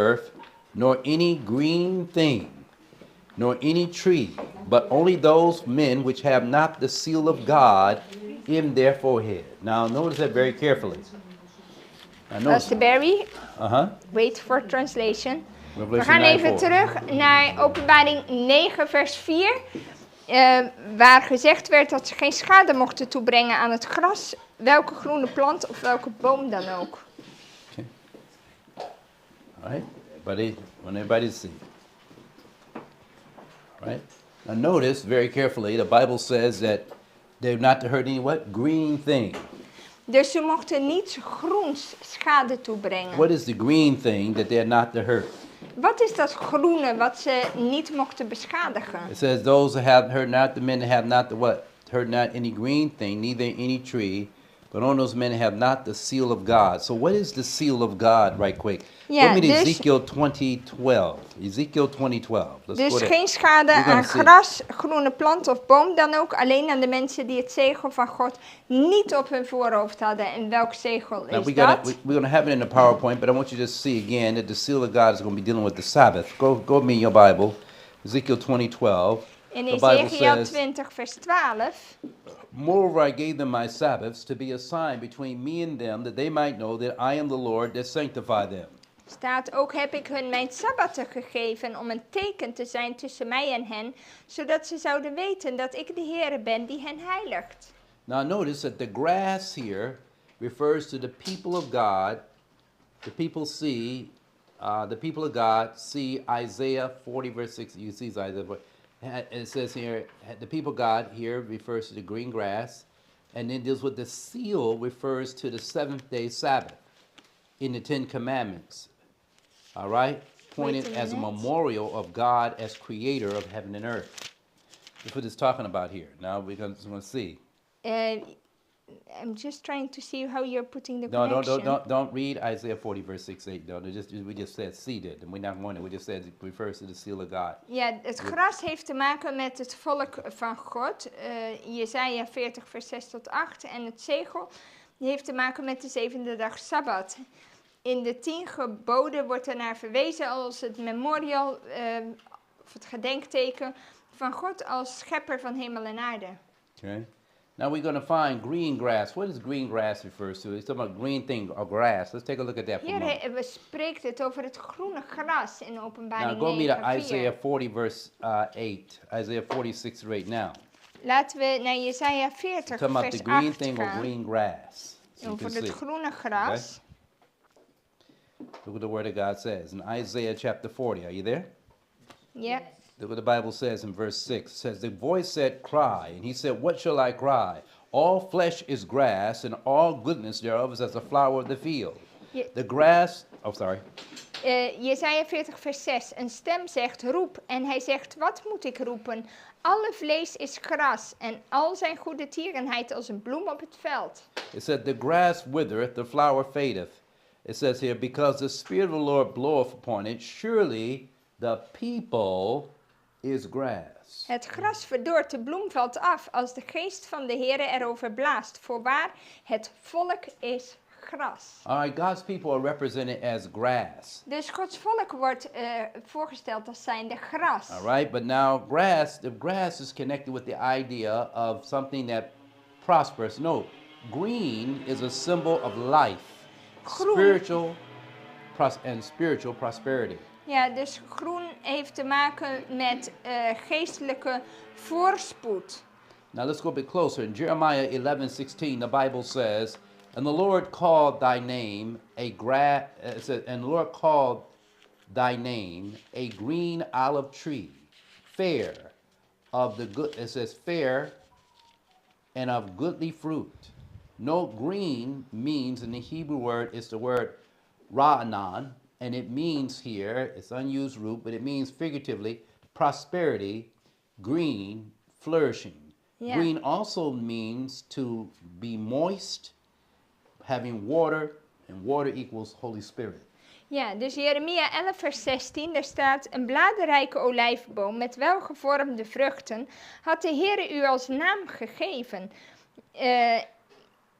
earth, nor any green thing, nor any tree, but only those men which have not the seal of God in their forehead. Now notice that very carefully. Pastor Barry, Uh-huh. wait for translation. We Revelation gaan even 9:4. terug naar Openbaring 9 vers 4. Waar gezegd werd dat ze geen schade mochten toebrengen aan het gras, welke groene plant of welke boom dan ook. Okay. All right. Everybody see. All right. Now notice very carefully, the Bible says that they're not to hurt any what? Green thing. Dus ze mochten niets groens schade toebrengen. What is the green thing that they're not to hurt? Wat is dat groene wat ze niet mochten beschadigen? It says those that have hurt not the men that have not the what? Hurt not any green thing, neither any tree, but on those men that have not the seal of God. So what is the seal of God right quick? Ja, Go me to dus, Ezekiel 20:12. Ezekiel 20:12. Let's dus go there. geen schade We're gonna aan see. gras, groene plant of boom dan ook. Alleen aan de mensen die het zegel van God niet op hun voorhoofd hadden. En welk zegel Now is we're dat? gonna have it in the PowerPoint, but I want you to see again that the seal of God is going to be dealing with the Sabbath. Go with me in your Bible, Ezekiel 20:12. In The Bible Ezekiel says, 20 vers 12. "Moreover, I gave them my Sabbaths to be a sign between me and them, that they might know that I am the Lord that sanctify them." Staat ook heb ik hun mijn sabbatten gegeven om een teken te zijn tussen mij en hen, zodat ze zouden weten dat ik de Heere ben die hen heiligt. Now notice that the grass here refers to the people of God. The people of God see Isaiah 40 verse 6. You see Isaiah 40. It says here, the people of God here refers to the green grass, and then deals with the seal refers to the seventh day Sabbath in the Ten Commandments. All right? Pointed Wait a as a minute. memorial of God as creator of heaven and earth. That's what it's talking about here. Now we're going to see. I'm just trying to see how you're putting the No, connection. don't read Isaiah 40 verse 6, 8. No, we just said seeded, and we're not going to. We just said it refers to the seal of God. Ja, het gras heeft te maken met het volk van God. Jesaja 40 vers 6 tot 8. En het zegel die heeft te maken met de zevende dag Sabbat. In de 10 geboden wordt er naar verwezen als het memorial, of het gedenkteken van God als schepper van hemel en aarde. Okay. Now we're going to find green grass. What does green grass refers to? It's talking about green thing or grass. Let's take a look at that for a moment. Hier spreekt het over het groene gras in Now Openbaring go me 9, to Isaiah 4. 40 verse 8. Isaiah 46 right now. Laten we naar Jesaja 40 Talking about vers the green 8 thing or gaan. green grass. So you Over can het see. groene gras. Look what the word of God says in Isaiah chapter 40. Are you there? Ja. Look what the Bible says in verse 6. It says, the voice said, cry. And he said, what shall I cry? All flesh is grass, and all goodness thereof is as the flower of the field. Ja. The grass, oh sorry. Jesaja 40 vers 6. Een stem zegt roep en hij zegt wat moet ik roepen? Alle vlees is gras en al zijn goede tierenheid als een bloem op het veld. It said, the grass withereth, the flower fadeth. It says here, because the Spirit of the Lord bloweth upon it, surely the people is grass. Het gras verdort, de bloem valt af als de geest van de Heere erover blaast. Voorwaar, het volk is gras. All right, God's people are represented as grass. Dus Gods volk wordt voorgesteld als zijnde gras. All right, but now the grass is connected with the idea of something that prospers. No, green is a symbol of life, Groen. spiritual prosperity. Ja, dus groen heeft te maken met geestelijke voorspoed. Now let's go a bit closer. In Jeremiah 11:16, the Bible says, "And the Lord called thy name and the Lord called thy name a green olive tree, fair of the good." It says fair and of goodly fruit. No, green means in the Hebrew word is the word ra'anan, and it means here, it's unused root, but it means figuratively prosperity, green, flourishing. Yeah. Green also means to be moist, having water, and water equals Holy Spirit. Ja, dus Jeremia 11 vers 16, daar staat: een bladerrijke olijfboom met welgevormde vruchten had de Heere u als naam gegeven.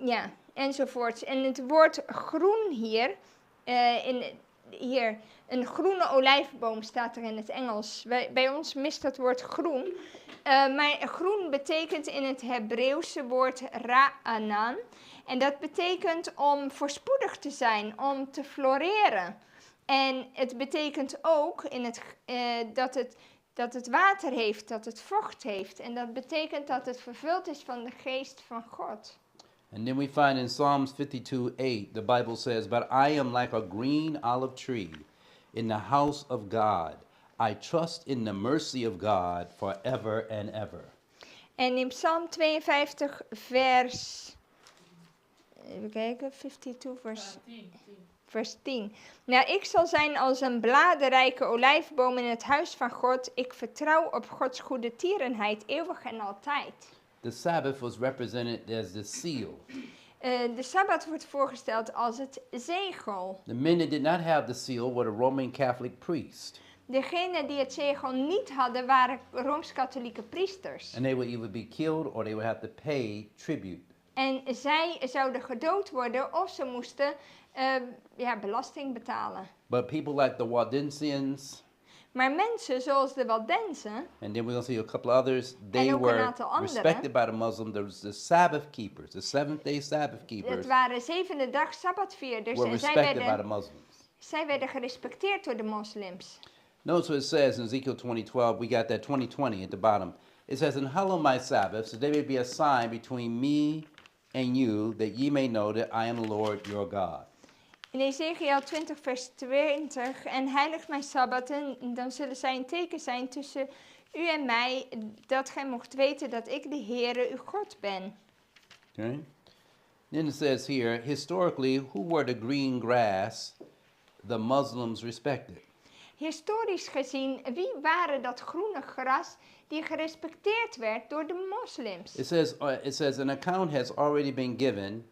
Ja, enzovoorts. En het woord groen hier, hier een groene olijfboom staat er in het Engels. Bij ons mist dat woord groen. Maar groen betekent in het Hebreeuwse woord ra'anan. En dat betekent om voorspoedig te zijn, om te floreren. En het betekent ook dat het water heeft, dat het vocht heeft. En dat betekent dat het vervuld is van de geest van God. And then we find in Psalms 52:8, the Bible says, "But I am like a green olive tree in the house of God. I trust in the mercy of God forever and ever." En in Psalm 52 vers... Even kijken, 52 vers 10. Nou, ik zal zijn als een bladerrijke olijfboom in het huis van God. Ik vertrouw op Gods goede tierenheid, eeuwig en altijd. The Sabbath was represented as the seal. De Sabbat wordt voorgesteld als het zegel. The men that did not have the seal were the Roman Catholic priests. Degenen die het zegel niet hadden, waren Rooms-Katholieke priesters. And they would either be killed or they would have to pay tribute. En zij zouden gedood worden of ze moesten belasting betalen. But people like the Waldensians, Maar mensen zoals de Waldenzen, and then we're going to see a couple others, they ook een were aantal anderen. respected by the Muslims. There was the Sabbath keepers, the seventh-day Sabbath het keepers, waren zevende dag Sabbatvierders were en respected by the Muslims. zij werden gerespecteerd door de moslims. Notice what it says in Ezekiel 20:12. We got that 20:20 at the bottom. It says, "And hallow my Sabbaths, that they may be a sign between me and you, that ye may know that I am the Lord your God." In Ezekiel 20 vers 20, en heilig mijn Sabbatten, dan zullen zij een teken zijn tussen u en mij, dat gij mocht weten dat ik de Heere uw God ben. Okay. Then it says here, historically, who were the green grass the Muslims respected? Historisch gezien, wie waren dat groene gras die gerespecteerd werd door de moslims? It says an account has already been given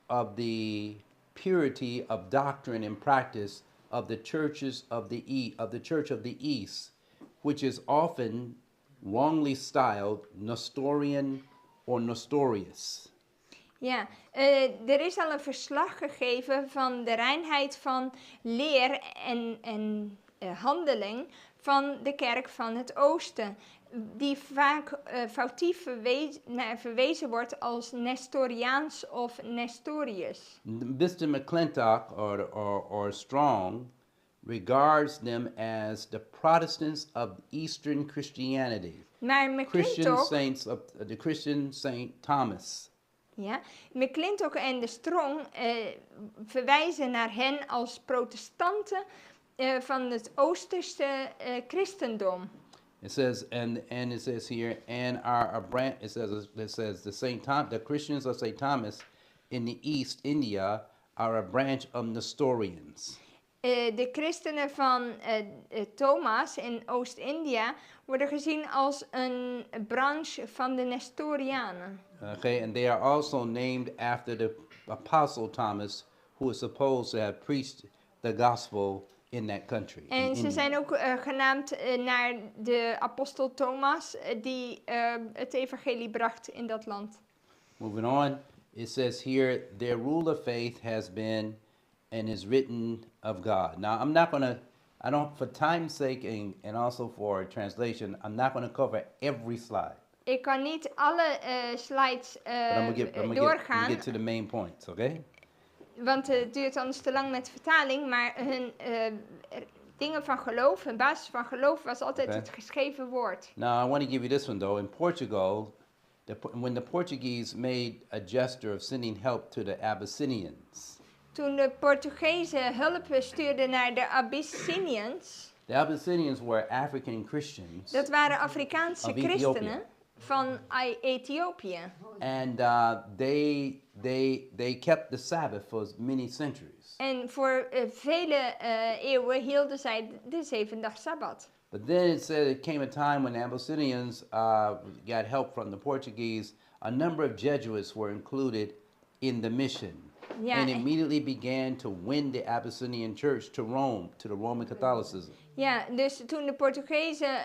of the purity of doctrine and practice of the churches of the Church of the East, which is often wrongly styled Nestorian or Nestorius. Ja, er is al een verslag gegeven van de reinheid van leer en handeling van de kerk van het oosten, die vaak foutief verwezen wordt als Nestoriaans of Nestorius. Mr. McClintock or Strong regards them as the Protestants of Eastern Christianity. Maar Christian saints of the Christian Saint Thomas. Ja, McClintock en de Strong verwijzen naar hen als protestanten van het Oosterse christendom. It says and it says here and are a branch. It says the Christians of Saint Thomas in the East India are a branch of Nestorians. De christenen van Thomas in Oost-India worden gezien als een branche van de Nestorianen. Okay, and they are also named after the Apostle Thomas, who is supposed to have preached the gospel in that country. En ze zijn ook genaamd naar de apostel Thomas, die het evangelie bracht in dat land. Moving on, it says here, their rule of faith has been and is written of God. Now, I'm not going to, for time's sake and also for translation, I'm not going to cover every slide. Ik kan niet alle slides But I'm doorgaan, get to the main points, okay? want het duurt anders te lang met vertaling, maar hun dingen van geloof, hun basis van geloof was altijd het geschreven woord. Now, I want to give you this one, though. In Portugal, when the Portuguese made a gesture of sending help to the Abyssinians, Toen de Portugezen hulp stuurden naar de Abyssinians, the Abyssinians were African Christians. dat waren Afrikaanse Of christenen Ethiopië. van Ethiopië. And they kept the Sabbath for many centuries. En voor vele eeuwen hielden zij de zevendag Sabbat. But then it said it came a time when the Abyssinians got help from the Portuguese. A number of Jesuits were included in the mission. Ja, And immediately began to win the Abyssinian church to Rome, to the Roman Catholicism. ja, dus toen de Portugezen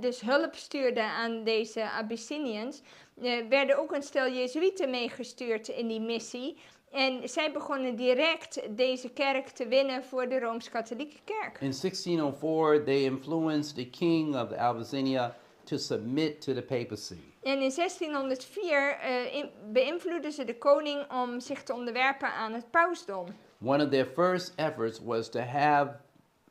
dus hulp stuurden aan deze Abyssinians, werden ook een stel Jezuïeten meegestuurd in die missie. En zij begonnen direct deze kerk te winnen voor de Rooms-Katholieke Kerk. In 1604, they influenced the king of Abyssinia to submit to the papacy. En in 1604 beïnvloedden ze de koning om zich te onderwerpen aan het pausdom. One of their first efforts was to have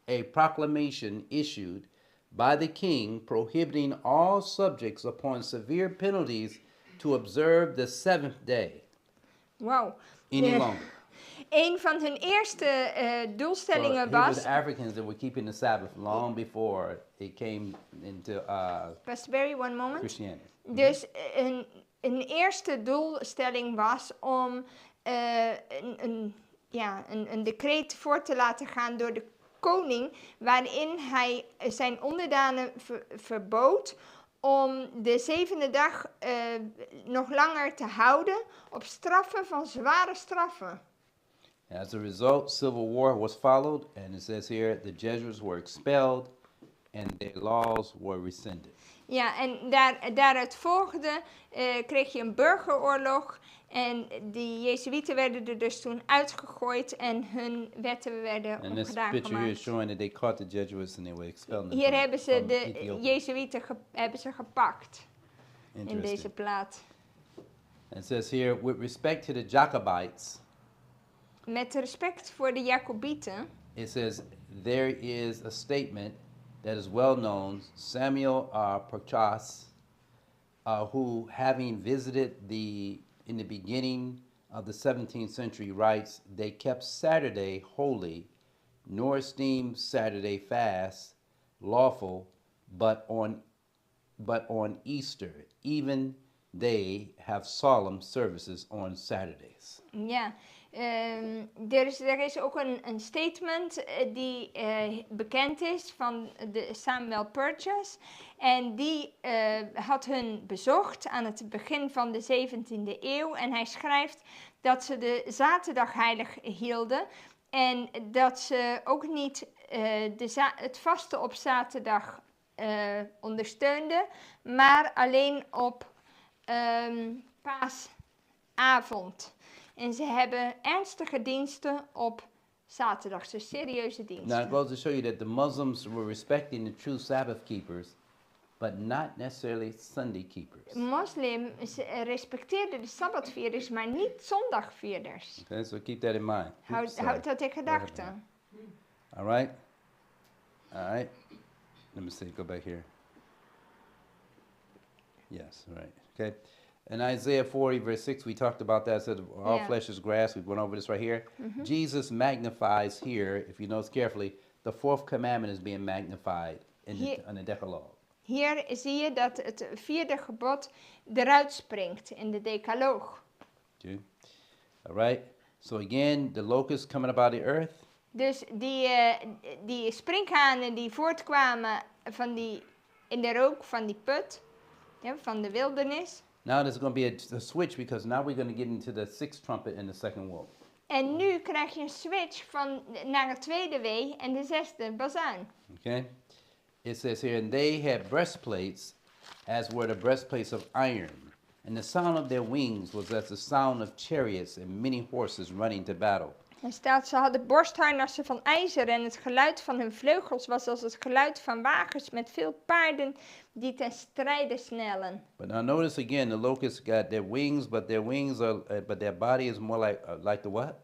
a proclamation issued by the king prohibiting all subjects upon severe penalties to observe the seventh day Wauw. any Eh, longer. Een van hun eerste So doelstellingen here was was... Africans that were keeping the Sabbath long before it came into Pastor Barry, one moment. Christianity. Dus een eerste doelstelling was om een decreet voor te laten gaan door de koning, waarin hij zijn onderdanen verbood om de zevende dag nog langer te houden op straffen van zware straffen. As a result, civil war was followed, and it says here the Jesuits were expelled and their laws were rescinded. Ja, en daaruit volgde, kreeg je een burgeroorlog en die Jezuïeten werden er dus toen uitgegooid en hun wetten werden And this ongedaan picture here is gemaakt. showing that they caught the Jesuits and they were expelled them Hier from, hebben ze from de Ethiopia. Jezuïeten hebben ze gepakt in deze Interesting. plaat. And it says here, with respect to the Jacobites, Met respect voor de Jacobieten, it says there is a statement that is well known. Samuel Purchas, who having visited in the beginning of the 17th century, writes, they kept Saturday holy, nor esteemed Saturday fast lawful, but on Easter, even they have solemn services on Saturdays. ja. Er is ook een statement die bekend is van de Samuel Purchas. En die had hun bezocht aan het begin van de 17e eeuw. En hij schrijft dat ze de zaterdag heilig hielden. En dat ze ook niet het vasten op zaterdag ondersteunden. Maar alleen op paasavond. En ze hebben ernstige diensten op zaterdag, dus serieuze diensten. Now it goes to show you that the Muslims were respecting the true Sabbath keepers, but not necessarily Sunday keepers. Moslims respecteerden de Sabbatvierders, maar niet zondagvierders. Okay, so keep that in mind. Oops, sorry. Houd dat in gedachten. All right. All right. Let me see. Go back here. Yes. All right. Okay. In Isaiah 40, verse 6, we talked about that. It said, all Yeah. flesh is grass. We went over this right here. Jesus magnifies here, if you notice carefully, the fourth commandment is being magnified in the Decalogue. Hier zie je dat het vierde gebod eruit springt in de Decaloog. Okay. All right. So again, the locusts coming up out of the earth. Dus die sprinkhanen die voortkwamen in de rook van die put, ja, van de wildernis. Now there's going to be a switch because now we're going to get into the sixth trumpet in the second woe. En nu krijg je een switch naar het tweede wee en de zesde bazuin. Okay? It says here, and they had breastplates, as were the breastplates of iron. And the sound of their wings was as the sound of chariots and many horses running to battle. Er staat, ze hadden borstharnassen van ijzer en het geluid van hun vleugels was als het geluid van wagens met veel paarden die ten strijde snellen. But now notice again, the locusts got their wings, but their wings are, but their body is more like the what?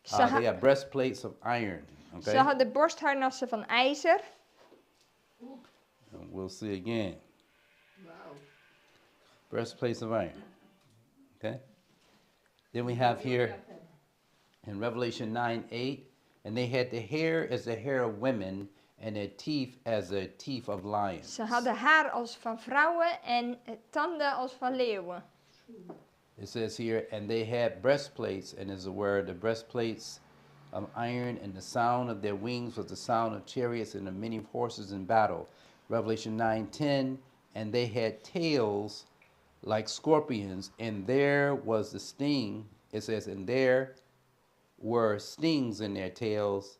They got breastplates of iron. Okay. Ze hadden borstharnassen van ijzer. And we'll see again. Wow. Breastplates of iron. Okay. Then we have here in Revelation 9:8, and they had the hair as the hair of women, and their teeth as the teeth of lions. Ze hadden haar als van vrouwen en tanden als van leeuwen. It says here, and they had breastplates, and is the word, the breastplates of iron, and the sound of their wings was the sound of chariots and of many horses in battle. Revelation 9:10, and they had tails like scorpions, and there was the sting. It says, and there were stings in their tails,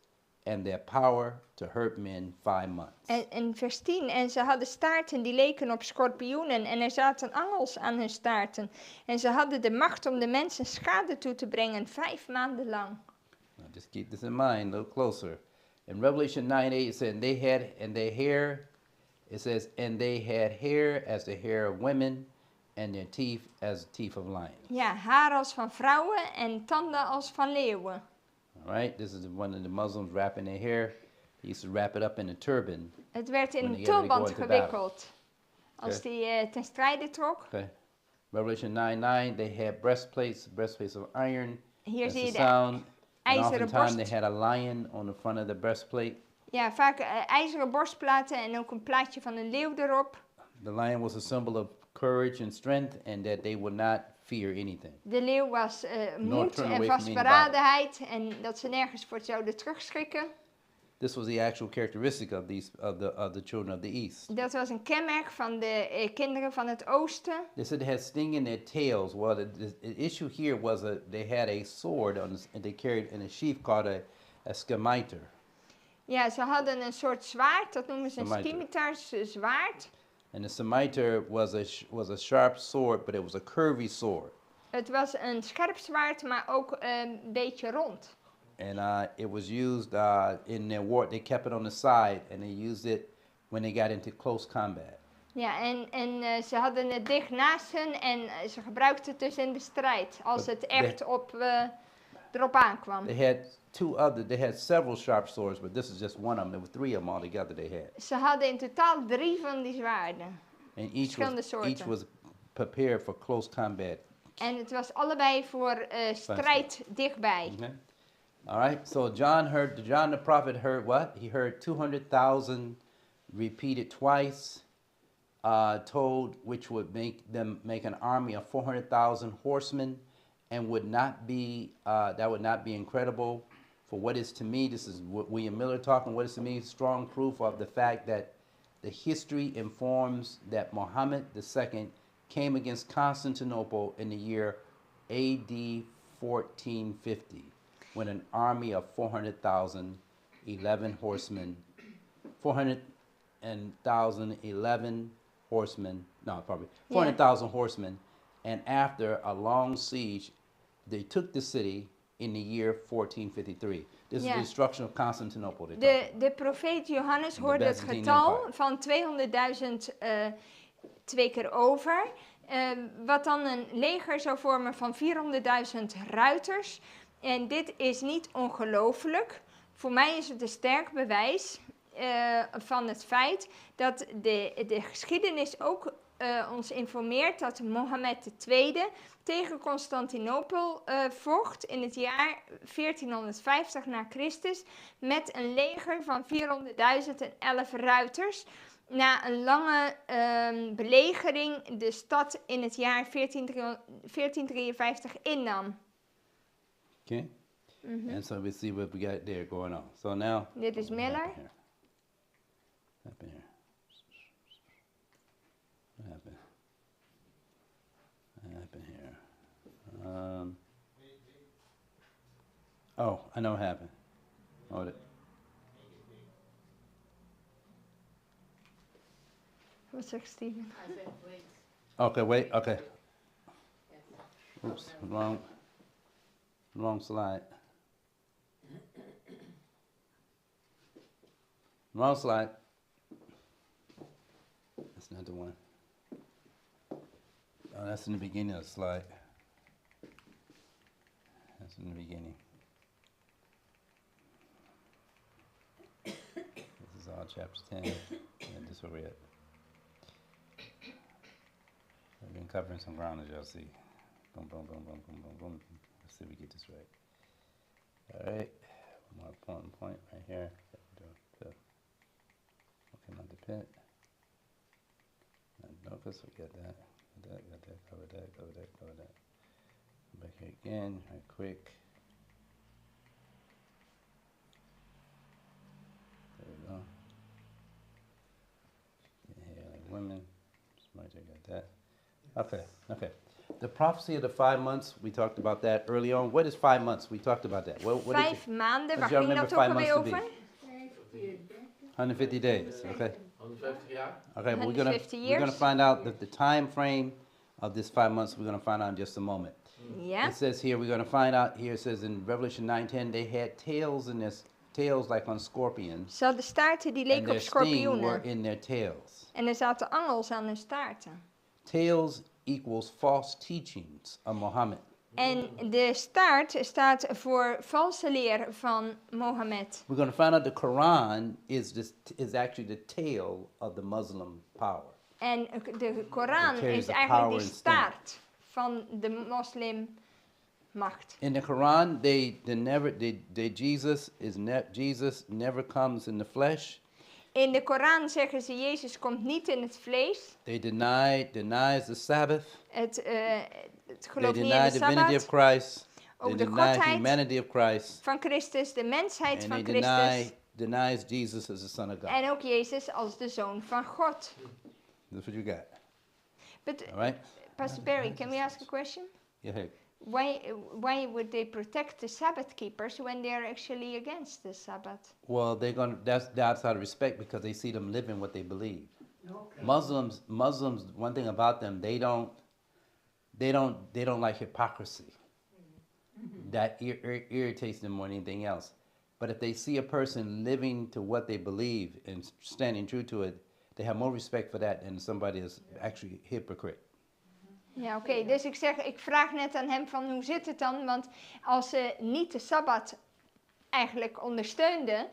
and their power to hurt men 5 months. En vers 10, en ze hadden staarten die leken op schorpioenen en er zaten angels aan hun staarten. En ze hadden de macht om de mensen schade toe te brengen 5 maanden lang. Now just keep this in mind, a little closer. In Revelation 9:8 it says, and their hair, it says, and they had hair as the hair of women, and their teeth as the teeth of lions. Ja, haar als van vrouwen en tanden als van leeuwen. All right, this is one of the Muslims wrapping their hair. They used to wrap it up in a turban. Het werd in When een they go tulband into gewikkeld. Als Okay. die ten strijde trok. Okay. Revelation 9:9, they had breastplates of iron. Hier That's zie the je de sound. And ijzeren oftentimes borst. they had a lion on the front of the breastplate. Ja, vaak ijzeren borstplaten en ook een plaatje van een leeuw erop. The lion was a symbol of courage and strength, and that they would not fear anything. De leeuw was moed turn en away from vastberadenheid en dat ze nergens voor zouden terugschrikken. This was the actual characteristic of the children of the east. Dat was een kenmerk van de kinderen van het oosten. They said they had sting in their tails. Well, the issue here was they had a sword and they carried in a sheath called a scimitar. Ja, ze hadden een soort zwaard, dat noemen ze een Scimitar. scimitar zwaard. And the scimitar was a sharp sword, but it was a curvy sword. Het was een scherp zwaard, maar ook een beetje rond. And it was used in their war. They kept it on the side, and they used it when they got into close combat. Ja, en ze hadden het dicht naast hen en ze gebruikten het dus in de strijd, als But het echt erop aankwam. They had several sharp swords, but this is just one of them. There were 3 of them altogether they had. Ze hadden in totaal 3 van die zwaarden. And Verschillende soorten. each was prepared for close combat. En het was allebei voor strijd dichtbij. Okay? All right. So John the prophet heard what? He heard 200,000 repeated twice, told, which would make an army of 400,000 horsemen, and that would not be incredible. For what is to me, this is William Miller talking. What is to me strong proof of the fact that the history informs that Muhammad II came against Constantinople in the year A.D. 1450, when an army of 400,000, 11 horsemen, 400,000 horsemen, and after a long siege, they took the city in the year 1453. This is the destruction of Constantinople. De profeet Johannes the hoorde het Byzantine getal Empire. van 200.000 2 keer over. Wat dan een leger zou vormen van 400.000 ruiters. En dit is niet ongelooflijk. Voor mij is het een sterk bewijs van het feit dat de geschiedenis ook ons informeert dat Mohammed II tegen Constantinopel vocht in het jaar 1450 na Christus met een leger van 400.011 ruiters. Na een lange belegering de stad in het jaar 1453 innam. Okay? And so we see what we got there going on. So now... Dit is Miller. What happened here? What happened here? Oh, I know what happened. Hold it. Wat zegt Steven? Okay, wait, okay. Oops, wrong slide. Wrong slide. That's not the one. Oh, that's in the beginning of the slide. That's in the beginning. This is all chapter 10. And this where we're at. We've been covering some ground, as y'all see. Boom, boom, boom, boom, boom, boom, boom. Let's see if we get this right. All right. One more point right here. Okay, not the pit. Not locus, we got that. Got that, cover that. Come back here again, right quick. There we go. Yeah, like women. Somebody got that. Okay. The prophecy of the 5 months, we talked about that early on. What is 5 months? We talked about that. What 5 maanden, waar what do y'all ging dat remember ook 5 alweer months to over? be? 150 days. Okay. 150 jaar? Okay. But 150 we're gonna years. find out the time frame of this 5 months. We're gonna find out in just a moment. Ja. It says here we're gonna find out here. It says in Revelation 9:10 they had tails in this tails like on scorpions, Ze hadden staarten die and leken their op sting were schorpioenen. in their tails. En er zaten angels aan hun staarten. Tails equals false teachings of Muhammad. En de staart staat voor valse leer van Mohammed. We're going to find out the Quran is actually the tail of the Muslim power. En de Koran It carries is the eigenlijk power die and sting. staart van de moslimmacht. In the Quran, Jesus never comes in the flesh. In de Koran zeggen ze Jezus komt niet in het vlees. They denies the Sabbath. Het They gelooft niet in deny de divinity of Sabbat Christ. They Ook de deny godheid humanity of Christ. van Christus, de mensheid And van they Christus. denies Jesus as the Son of God. En ook Jezus als de Zoon van God. That's what you got. But All right? Pastor Barry, can we ask a question? Yeah, hey. Why would they protect the Sabbath keepers when they are actually against the Sabbath? Well, that's out of respect because they see them living what they believe. Okay. Muslims, one thing about them, they don't like hypocrisy. That irritates them more than anything else. But if they see a person living to what they believe and standing true to it, they have more respect for that than somebody that's actually a hypocrite. Ja, oké. Dus ik vraag net aan hem van hoe zit het dan? Want als ze niet de Sabbat eigenlijk ondersteunden,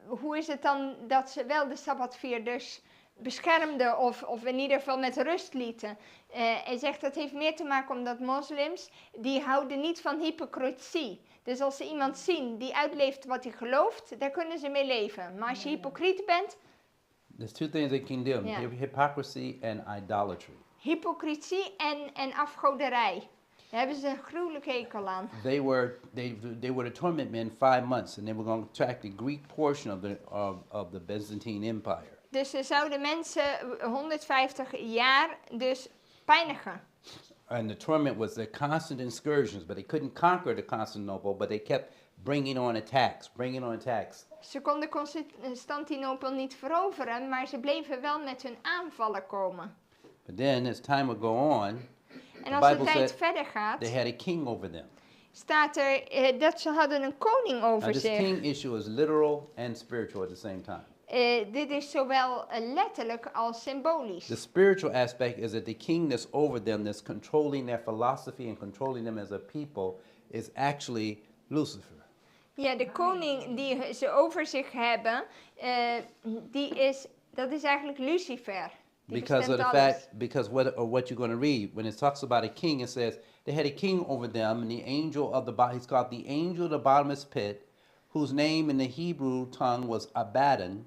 hoe is het dan dat ze wel de Sabbatvierders beschermden of in ieder geval met rust lieten? Hij zegt dat heeft meer te maken omdat moslims, die houden niet van hypocrisie. Dus als ze iemand zien die uitleeft wat hij gelooft, daar kunnen ze mee leven. Maar als je hypocriet bent, There's two things they can do: Yeah. hypocrisy and idolatry. hypocrisie en afgoderij. Daar hebben ze een gruwelijke hekel aan. They were to torment men 5 months, and they were going to attack the Greek portion of the Byzantine Empire. Dus ze zouden mensen 150 jaar dus pijnigen. And the torment was the constant excursions, but they couldn't conquer the Constantinople, but they kept bringing on attacks. Ze konden Constantinopel niet veroveren, maar ze bleven wel met hun aanvallen komen. But then, as time would go on, En als de Bible tijd said verder gaat, they had a king over them. staat er dat ze hadden een koning Now, over this zich. king issue is literal and spiritual at the same time. Dit is zowel letterlijk als symbolisch. The spiritual aspect is that the king that's over them, that's controlling their philosophy and controlling them as a people, is actually Lucifer. Ja, de koning die ze over zich hebben, dat is eigenlijk Lucifer. Die Because of bestemt the alles. fact, because what you're going to read, when it talks about a king, it says they had a king over them, and the angel of he's called the angel of the bottomless pit, whose name in the Hebrew tongue was Abaddon,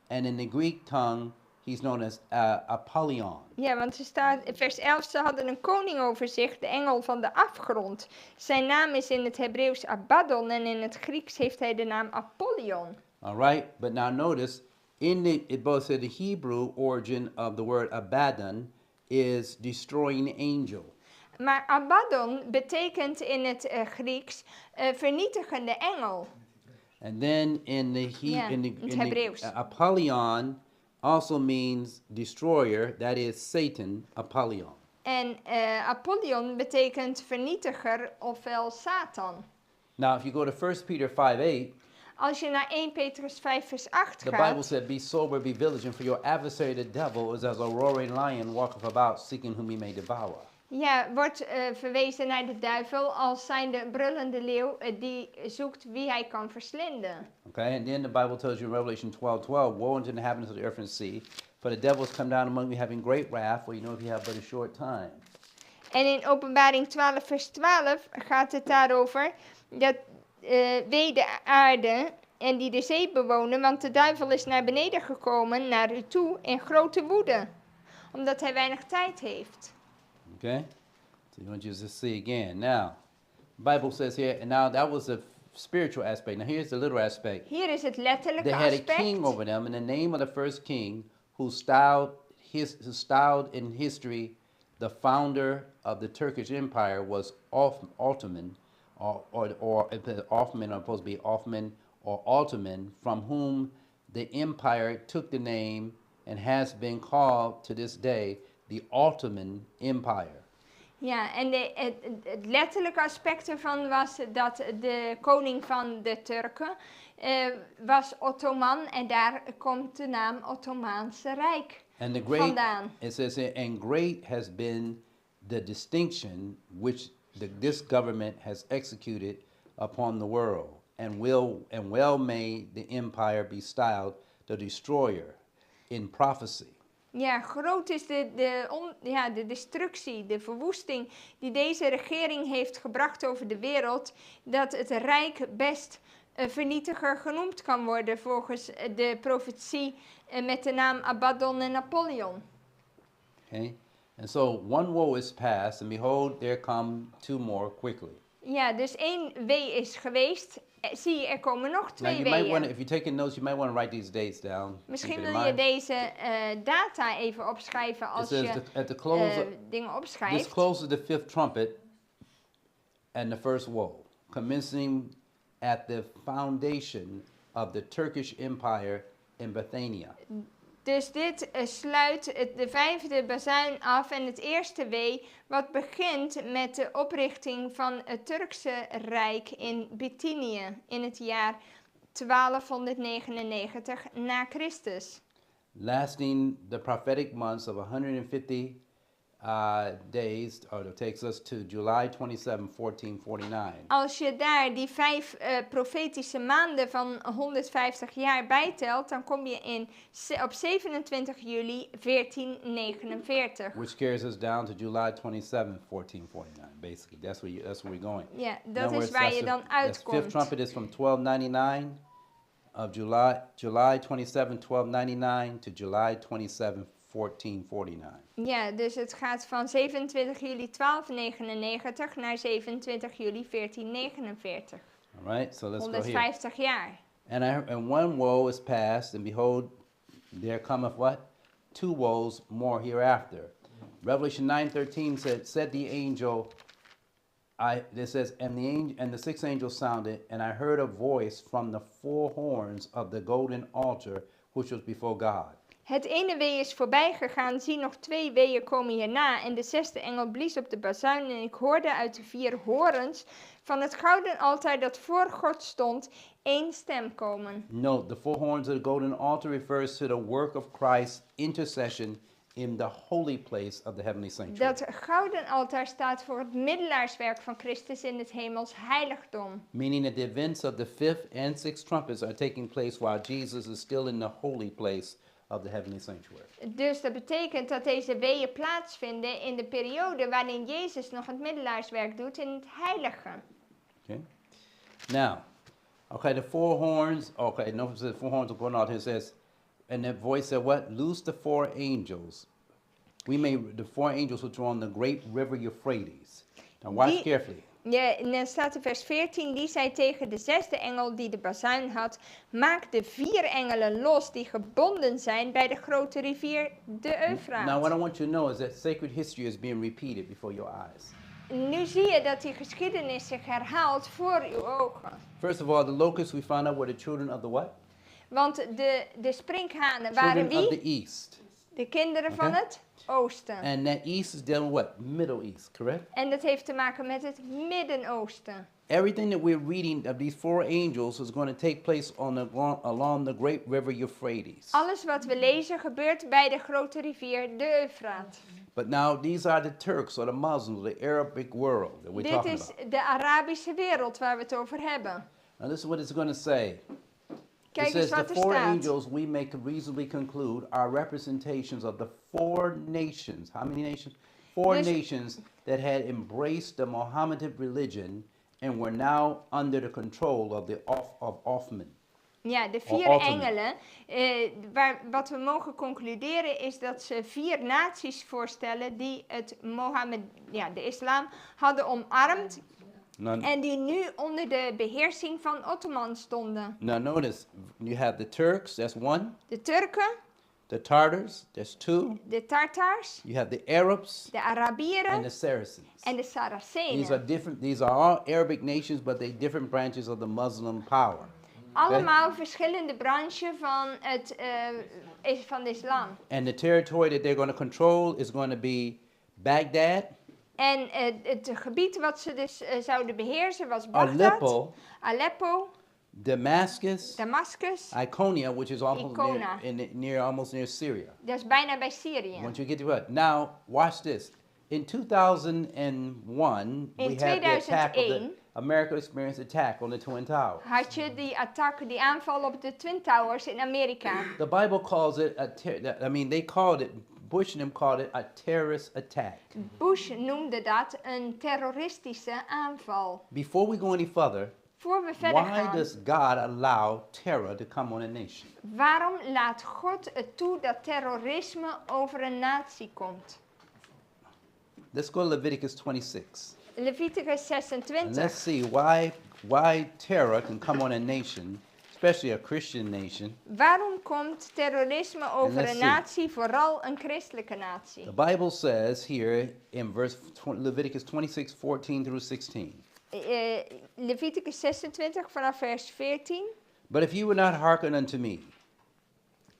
and in the Greek tongue he's known as Apollyon. Ja, want er staat in vers 11, ze hadden een koning over zich, de engel van de afgrond. Zijn naam is in het Hebreeuws Abaddon en in het Grieks heeft hij de naam Apollyon. All right, but now notice, it both said the Hebrew origin of the word Abaddon is destroying angel. Maar Abaddon betekent in het Grieks vernietigende engel. And then in the Yeah, in het Hebreeuws. Apollyon also means destroyer, that is Satan, Apollyon. En Apollyon betekent vernietiger ofwel Satan. Now, if you go to 1 Peter 5:8, Als je naar 1 Petrus 5 vers 8 the Bible gaat, said, "Be sober, be vigilant, for your adversary the devil is as a roaring lion, walketh about, seeking whom he may devour." ja, wordt verwezen naar de duivel als zijnde brullende leeuw die zoekt wie hij kan verslinden. Okay, and then the Bible tells you in Revelation 12:12, "Woe unto the inhabitants of the earth and sea, for the devil has come down among you having great wrath, for you know if you have but a short time." En in Openbaring 12 vers 12 gaat het daarover dat wee de aarde en die de zee bewonen, want de duivel is naar beneden gekomen, naar u toe, in grote woede, omdat hij weinig tijd heeft. Okay? So you want you to see again. Now, the Bible says here, and now that was the spiritual aspect. Now here's the literal aspect. Hier is het letterlijke They had a king aspect. over them, and the name of the first king who styled in history the founder of the Turkish Empire was Ottoman, or Ottoman, or supposed to be Ottoman or Ottoman, from whom the empire took the name and has been called to this day the Ottoman Empire. Ja, en het letterlijke aspect ervan was dat de koning van de Turken was Ottoman en daar komt de naam Ottomaanse Rijk And the great, vandaan. it says, and great has been the distinction which this government has executed upon the world, and well may the empire be styled the destroyer in prophecy. Ja, groot is de destructie, de verwoesting die deze regering heeft gebracht over de wereld, dat het Rijk best vernietiger genoemd kan worden volgens de profetie met de naam Abaddon en Apollyon. Okay? And so one woe is past, and behold, there come two more quickly. Ja, dus 1 wee is geweest. Zie je, er komen nog Now 2 you might want to, weeën. if you're taking notes, you might want to write these dates down. Misschien Keep it in wil je mind. deze data even opschrijven It als says je at the close of, dingen this opschrijft. closes the fifth trumpet and the first woe, commencing at the foundation of the Turkish Empire in Bithynia. Dus dit sluit de 5e bazuin af en het eerste wee, wat begint met de oprichting van het Turkse Rijk in Bithynië in het jaar 1299 na Christus. Lasting the prophetic months of 150 days, or it takes us to July 27, 1449. Als je daar die 5 profetische maanden van 150 jaar bijtelt, dan kom je op 27 juli 1449. Which carries us down to July 27, 1449. Basically, that's where we're going. Ja, In dat other is words, waar je the- dan that's fifth uitkomt. trumpet is from 1299 of July 27, 1299 to July 27, 1449. Ja, dus het gaat van 27 juli 1299 naar 27 juli 1449. All right, so let's go here. 150 jaar. And one woe is past, and behold, there cometh what? 2 woes more hereafter. Revelation 9:13 said the angel, this says, and the sixth angel sounded, and I heard a voice from the 4 horns of the golden altar, which was before God. Het ene wee is voorbij gegaan, zie nog 2 weeën komen hierna. En de 6e engel blies op de bazuin en ik hoorde uit de 4 horens van het gouden altaar dat voor God stond, 1 stem komen. Note, the 4 horns of the golden altar refers to the work of Christ's intercession in the holy place of the heavenly sanctuary. Dat gouden altaar staat voor het middelaarswerk van Christus in het hemels heiligdom. Meaning that the events of the 5th and 6th trumpets are taking place while Jesus is still in the holy place of the heavenly sanctuary. Dus dat betekent dat deze weeën plaatsvinden in de periode waarin Jezus nog het middelaarswerk doet in het heilige. Okay. Now, okay, the 4 horns. Okay, no, it says 4 horns are going out. It says, and that voice said, "What? Loose the 4 angels. The 4 angels which are on the great river Euphrates." Now, watch Die- carefully. Ja, en dan staat in vers 14, die zei tegen de 6e engel die de bazuin had, maak de 4 engelen los die gebonden zijn bij de grote rivier de Now, what Eufraat. I want you to know is that sacred history is being repeated before your eyes. Nu zie je dat die geschiedenis zich herhaalt voor uw ogen. First of all, the locusts we found out were the children of the what? Want de sprinkhanen waren Children of wie? the east. De kinderen van Okay. het oosten. And that east is dealing with what? Middle East, correct? En dat heeft te maken met het Midden-Oosten. Everything that we're reading of these 4 angels is going to take place along the great river Euphrates. Alles wat we lezen gebeurt bij de grote rivier de Eufraat. But now these are the Turks or the Muslims, the Arabic world that we're Dit talking is about. de Arabische wereld waar we het over hebben. Now this is what it's going to say. Kijk It eens says the wat er 4 staat. angels we may reasonably conclude are representations of the 4 nations. How many nations? 4 Dus- nations that had embraced the Mohammedan religion and were now under the control of Othman. Ja, de Of 4 Ottoman. engelen. Wat we mogen concluderen is dat ze 4 naties voorstellen die de islam hadden omarmd Now, en die nu onder de beheersing van Ottoman stonden. now notice, you have the Turks, that's 1. De Turken, The Tartars, that's 2. de Tartars, You have the Arabs de and the Arabieren Saracens. en de These are Saracenen. different. These are all Arabic nations, but they different branches of the Muslim power. Allemaal verschillende branchen van de islam. And the territory that they're going to control is going to be Baghdad, En het gebied wat ze dus zouden beheersen was Bagdad, Aleppo, Aleppo, Damascus, Damascus, Iconium, which is almost Icona. almost near Syria. dat is bijna bij Syrië. Once you get to what? Now, watch this. In 2001, we In had the attack of the 2001 America experienced attack on the Twin Towers. had je die aanval op de Twin Towers in Amerika. The Bible calls it they called it, Bush and them called it a terrorist attack. Bush noemde dat een terroristische aanval. Before we go any further, Voor we verder why gaan, does God allow terror to come on a nation? waarom laat God het toe dat terrorisme over een natie komt? Let's go to Leviticus 26. Leviticus And 26. let's see why terror can come on a nation, especially a Christian nation. Waarom komt terrorisme over let's een see. natie, vooral een christelijke natie? The Bible says here in Leviticus 26, 14 through 16. Leviticus 26 vanaf vers 14. But if you will not hearken unto me,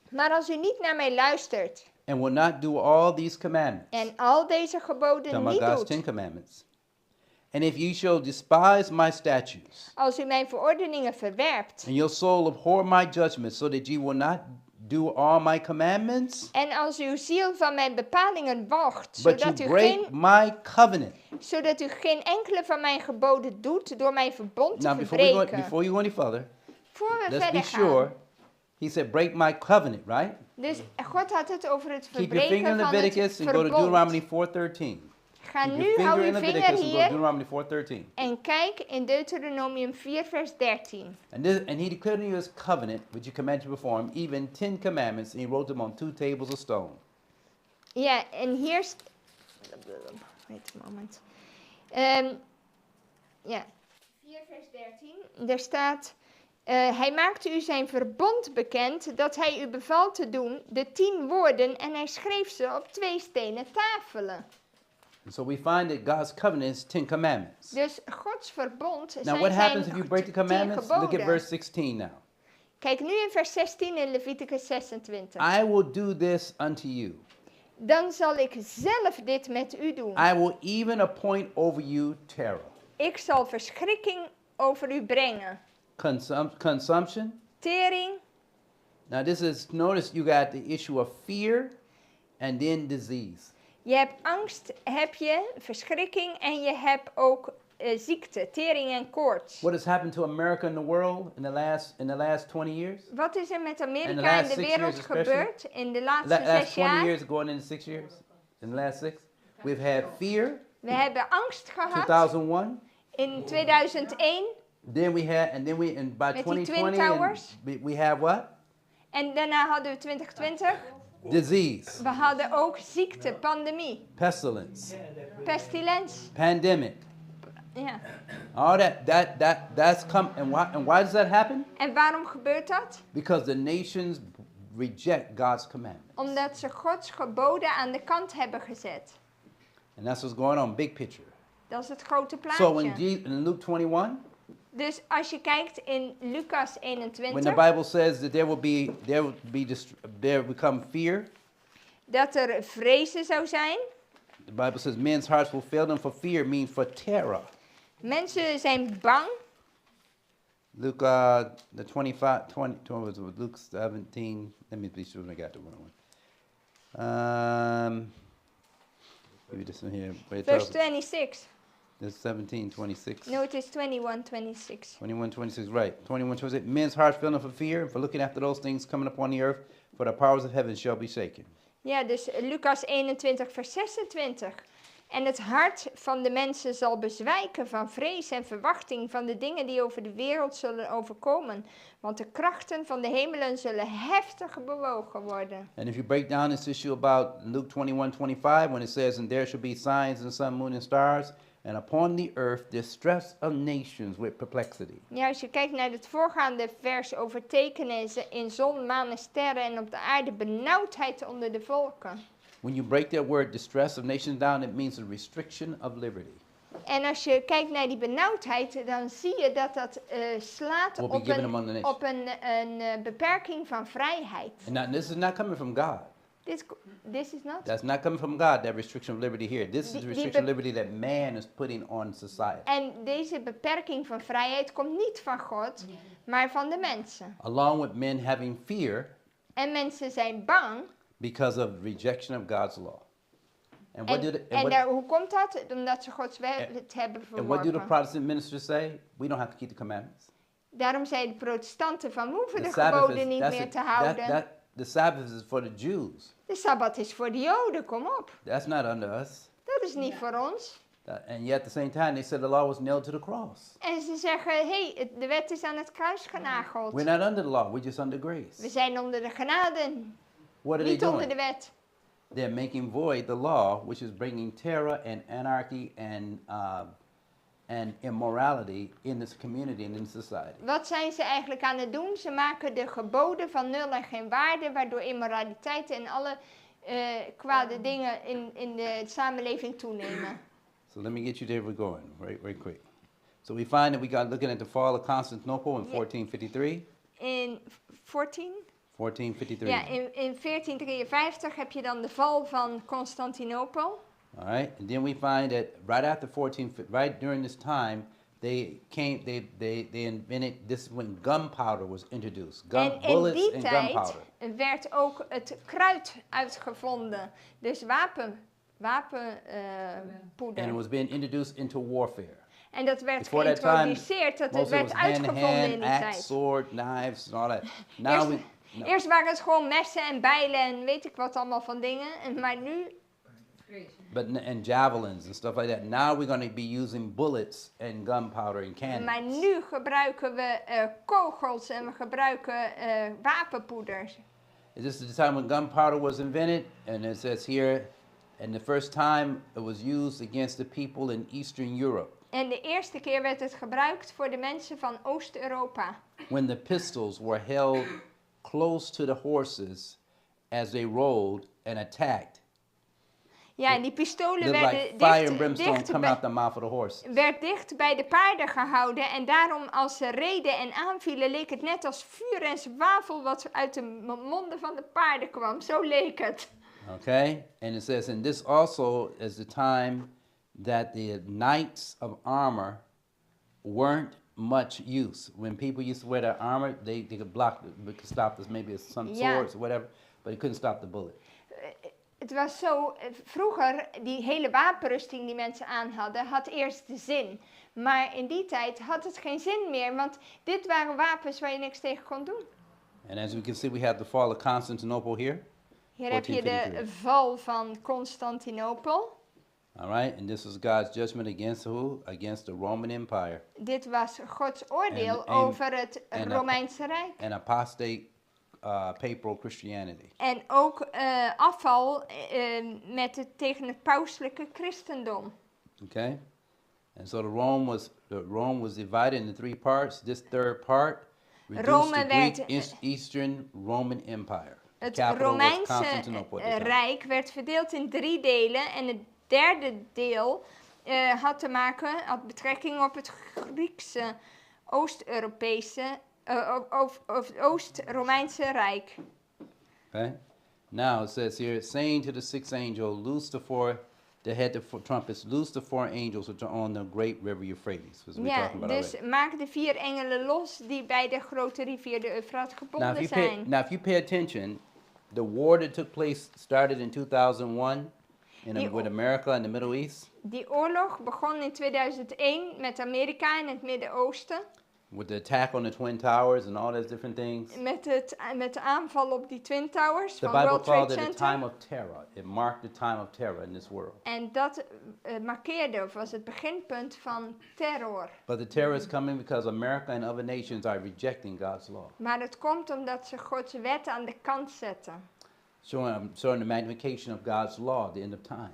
Maar als u niet naar mij luistert and will not do all these commandments, en al deze geboden talking about niet God's 10 doet, commandments, and if you shall despise my statutes, als u mijn verordeningen verwerpt and your soul abhor my judgments, so that you will not do all my commandments, en als uw ziel van mijn bepalingen walgt, but you break my covenant. zodat u geen enkele van mijn geboden doet door mijn verbond te Now, verbreken. before you go any further, Voor we let's be verder sure. gaan. He said, break my covenant, right? Dus God had het over het Keep your finger verbreken in van het Leviticus and go to Deuteronomy verbond. 4:13. Ga Keep nu, your hou finger in uw vinger Leviticus and go to hier Deuteronomy 4:13. en kijk in Deuteronomium 4 vers 13. And he declared in his covenant, which he commanded you before him, even 10 commandments, and he wrote them on 2 tables of stone. Ja, en hier... Wait a moment. Ja. 4 vers 13. Daar staat... hij maakte u zijn verbond bekend dat hij u beval te doen, de 10 woorden, en hij schreef ze op 2 stenen tafelen. And so we find that God's covenant is 10 commandments. Dus Gods verbond Now, zijn what zijn happens if you break the 10 commandments? Look at geboden. verse 16 now. Kijk nu in vers 16 in Leviticus 26. I will do this unto you. Dan zal ik zelf dit met u doen. I will even appoint over you terror. Ik zal verschrikking over u brengen. Consumption. Tering. Now notice you got the issue of fear and then disease. Je hebt angst, heb je verschrikking en je hebt ook ziekte, tering en koorts. What has happened to America and the world in the last 20 years? Wat is er met In the Amerika last en de 6 wereld years especially? gebeurd in de laatste Last 6 20 jaar? years going into 6 years? In the last 6? We've had fear, We hebben angst gehad 2001. in 2001 Then we had, and by Met die 2020, Twin Towers? we have what? en daarna hadden we 2020. Disease, We hadden ook ziekte, pandemie, pestilence, pestilens. pandemic. Ja. All that's come, and why does that happen? En waarom gebeurt dat? Because the nations reject God's commandments. Omdat ze Gods geboden aan de kant hebben gezet. And that's what's going on, big picture. Dat is het grote So in plaatje. Luke 21, Dus als je kijkt in Lucas when the 21, Bible says that there will come fear, dat er vrezen zou zijn. the Bible says men's hearts will fail them for fear, means for terror. Mensen zijn bang. Luke Luke 17. Let me be sure I got the one. Maybe this one here. Where it Verse tells- 26. It's 17:26. No, it is 21:26. 21:26, right. 21:26. Men's hearts fail them for fear, and for looking after those things coming upon the earth, for the powers of heaven shall be shaken. Ja, dus Lucas 21 vers 26. En het hart van de mensen zal bezwijken van vrees en verwachting van de dingen die over de wereld zullen overkomen. Want de krachten van de hemelen zullen heftig bewogen worden. And if you break down this issue about Luke 21:25, when it says, "And there shall be signs in the sun, moon, and stars, and upon the earth distress of nations with perplexity." Ja, als je kijkt naar het voorgaande vers over tekenen in zon, maan en sterren en op de aarde benauwdheid onder de volken. When you break that word distress of nations down, it means a restriction of liberty. En als je kijkt naar die benauwdheid, dan zie je dat dat slaat Will be op given among the nations. op een beperking van vrijheid. And now, this is not coming from God. This is not. That's not coming from God, that restriction of liberty here. This is the Die restriction of liberty that man is putting on society. En deze beperking van vrijheid komt niet van God, maar van de mensen. Along with men having fear En mensen zijn bang. because of rejection of God's law. And what do the, and Hoe komt dat? Omdat ze Gods wet hebben and what do the verworpen. Protestant ministers say? We don't have to keep the commandments. Daarom zeiden de protestanten van, we hoeven de Sabbath geboden niet that's meer te that, houden. the Sabbath is for the Jews. De Sabbat is voor de Joden, kom op. That's not under us. Dat is niet voor ons. And yet at the same time, they said the law was nailed to the cross. En ze zeggen, hey, de wet is aan het kruis genageld. We're not under the law, we're just under grace. We zijn onder de genade, What are they niet onder de doing? wet. They're making void the law, which is bringing terror and anarchy and immorality in this community and in society. Wat zijn ze eigenlijk aan het doen? Ze maken de geboden van nul en geen waarde, waardoor immoraliteit en alle kwade dingen in de samenleving toenemen. So let me get you there. We're going very quick. So we find that we got looking at the fall of Constantinople in 1453. In 14? 1453. Ja, in 1453 heb je dan de val van Constantinopel. All right, and then we find that right during this time, they invented this is when gunpowder was introduced. En in Bullets die and tijd gunpowder. werd ook het kruid uitgevonden. Dus wapenpoeder. And it was being introduced into warfare. En dat werd Before that time, geïntroduceerd, dat het most of it werd was uitgevonden in hand-to-hand, die axe, tijd. sword, knives, and all that. Now Eerst waren het gewoon messen en bijlen en weet ik wat allemaal van dingen. Maar nu, and javelins and stuff like that. Now we're going to be using bullets and gunpowder and maar cannons. nu gebruiken we kogels en we gebruiken wapenpoeders. This is the time when gunpowder was invented, and it says here, and the first time it was used against the people in Eastern Europe. En de eerste keer werd het gebruikt voor de mensen van Oost-Europa. When the pistols were held close to the horses as they rode and attacked. Ja, en die pistolen Looked werden like fire and brimstone dicht coming out the mouth of the horse. werd dicht bij de paarden gehouden. En daarom als ze reden en aanvielen, leek het net als vuur en zwavel wat uit de monden van de paarden kwam. Zo leek het. Okay? And it says, and this also is the time that the knights of armor weren't much use. When people used to wear their armor, they could block, they could stop this, maybe some Ja. swords or whatever, but it couldn't stop the bullet. Het was zo, vroeger, die hele wapenrusting die mensen aan hadden, had eerst de zin. Maar in die tijd had het geen zin meer, want dit waren wapens waar je niks tegen kon doen. And as we can see, we have the fall of Constantinople here. Hier heb je de 1453. val van Constantinopel. All right, and this was God's judgment against who? Against the Roman Empire, Dit was Gods oordeel En- over het en- Romeinse Rijk. and apostate papal Christianity. En ook afval tegen het pauselijke christendom. Okay, and so Rome was divided into three parts. This third part reduced Rome the Greek werd- Eastern Roman Empire. The Het capital was Romeinse Constantinople at the time. Rijk werd verdeeld in 3 delen en het derde deel had betrekking op het Griekse Oost-Europese, of Oost-Romeinse Rijk. Okay, now it says here, saying to the sixth angel, loose the head of trumpets, loose the 4 angels which are on the great river Euphrates. As we Ja, talking about dus already. maak de 4 engelen los die bij de grote rivier de Eufraat gebonden zijn. Now, if you pay attention, the war that took place started in 2001 with America and the Middle East, Die oorlog begon in 2001 met Amerika en het Midden-Oosten. with the attack on the Twin Towers and all those different things. Met de aanval op die Twin Towers The van Bible World Trade called it a Center. time of terror. It marked the time of terror in this world. En dat markeerde, of was het beginpunt van terror. But the terror is coming because America and other nations are rejecting God's law, Maar het komt omdat ze Gods wet aan de kant zetten. showing the magnification of God's law at the end of time.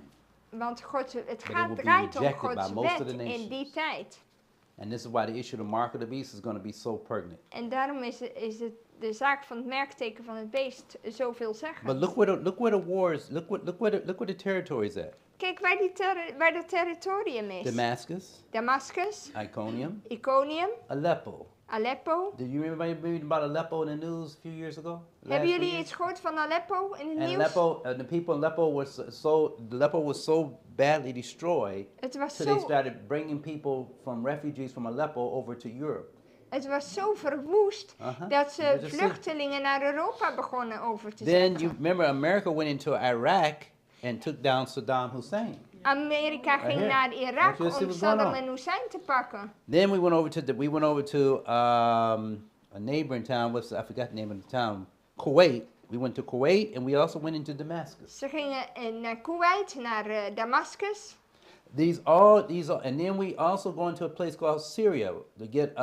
Want het it will draait be om rejected Gods by most of wet the in nations. die tijd. And this is why the issue of the mark of the beast is going to be so pertinent. En daarom is de zaak van het merkteken van het beest zoveel zeggen. But look where the wars, look where the territory is at. Kijk waar dat territorium is. Damascus, Damascus, Iconium, Iconium, Aleppo. Aleppo. Did you remember reading about Aleppo in the news a few years ago? Hebben Last jullie year? iets gehoord van Aleppo in het And nieuws? Aleppo, the people in Aleppo was so badly destroyed. Het was So they zo, started bringing people from refugees from Aleppo over to Europe. het was zo verwoest Uh-huh. dat ze You just see. vluchtelingen naar Europa begonnen over te Then you zetten. remember America went into Iraq and took down Saddam Hussein. Amerika ging here. naar Irak Want you see om what's going Saddam on. en Hussein te pakken. Then we went over to a neighboring town. I forgot the name of the town. Kuwait. We went to Kuwait and we also went into Damascus. Ze gingen naar Kuwait, naar Damascus. These are, and then we also go into a place called Syria to get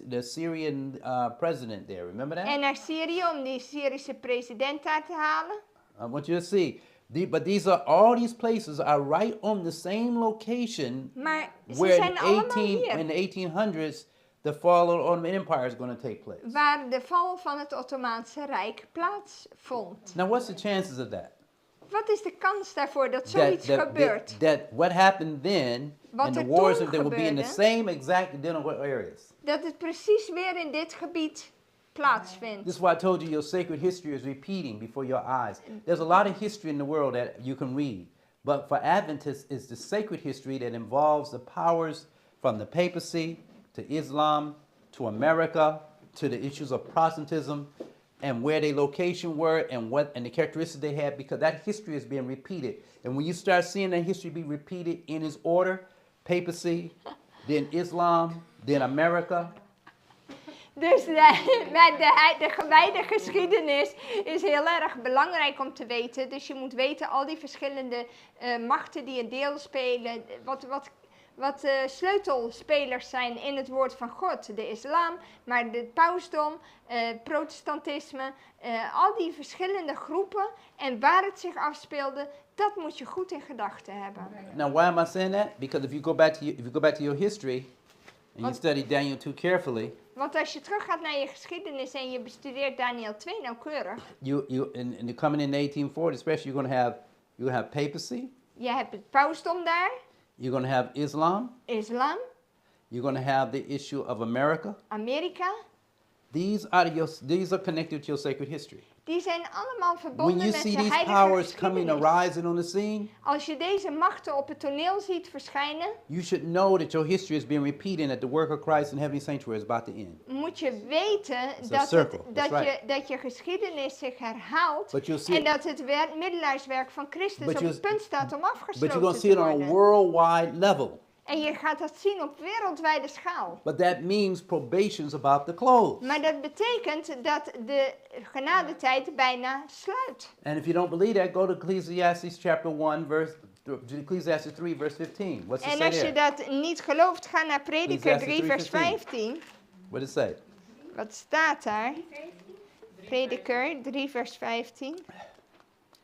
the Syrian president there. Remember that? En naar Syrië om die Syrische president daar te halen. I want you to see. But all these places are right on the same location Maar ze where zijn allemaal in hier. the 1800s the fall of the Ottoman Empire is going to take place. Waar de val van het Ottomaanse Rijk plaatsvond. Now, what's the chances of that? Wat is de kans daarvoor dat zoiets gebeurt? That what happened then Wat and the er wars toen they will be in the gebeurde. same exact identical areas. Dat het precies weer in dit gebied plaatsvindt. This is why I told you your sacred history is repeating before your eyes. There's a lot of history in the world that you can read, but for Adventists, it's the sacred history that involves the powers from the papacy to Islam to America to the issues of Protestantism and where their location were and the characteristics they had, because that history is being repeated. And when you start seeing that history be repeated in its order, papacy, then Islam, then America. Dus de gewijde geschiedenis is heel erg belangrijk om te weten. Dus je moet weten al die verschillende machten die een deel spelen. Wat sleutelspelers zijn in het woord van God. De islam, maar de pausdom, protestantisme. Al die verschillende groepen en waar het zich afspeelde. Dat moet je goed in gedachten hebben. Now, why am I saying that? Because if you go back to your history and you study Daniel 2 carefully, Want als je teruggaat naar je geschiedenis en je bestudeert Daniel 2 nauwkeurig. in the coming in the 1840s, especially, you're going to have papacy. Je hebt het pausdom daar, You're going to have Islam. islam, You're going to have the issue of America. Amerika. These are connected to your sacred history. Die zijn allemaal When verbonden you met see de these heilige powers coming and geschiedenis. rising on the scene, Als je deze machten op het toneel ziet verschijnen, you should know that your history is being repeated, that the work of Christ in heavenly sanctuary is about to end. moet je weten It's a dat, circle, that's dat je geschiedenis zich herhaalt But you'll see en it- dat het middelaarswerk van Christus But op you- het punt staat om But you're afgesloten going to see te it on a worden. worldwide level. En je gaat dat zien op wereldwijde schaal. But that means probation's about to close. Maar dat betekent dat de genadetijd bijna sluit. And if you don't believe that, go to Ecclesiastes chapter 1, Ecclesiastes 3, verse 15. What's it En say als je there? dat niet gelooft, ga naar Prediker Ecclesiastes 3 vers 3:15. 15. What does it say? Wat staat daar? Prediker 3 vers 15.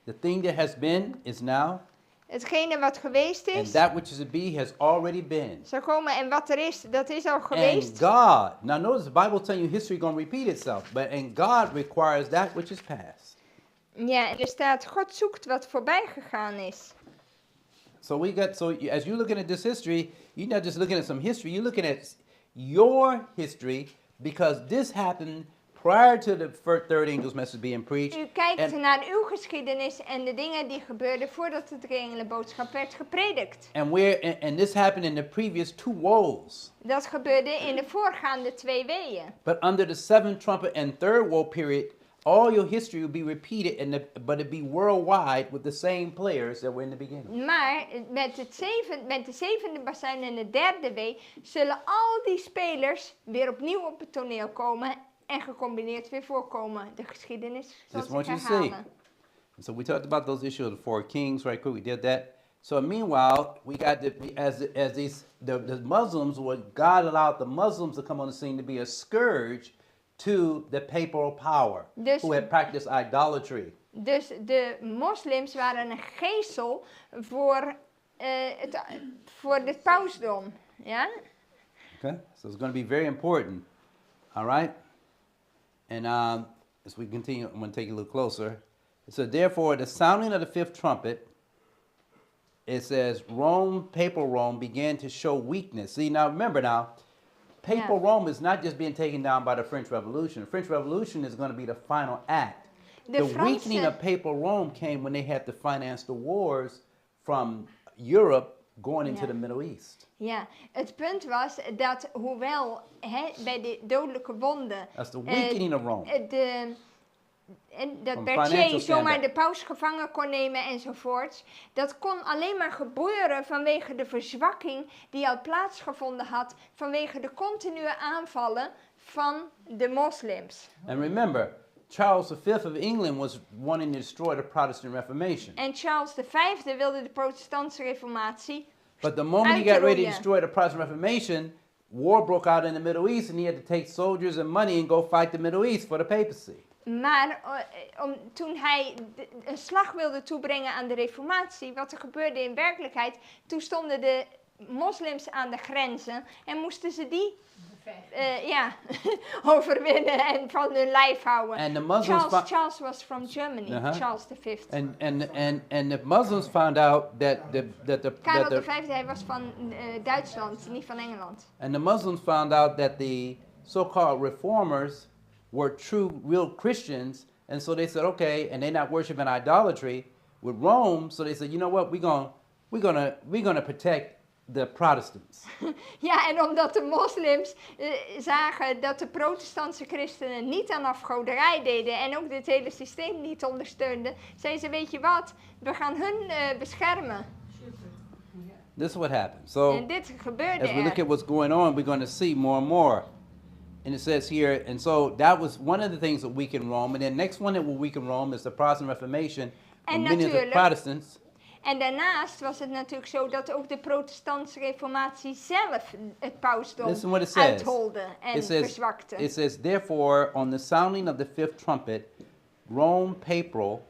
The thing that has been is now, Hetgene wat geweest and is, that which is to be has already been. zal komen. En wat er is, dat is al And geweest. God, now notice the Bible telling you history going to repeat itself, and God requires that which is past. Ja, en er staat, God zoekt wat voorbij gegaan is. So as you're looking at this history, you're not just looking at some history, you're looking at your history, because this happened prior to the third angel's message being preached. U kijkt And, naar uw geschiedenis en de dingen die gebeurden voordat de engelenboodschap werd gepredikt. and this happened in the previous 2 woes. Dat gebeurde in de voorgaande 2 weeën. But under the 7th trumpet and 3rd woe period, all your history will be repeated, but it'll be worldwide with the same players that were in the beginning. Maar met de zevende bazuin en de derde wee zullen al die spelers weer opnieuw op het toneel komen en gecombineerd weer voorkomen. De geschiedenis zal Just zich want you to see. herhalen. And so we talked about those issues of the 4 kings, right quick. We did that. So meanwhile, we got the Muslims, God allowed the Muslims to come on the scene to be a scourge to the papal power, Dus- who had practiced idolatry. Dus de moslims waren een geesel voor het pausdom. Ja? Okay, so it's going to be very important. All right, And as we continue, I'm going to take a little closer. It says, therefore, the sounding of the fifth trumpet, it says, papal Rome began to show weakness. See, now remember now, papal Rome is not just being taken down by the French Revolution. The French Revolution is going to be the final act. The weakening of papal Rome came when they had to finance the wars from Europe going into the Middle East. Ja, het punt was dat hoewel bij de dodelijke wonden That's the weakening of Rome. dat From Berthier financial zomaar standpoint. de paus gevangen kon nemen enzovoorts. Dat kon alleen maar gebeuren vanwege de verzwakking die al plaatsgevonden had vanwege de continue aanvallen van de moslims. And remember, Charles V of England was wanting to destroy the Protestant Reformation. En Charles V wilde de protestantse reformatie. But the moment he got ready to uitroeien. destroy the Protestant Reformation, war broke out in the Middle East and he had to take soldiers and money and go fight the Middle East for the papacy. Maar toen hij een slag wilde toebrengen aan de reformatie, wat er gebeurde in werkelijkheid, toen stonden de moslims aan de grenzen en moesten ze die overwinnen en van hun lijf houden. And the Muslims Charles was from Germany, Charles V. And the Muslims found out Karel V, hij was van Duitsland, niet van Engeland. And the Muslims found out that the so-called reformers were true, real Christians, and so they said, okay, and they're not worshiping idolatry with Rome, so they said, you know what, we're gonna protect the Protestants. Ja, en omdat de moslims zagen dat de protestantse christenen niet aan afgoderij deden en ook dit hele systeem niet ondersteunden, zeiden ze, weet je wat, we gaan hun beschermen. This is what happened. So, En dit gebeurde as we look er. at what's going on, we're going to see more and more. And it says here, and so that was one of the things that weakened Rome. And then next one that will weaken Rome is the Protestant Reformation. En Many of the natuurlijk. Protestants. En daarnaast was het natuurlijk zo dat ook de protestantse reformatie zelf het pausdom Listen what it says. uitholde en verzwakte. It says, therefore, on the sounding of the fifth trumpet, Rome papal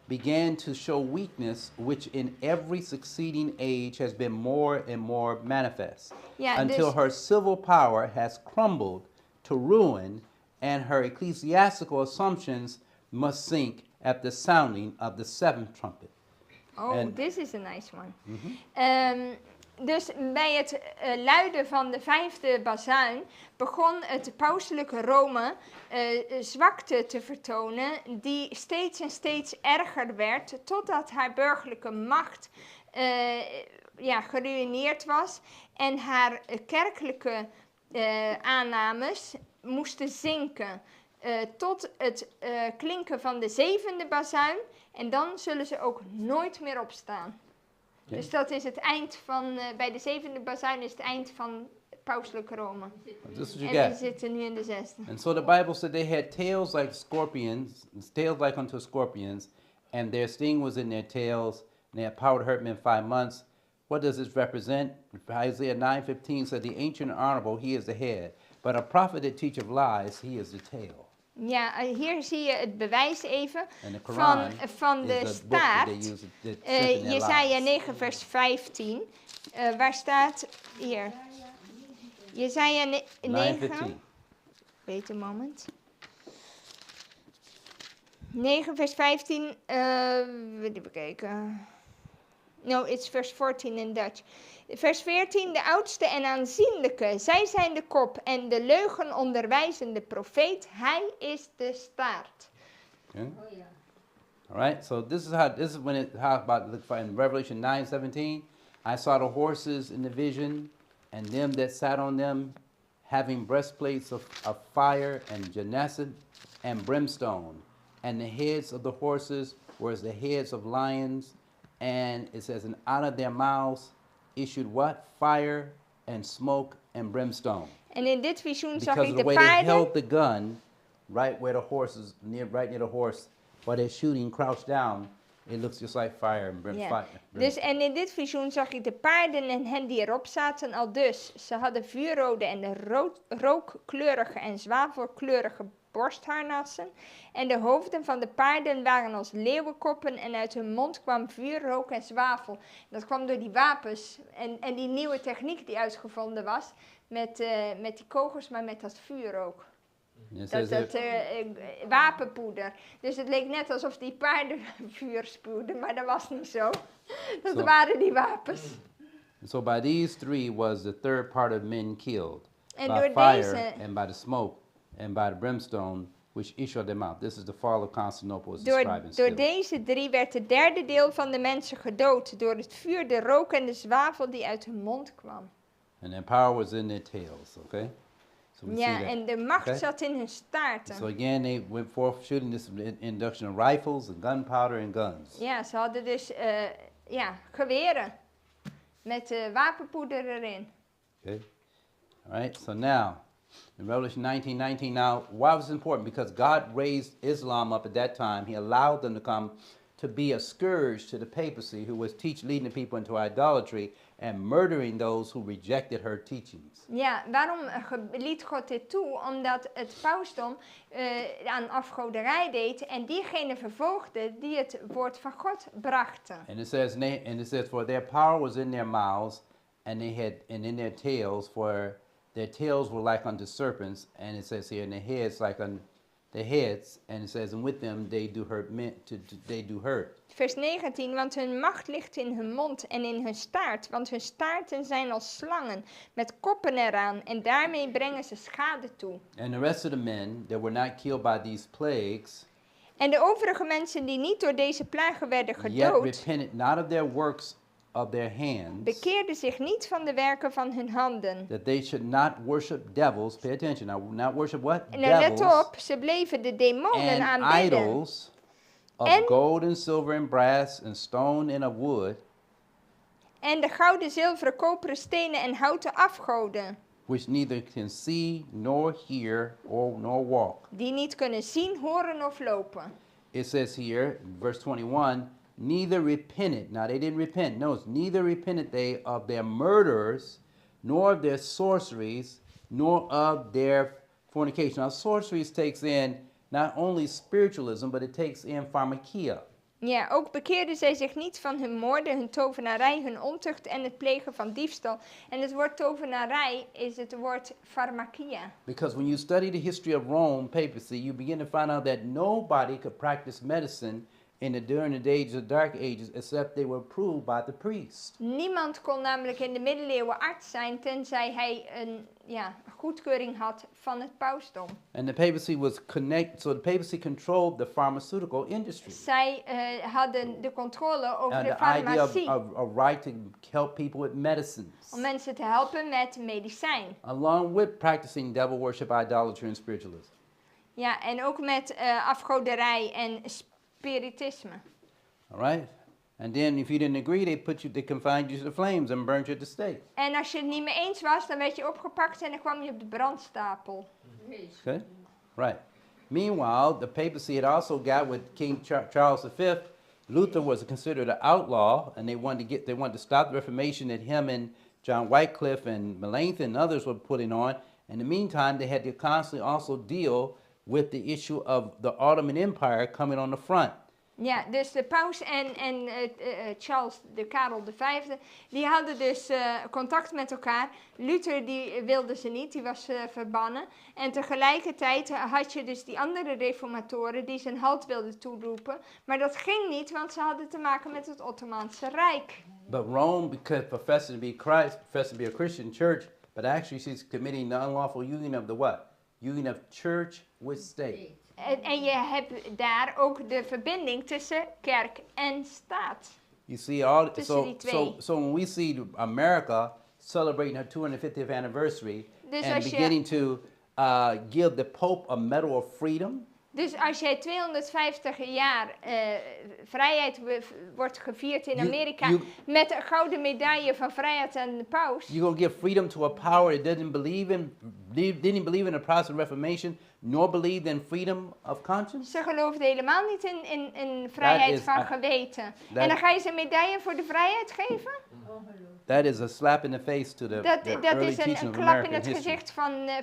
began to show weakness, which in every succeeding age has been more and more manifest, Ja, until dus- her civil power has crumbled to ruin, and her ecclesiastical assumptions must sink at the sounding of the seventh trumpet. Oh, this is a nice one. Dus bij het luiden van de vijfde bazuin begon het pauselijke Rome zwakte te vertonen die steeds en steeds erger werd totdat haar burgerlijke macht geruïneerd was en haar kerkelijke aannames moesten zinken tot het klinken van de zevende bazuin en dan zullen ze ook nooit meer opstaan. Okay. Dus dat is het eind van, bij de zevende bazuin is het eind van pauselijke Rome. This is what you En we get. zitten nu in de zesde. And so the Bible said they had tails like scorpions, tails like unto scorpions, and their sting was in their tails, and they had power to hurt men 5 months. What does this represent? Isaiah 9:15 said, the ancient and honorable, he is the head. But a prophet that teacheth lies, he is the tail. Ja, hier zie je het bewijs even And the Quran van de is the book that they staart. use that set in their Jesaja lives. 9 vers 15. Waar staat hier? Jesaja 9. 9:15. Wait a moment. 9 vers 15. Even kijken. No, it's verse 14 in Dutch. Vers 14, de oudste en aanzienlijke, zij zijn de kop en de leugen onderwijzende profeet, hij is de staart. Okay. All right. So this is when it how about look for in Revelation 9:17. I saw the horses in the vision, and them that sat on them, having breastplates of fire and jacinth and brimstone, and the heads of the horses were as the heads of lions, and it says, and out of their mouths issued what? Fire and smoke and brimstone. En in dit visioen zag Because ik of the de way they paarden. held the gun, right where the horse is, right near the horse, while they're shooting, crouched down, it looks just like fire and Ja. Dus en in dit visioen zag ik de paarden en hen die erop zaten al dus. Ze hadden vuurrode en rookkleurige en zwavelkleurige borstharnassen. En de hoofden van de paarden waren als leeuwenkoppen en uit hun mond kwam vuur, rook en zwavel. Dat kwam door die wapens en die nieuwe techniek die uitgevonden was met die kogels, maar met dat vuur ook. And it Dat says dat wapenpoeder. Dus het leek net alsof die paarden vuur spuwden, maar dat was niet zo. Dat Zo. waren die wapens. so by these three was the third part of men killed En by door fire deze- and by the smoke and by the brimstone which issued out their mouth. This is the fall of Constantinople is Door described in deze drie werd het derde deel van de mensen gedood. Door het vuur, de rook en de zwavel die uit hun mond kwam. And their power was in their tails, okay? So we see Ja, that. en de macht Okay. zat in hun staarten. So again, they went forth shooting this induction of rifles and gunpowder and guns. Ja, ze hadden dus geweren. Met wapenpoeder erin. Okay? All right, so now, in Revelation 19:19, now, why was it important? Because God raised Islam up at that time. He allowed them to come to be a scourge to the papacy, who was leading the people into idolatry and murdering those who rejected her teachings. Ja, waarom liet God dit toe? Omdat het pausdom aan afgoderij deed en diegenen vervolgde die het woord van God brachten. And it says, for their power was in their mouths, and in their tails, for their tails were like unto serpents, and it says here, and their heads like unto the heads, and it says, and with them they do hurt they do hurt. Vers 19, want hun macht ligt in hun mond en in hun staart, want hun staarten zijn als slangen, met koppen eraan, en daarmee brengen ze schade toe. And the rest of the men that were not killed by these plagues, En de overige mensen die niet door deze plagen werden yet gedood, repented not of their works of their hands, bekeerden zich niet van de werken van hun handen. that they should not worship devils. Pay attention now, not worship what? En dan let Devils op, ze bleven de demonen and aanbidden. idols of En- gold and silver and brass and stone and of wood, En de gouden, zilveren, koperen, stenen en houten afgoden, which neither can see nor hear nor walk. die niet kunnen zien, horen of lopen. It says here, verse 21, neither repented. Now they didn't repent. Notice, neither repented they of their murders, nor of their sorceries, nor of their fornication. Now sorceries takes in not only spiritualism, but it takes in pharmakia. Ja, ook bekeerden zij zich niet van hun moorden, hun tovenarij, hun ontucht en het plegen van diefstal. En het woord tovenarij is het woord pharmakia. Because when you study the history of Rome papacy, you begin to find out that nobody could practice medicine during the days of dark ages except they were approved by the priest. Niemand kon namelijk in de middeleeuwen arts zijn tenzij hij een goedkeuring had van het pausdom. And the papacy was so the papacy controlled the pharmaceutical industry. Zij hadden de controle over And de the idea farmacie. of a right to help people with medicines, Om mensen te helpen met medicijn. along with practicing devil worship, idolatry, and spiritualism. Ja, en ook met afgoderij en spiritisme. All right? And then if you didn't agree, they confined you to the flames and burnt you at the stake. En als je het niet mee eens was, dan werd je opgepakt en dan kwam je op de brandstapel. Okay? Right. Meanwhile, the papacy had also got with King Charles V. Luther was considered an outlaw, and they wanted to stop the Reformation that him and John Wycliffe and Melanchthon and others were putting on. In the meantime, they had to constantly also deal with the issue of the Ottoman Empire coming on the front. Ja, dus de paus en Charles de Karel V, die hadden dus contact met elkaar. Luther die wilde ze niet, die was verbannen. En tegelijkertijd had je dus die andere reformatoren die zijn halt wilden toeroepen. Maar dat ging niet, want ze hadden te maken met het Ottomaanse Rijk. But Rome, because professing to be a Christian church, but actually she's committing the unlawful union of the what? Union of church with state. En je hebt daar ook de verbinding tussen kerk en staat. You see, Tussen die twee. so when we see America celebrating her 250th anniversary Dus and als je- beginning to give the Pope a Medal of Freedom, Dus als jij 250 jaar vrijheid wordt gevierd in You- Amerika you- met een gouden medaille van vrijheid aan de paus. you're going to give freedom to a power that didn't believe in the Protestant Reformation, nor believed in freedom of conscience? Ze geloofden helemaal niet in vrijheid is- van geweten. that- En dan ga je ze een medaille voor de vrijheid geven? That is a slap in the face to the Dat early is teaching een of klap American in het history. gezicht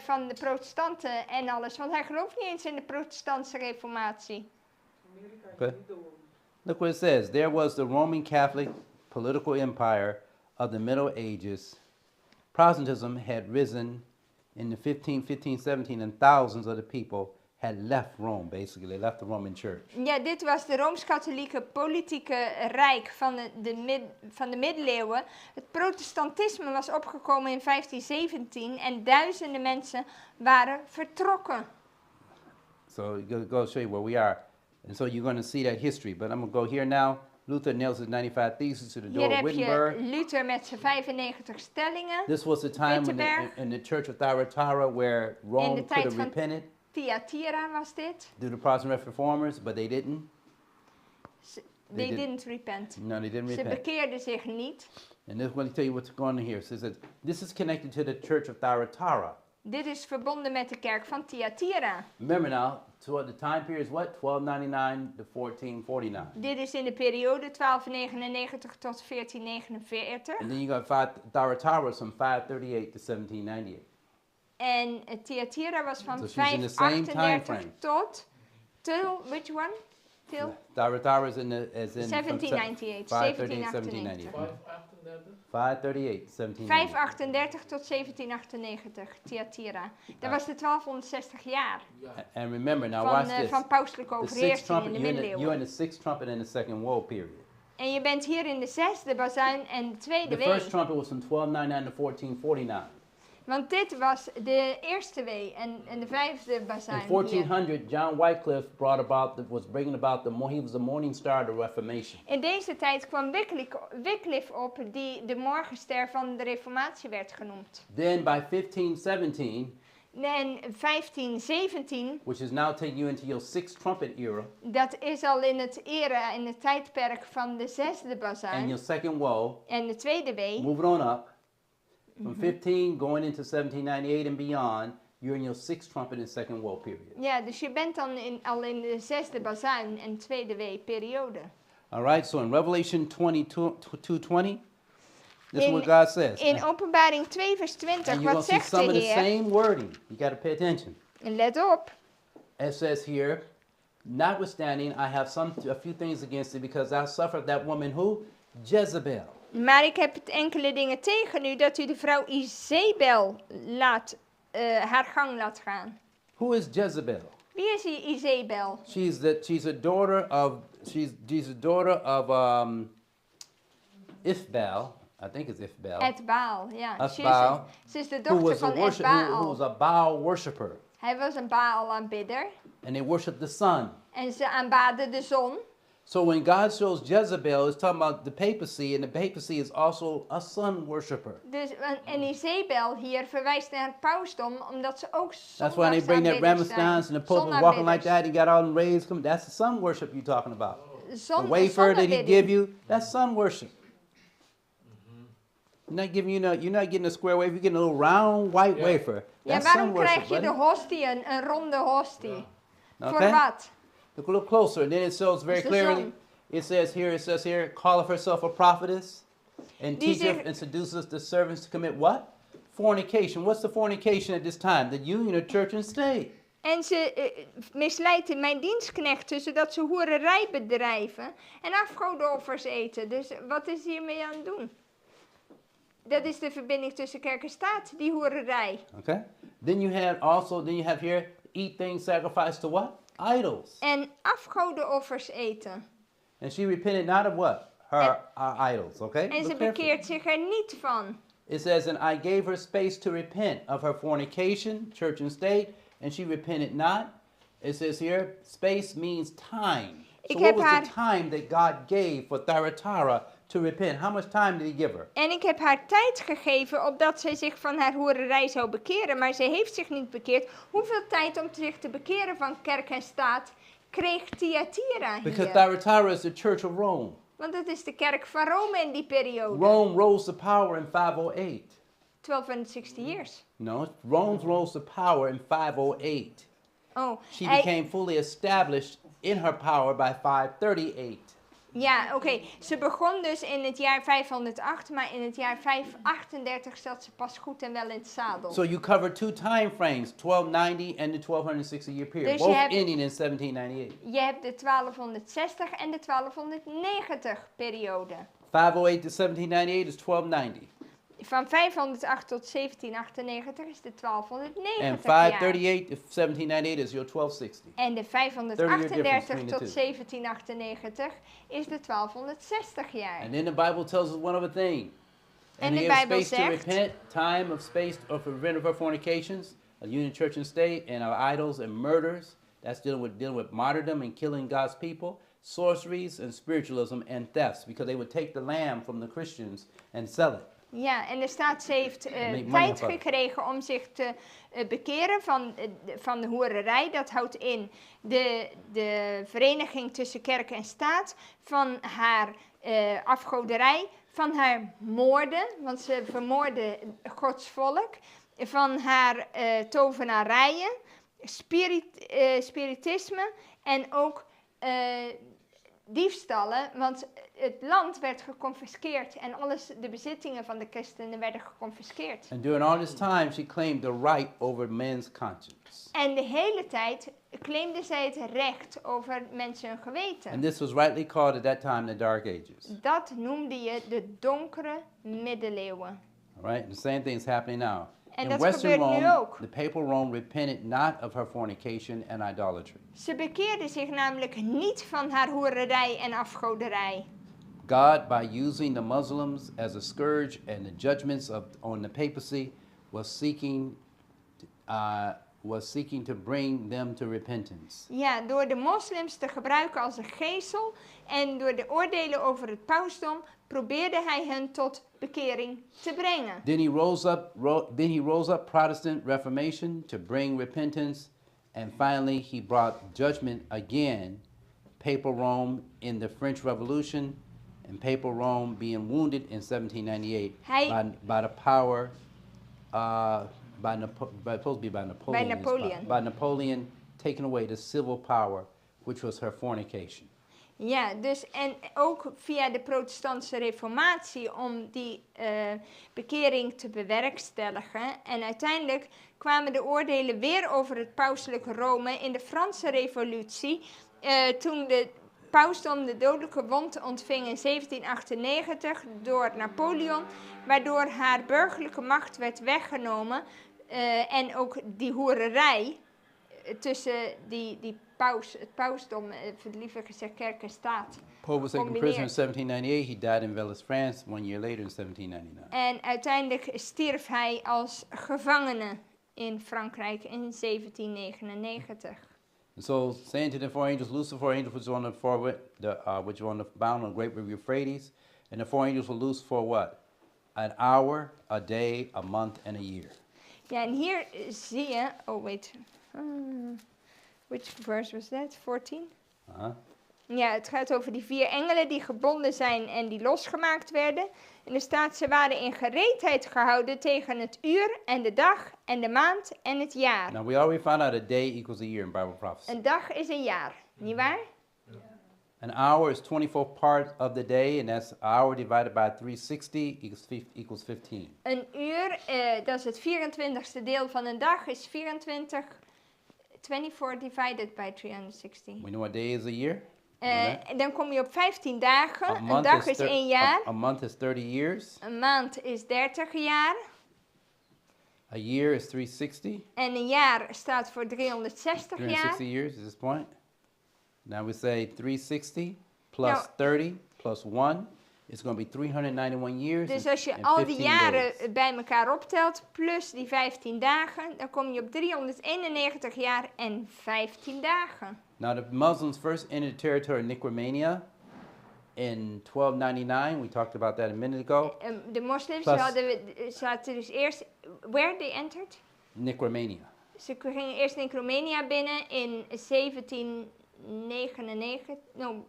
van de protestanten en alles. Want hij gelooft niet eens in de protestantse reformatie. Okay. Look what it says. There was the Roman Catholic political empire of the Middle Ages. Protestantism had risen in the 1517, and thousands of the people had left Rome, basically. They left the Roman church. Ja, dit was de Rooms-Katholieke politieke rijk van de middeleeuwen. Het protestantisme was opgekomen in 1517 en duizenden mensen waren vertrokken. So you go show you where we are. And so you're going to see that history. But I'm going to go here now. Luther nails his 95 Theses to the door Hier of heb je Wittenberg. Luther met zijn 95 stellingen. This was the time Wittenberg. in the church of Thyatira where Rome de could tijd have van repented Thyatira was dit. through the Protestant reformers, but they didn't. They didn't repent. No, they didn't Ze repent. bekeerden zich niet. And this is going to tell you what's going on here. It says that this is connected to the church of Thyatira. Dit is verbonden met de kerk van Thyatira. Remember now, to the time period is what? 1299 to 1449. Dit is in de periode 1299 tot 1449. And then you got Thyatira was from 538 to 1798. En Thyatira was van So she's in the same time 538 frame. till which one? Till Thyatira is in 1798. 538, 1798. 538 tot 1798, Thyatira. Dat was de 1260 jaar And remember now, watch this. van pauselijke The sixth overheersing trumpet, in de you're in middeleeuwen. the sixth trumpet in the Second World Period. En je bent hier in de zesde bazuin en de tweede The first wee. trumpet was from 1299 to 1449. Want dit was de eerste wee en de vijfde In bazuin hier. 1400, John Wycliffe was bringing about he was the morning star of the Reformation. In deze tijd kwam Wycliffe op, die de morgenster van de Reformatie werd genoemd. Then by 1517, En 1517, which is now taking you into your sixth trumpet era dat is al in het tijdperk van de zesde and bazuin your second woe, en de tweede wee. moving on up, from 15 going into 1798 and beyond, you're in your sixth trumpet and second woe period. Ja, dus je bent dan al in de zesde bazuin en tweede wee periode. All right, so in Revelation 22:20, this is In- what God says. In Openbaring 2 vers 20, And you're going wat to see zegt some of de the Heer? same wording. You got to pay attention. En let op, It says here, notwithstanding, I have a few things against thee, because thou suffered that woman who? Jezebel. maar ik heb enkele dingen tegen u, dat u de vrouw Izebel haar gang laat gaan. Who is Jezebel? Wie is die Izebel? She's a daughter of Ifbal. I think it's Ifbal. Etbaal, ja. Etbaal, Ze is de who was dochter a van who was Etbaal. a Baal worshipper, Hij was een Baal-aanbidder and they worshiped the sun. en ze aanbaden de zon. So when God shows Jezebel, it's talking about the papacy, and the papacy is also a sun worshiper. Dus, en Izebel hier verwijst naar het pausdom, omdat ze ook That's why they bring that zondagsaanbidders Ramesses zijn. and the Pope was walking like Zonaanbidders. that. He got all them rays coming. That's the sun worship you're talking about. The Zon- wafer that he zonnebidding. give you, that's sun worship. You're not giving you're not getting a square wafer. You're getting a little round white wafer. Ja, That's sun waarom worship, krijg je de buddy. hostie, een ronde hostie? Voor Okay. wat? Look a little closer, and then it shows very It's the clearly. sun. It says here, calleth herself a prophetess, and Die teacheth zegt- and seduceth the servants to commit what? Fornication. What's the fornication at this time? The union of church and state. En ze misleiden mijn dienstknechten, zodat ze hoererij bedrijven en afgodenoffers eten. Dus wat is hiermee aan het doen? Dat is de verbinding tussen kerk en staat, die hoererij. Okay. Then you have here, eat things sacrificed to what? Idols. En afgodenoffers eten. And she repented not of what? Her idols. Okay. En ze Look carefully. bekeert zich er niet van. It says, and I gave her space to repent of her fornication, church and state, and she repented not. It says here, space means time. So Ik what heb was haar- the time that God gave for Thyatira to repent? How much time did he give her? En ik heb haar tijd gegeven opdat zij zich van haar hoererij zou bekeren, maar zij heeft zich niet bekeerd. Hoeveel tijd om zich te bekeren van kerk en staat kreeg Thyatira Because hier? Thyatira is the church of Rome. Want het is de kerk van Rome in die periode. Rome rose to power in 508. 1260 years. No, Rome rose to power in 508. Oh, She hij- became fully established in her power by 538. ja, oké. Ze begon dus in het jaar 508, maar in het jaar 538 zat ze pas goed en wel in het zadel. So you cover two time frames, 1290 and the 1260 year period, Dus je both hebt- ending in 1798. Je hebt de 1260 en de 1290 periode. 508 to 1798 is 1290. van 508 tot 1798 is de And 1290 jaar. 538 to 1798 is your 1260. En de 30 year difference 538 between the tot two. 1798 is de 1260 jaar. And then the Bible tells us one other thing. En And de he has Bijbel space to zegt- repent, time of space of repent of our fornications, a union church and state, and our idols and murders. That's dealing with martyrdom and killing God's people, sorceries and spiritualism and thefts, because they would take the lamb from the Christians and sell it. Ja, en de staat ze heeft Make money tijd off of it. gekregen om zich te bekeren van de hoererij. Dat houdt in de vereniging tussen kerk en staat, van haar afgoderij, van haar moorden, want ze vermoorden Gods volk, van haar tovenarijen, spiritisme en ook diefstallen, want het land werd geconfiskeerd en de bezittingen van de christenen werden geconfiskeerd. And during all this time, she claimed the right over men's conscience. En de hele tijd claimde zij het recht over mensen hun geweten. And this was rightly called at that time the Dark Ages. Dat noemde je de donkere middeleeuwen. All right? The same thing is happening now. En In dat Western gebeurt nu Rome, ook. the papal Rome repented not of her fornication and idolatry. Ze bekeerde zich namelijk niet van haar hoererij en afgoderij. God, by using the Muslims as a scourge and the judgments on the papacy, was seeking to bring them to repentance. Ja, door de moslims te gebruiken als een geesel en door de oordelen over het pausdom probeerde hij hen tot bekering te brengen. Then he rose up Protestant Reformation to bring repentance, and finally he brought judgment again. Papal Rome in the French Revolution, and Papal Rome being wounded in 1798 by the power supposed to be by Napoleon. By Napoleon taking away the civil power, which was her fornication. Ja, dus en ook via de protestantse reformatie om die bekering te bewerkstelligen. En uiteindelijk kwamen de oordelen weer over het pauselijke Rome in de Franse revolutie. Toen de pausdom de dodelijke wond ontving in 1798 door Napoleon. Waardoor haar burgerlijke macht werd weggenomen. En ook die hoererij tussen het pausdom, liever gezegd kerk en staat. Pope was taken prisoner in 1798. He died in Valais, France, 1 year later in 1799. En uiteindelijk stierf hij als gevangene in Frankrijk in 1799. And so, saying to the four angels, loose the four angels which are on the forward, which are on the bound on the great river Euphrates, and the four angels were loose for what? An hour, a day, a month, and a year. Ja, en hier zie je, oh wait, which verse was that? 14? Ja, het gaat over die 4 engelen die gebonden zijn en die losgemaakt werden. En er staat, ze waren in gereedheid gehouden tegen het uur en de dag en de maand en het jaar. Now, we already found out a day equals a year in Bible prophecy. Een dag is een jaar, nietwaar? An hour is 24 parts of the day, and that's an hour divided by 360 equals 15. Een uur, dat is het 24ste deel van een dag, is 24 divided by 360. We know what day is a year? En dan kom je op 15 dagen. A Een month dag is 1 jaar. A month is 30 years. Een maand is 30 jaar. A year is 360. En een jaar staat voor 360 jaar. 360 years at this point. Now we say 360 plus Nou, 30 plus 1 is going to be 391 years. Dus als je and al die 15 jaren days. bij elkaar optelt, plus die 15 dagen, dan kom je op 391 jaar en 15 dagen. Now the Muslims first entered the territory of Nicromania in 1299. We talked about that a minute ago. De moslims Plus- zaten dus eerst, where they entered? Nicromania. Ze gingen eerst in Romania binnen in 1799, no?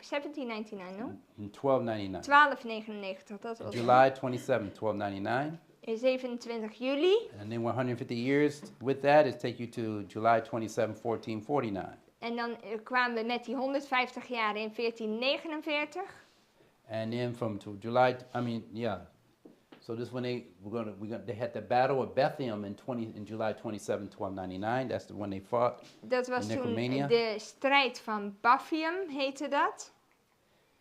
In 1299. 1299, dat was het. July 27, 1299. In 27 juli. And then 150 years with that is take you to July 27, 1449. En dan kwamen we met die 150 jaar in 1449. And then from to July, So this when they had the battle of Bethlehem in July 27, 1299. That's the one they fought. Dat was in toen Nicomania. de strijd van Baphium, heette dat.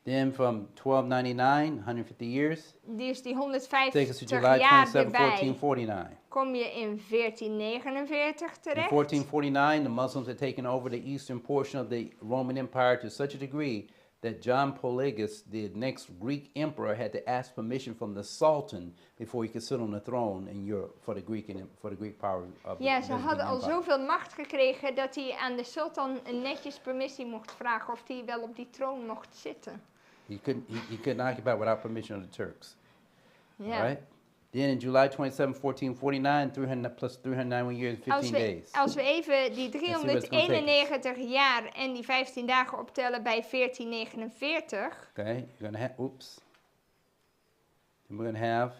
Then from 1299, 150 years, Dus die take us to 150 July jaar 27, erbij, 1449. kom je in 1449 In terecht. 1449, the Muslims had taken over the eastern portion of the Roman Empire to such a degree that John Polygus, the next Greek emperor, had to ask permission from the Sultan before he could sit on the throne in Europe for the Greek power of the Ja, ze Byzantine hadden al Empire. zoveel macht gekregen dat hij aan de sultan netjes permissie mocht vragen of hij wel op die troon mocht zitten. He couldn't occupy without permission of the Turks. Ja. All right. Then in July 27, 1449, 300 plus 391 years and 15 days. Als we even die see what it's gonna take 391 jaar en die 15 dagen optellen bij 1449, Okay, you're gonna have. Oops. Then we're gonna have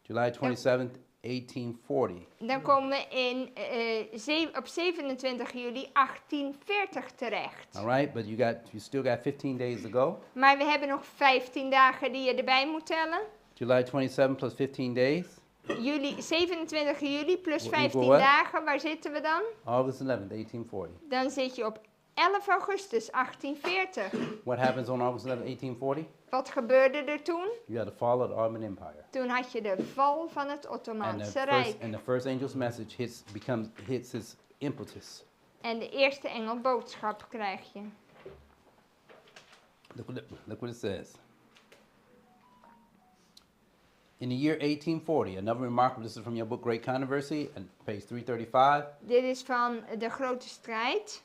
July 27th, 1840. dan komen we op 27 juli 1840 terecht. All right, but you still got 15 days to go. Maar we hebben nog 15 dagen die je erbij moet tellen. July 27 plus 15 days. 27 juli plus Will 15 equal what? dagen, waar zitten we dan? August 11th, 1840. Dan zit je op 11 augustus 1840. What happens on August 11th, 1840? Wat gebeurde er toen? You had the fall of the Ottoman Empire. Toen had je de val van het Ottomaanse Rijk. And the first angel's message hits its impetus. En de eerste engelboodschap krijg je. Look what it says. In the year 1840, another remarkable, this is from your book Great Controversy, and page 335. Dit is van de grote strijd.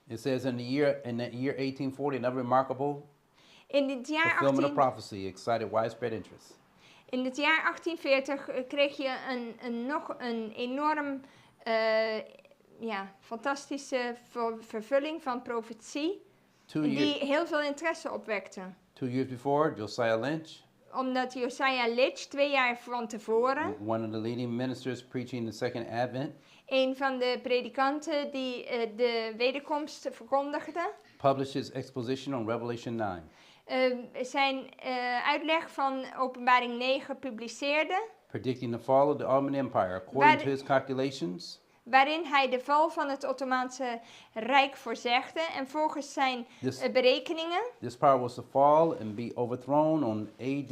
It says in the year 1840, another remarkable In het jaar fulfillment of 18, prophecy excited widespread interest. in het jaar 1840 kreeg je nog een enorm fantastische vervulling van profetie die heel veel interesse opwekte. 2 years before, Josiah Lynch, Omdat Josiah Lynch 2 jaar van tevoren, one of the leading ministers preaching the second advent, een van de predikanten die de wederkomst verkondigde, published his exposition on Revelation 9. Zijn uitleg van Openbaring 9 publiceerde, Predicting the fall of the Ottoman Empire according to his calculations. Waarin hij de val van het Ottomaanse Rijk voorzegde en volgens zijn berekeningen This power was to fall and be overthrown on AD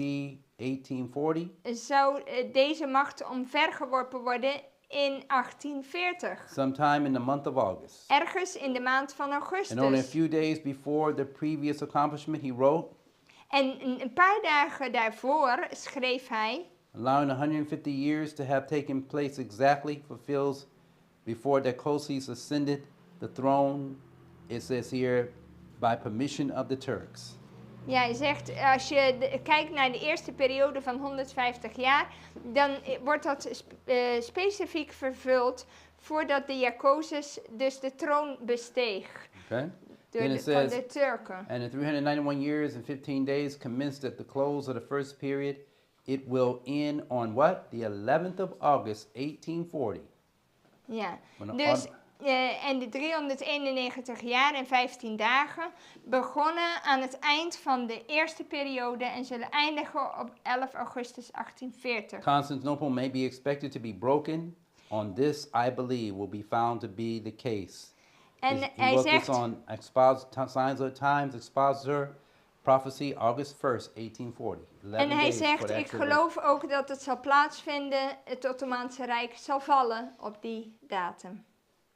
1840. Zou deze macht omvergeworpen worden in 1840. Sometime in the month of August. Ergens in de maand van And only a augustus. few days before the previous accomplishment, he wrote, En een paar dagen daarvoor schreef hij, allowing 150 years to have taken place exactly fulfills before Decoces ascended the throne, it says here, by permission of the Turks. ja, hij zegt, als je kijkt naar de eerste periode van 150 jaar, dan wordt dat specifiek vervuld voordat de Jacozes dus de troon besteeg. Okay? Door Then it van says, de Turken. and the 391 years and 15 days commenced at the close of the first period. It will end on what? The 11th of August, 1840. Ja, When dus en de 391 jaar en 15 dagen begonnen aan het eind van de eerste periode en zullen eindigen op 11 augustus 1840. Constantinople may be expected to be broken. On this, I believe, will be found to be the case. En He hij wrote this zegt, on Signs of the Times, Expositor, Prophecy, August 1st, 1840. 11 en hij days for zegt, the ik actual geloof ook dat het zal plaatsvinden, het Ottomaanse Rijk zal vallen op die datum.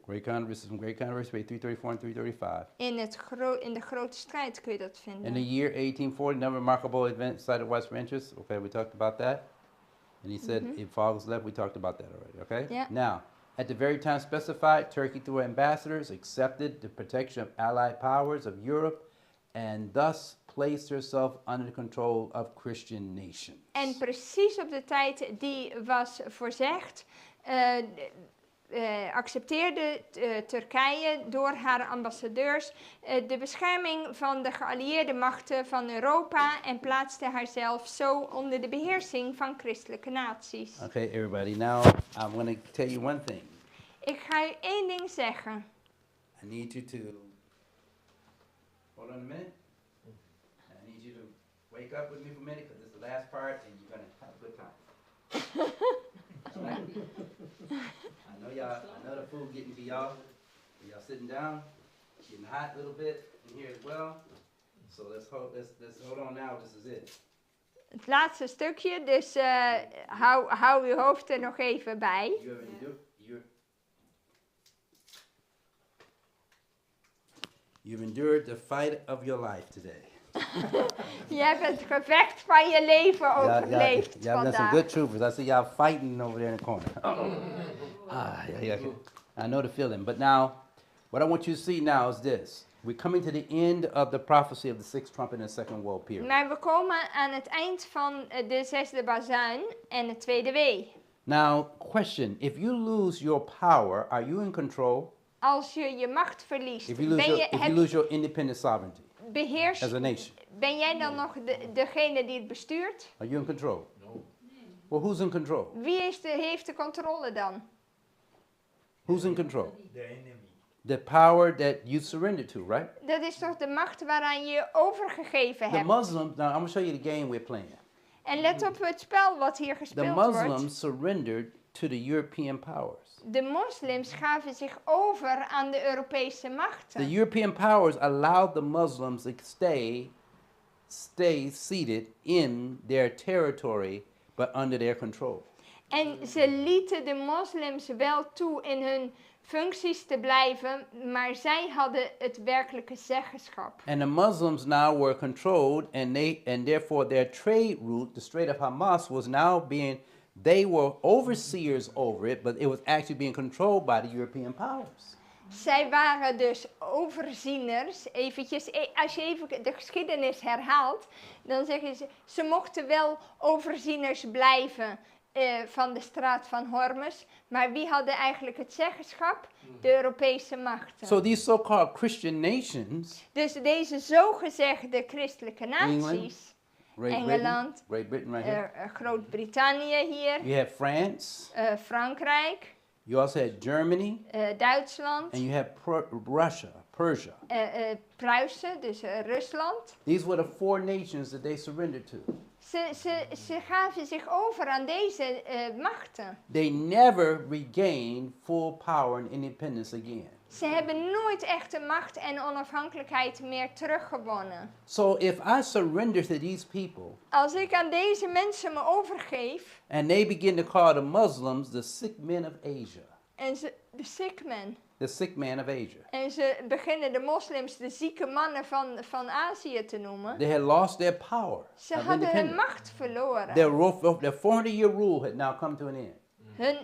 Great Controversy, from Great Controversy, page 334 and 335. In de grote strijd kun je dat In the vinden. year 1840, another remarkable event cited widespread interest. Okay, we talked about that. And he said, if August left, we talked about that already, okay? Yeah. Now, at the very time specified, Turkey, through ambassadors, accepted the protection of allied powers of Europe and thus placed herself under the control of Christian nations. En precies op de tijd die was voorzegd, accepteerde Turkije door haar ambassadeurs de bescherming van de geallieerde machten van Europa en plaatste haarzelf zo onder de beheersing van christelijke naties. Okay, everybody, now I'm going to tell you one thing. Ik ga u één ding zeggen. I need you to, hold on a minute. I need you to wake up with me for a minute because this is the last part and you're going to have a good time. I know the food getting to y'all. Y'all sitting down, getting hot a little bit in here as well. So let's hold on now. This is it. Het laatste stukje, dus hou uw hoofd er nog even bij. You've endured the fight of your life today. Je hebt het gevecht van je leven overleefd Y'all done some vandaag. good troopers. I see y'all fighting over there in the corner. Yeah. I know the feeling. But now, what I want you to see now is this. We're coming to the end of the prophecy of the sixth trumpet in the second world period. Maar we komen aan het eind van de zesde bazuin en de tweede wee. Now, question. If you lose your power, are you in control? Als je je macht verliest, If you lose your independent sovereignty beheers, as a nation, ben jij dan nog degene die het bestuurt? are you in control? No. Well, who's in control? Wie heeft de controle dan? Who's in control? The enemy. The power that you surrendered to, right? Dat is toch de macht waaraan je je overgegeven The hebt. Muslims, now I'm going to show you the game we're playing. En let op het spel wat hier The gespeeld wordt. Muslims surrendered to the European powers. De moslims gaven zich over aan de Europese The machten. European powers allowed the Muslims to stay seated in their territory, but under their control. En ze lieten de moslims wel toe in hun functies te blijven, maar zij hadden het werkelijke zeggenschap. And the Muslims now were controlled, and therefore their trade route, the Strait of Hamas, was now they were overseers over it, but it was actually being controlled by the European powers. Zij waren dus overzieners. Eventjes, als je even de geschiedenis herhaalt, dan zeggen ze mochten wel overzieners blijven van de straat van Hormuz. Maar wie hadden eigenlijk het zeggenschap? De Europese machten. So these so-called Christian nations, Dus deze zogezegde christelijke England, naties, Great Britain right here. Groot-Brittannië hier, You have France, Frankrijk, you also had Germany, Duitsland, and you have Russia, Persia. Pruisen, dus Rusland. These were the four nations that they surrendered to. Ze gaven zich over aan deze machten. They never regained full power and independence again. Ze hebben nooit echte macht en onafhankelijkheid meer teruggewonnen. So if I surrender to these people, Als ik aan deze mensen me overgeef, and they begin to call the Muslims the sick men of Asia, en de sick man, the sick man of Asia, en ze beginnen de moslims de zieke mannen van Azië te noemen, they had lost their power ze of hadden hun independence. macht verloren. Their 400-year rule had now come to an end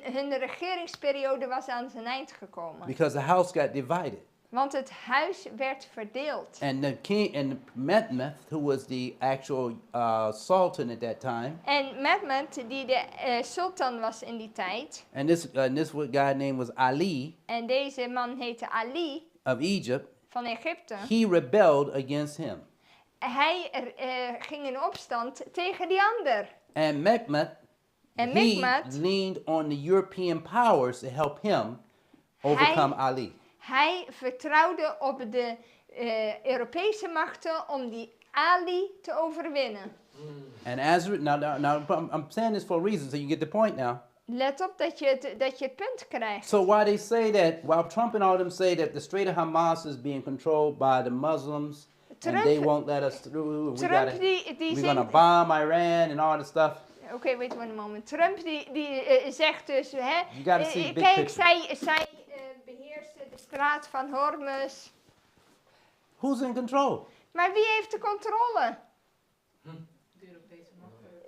Hun regeringsperiode was aan zijn eind gekomen. because the house got divided. Want het huis werd verdeeld. And the king and Mehmed, who was the actual sultan at that time, En Mehmed, die de sultan was in die tijd, and this guy name was Ali en deze man heette Ali of Egypt, van Egypte, he rebelled against him. hij ging in opstand tegen die ander. And Mehmed, En he Mehmed, leaned on the European powers to help him overcome Ali. Hij vertrouwde op de Europese machten om die Ali te overwinnen. And as now, I'm saying this for a reason, so you get the point now. Let op dat je het punt krijgt. So while they say that, while Trump and all them say that the Strait of Hamas is being controlled by the Muslims, and they won't let us through, we're gonna bomb Iran and all this stuff. Oké, wait one moment. Trump die zegt dus, hè, You gotta see big kijk, picture. zij beheersen de straat van Hormuz. Who's in control? Maar wie heeft de controle?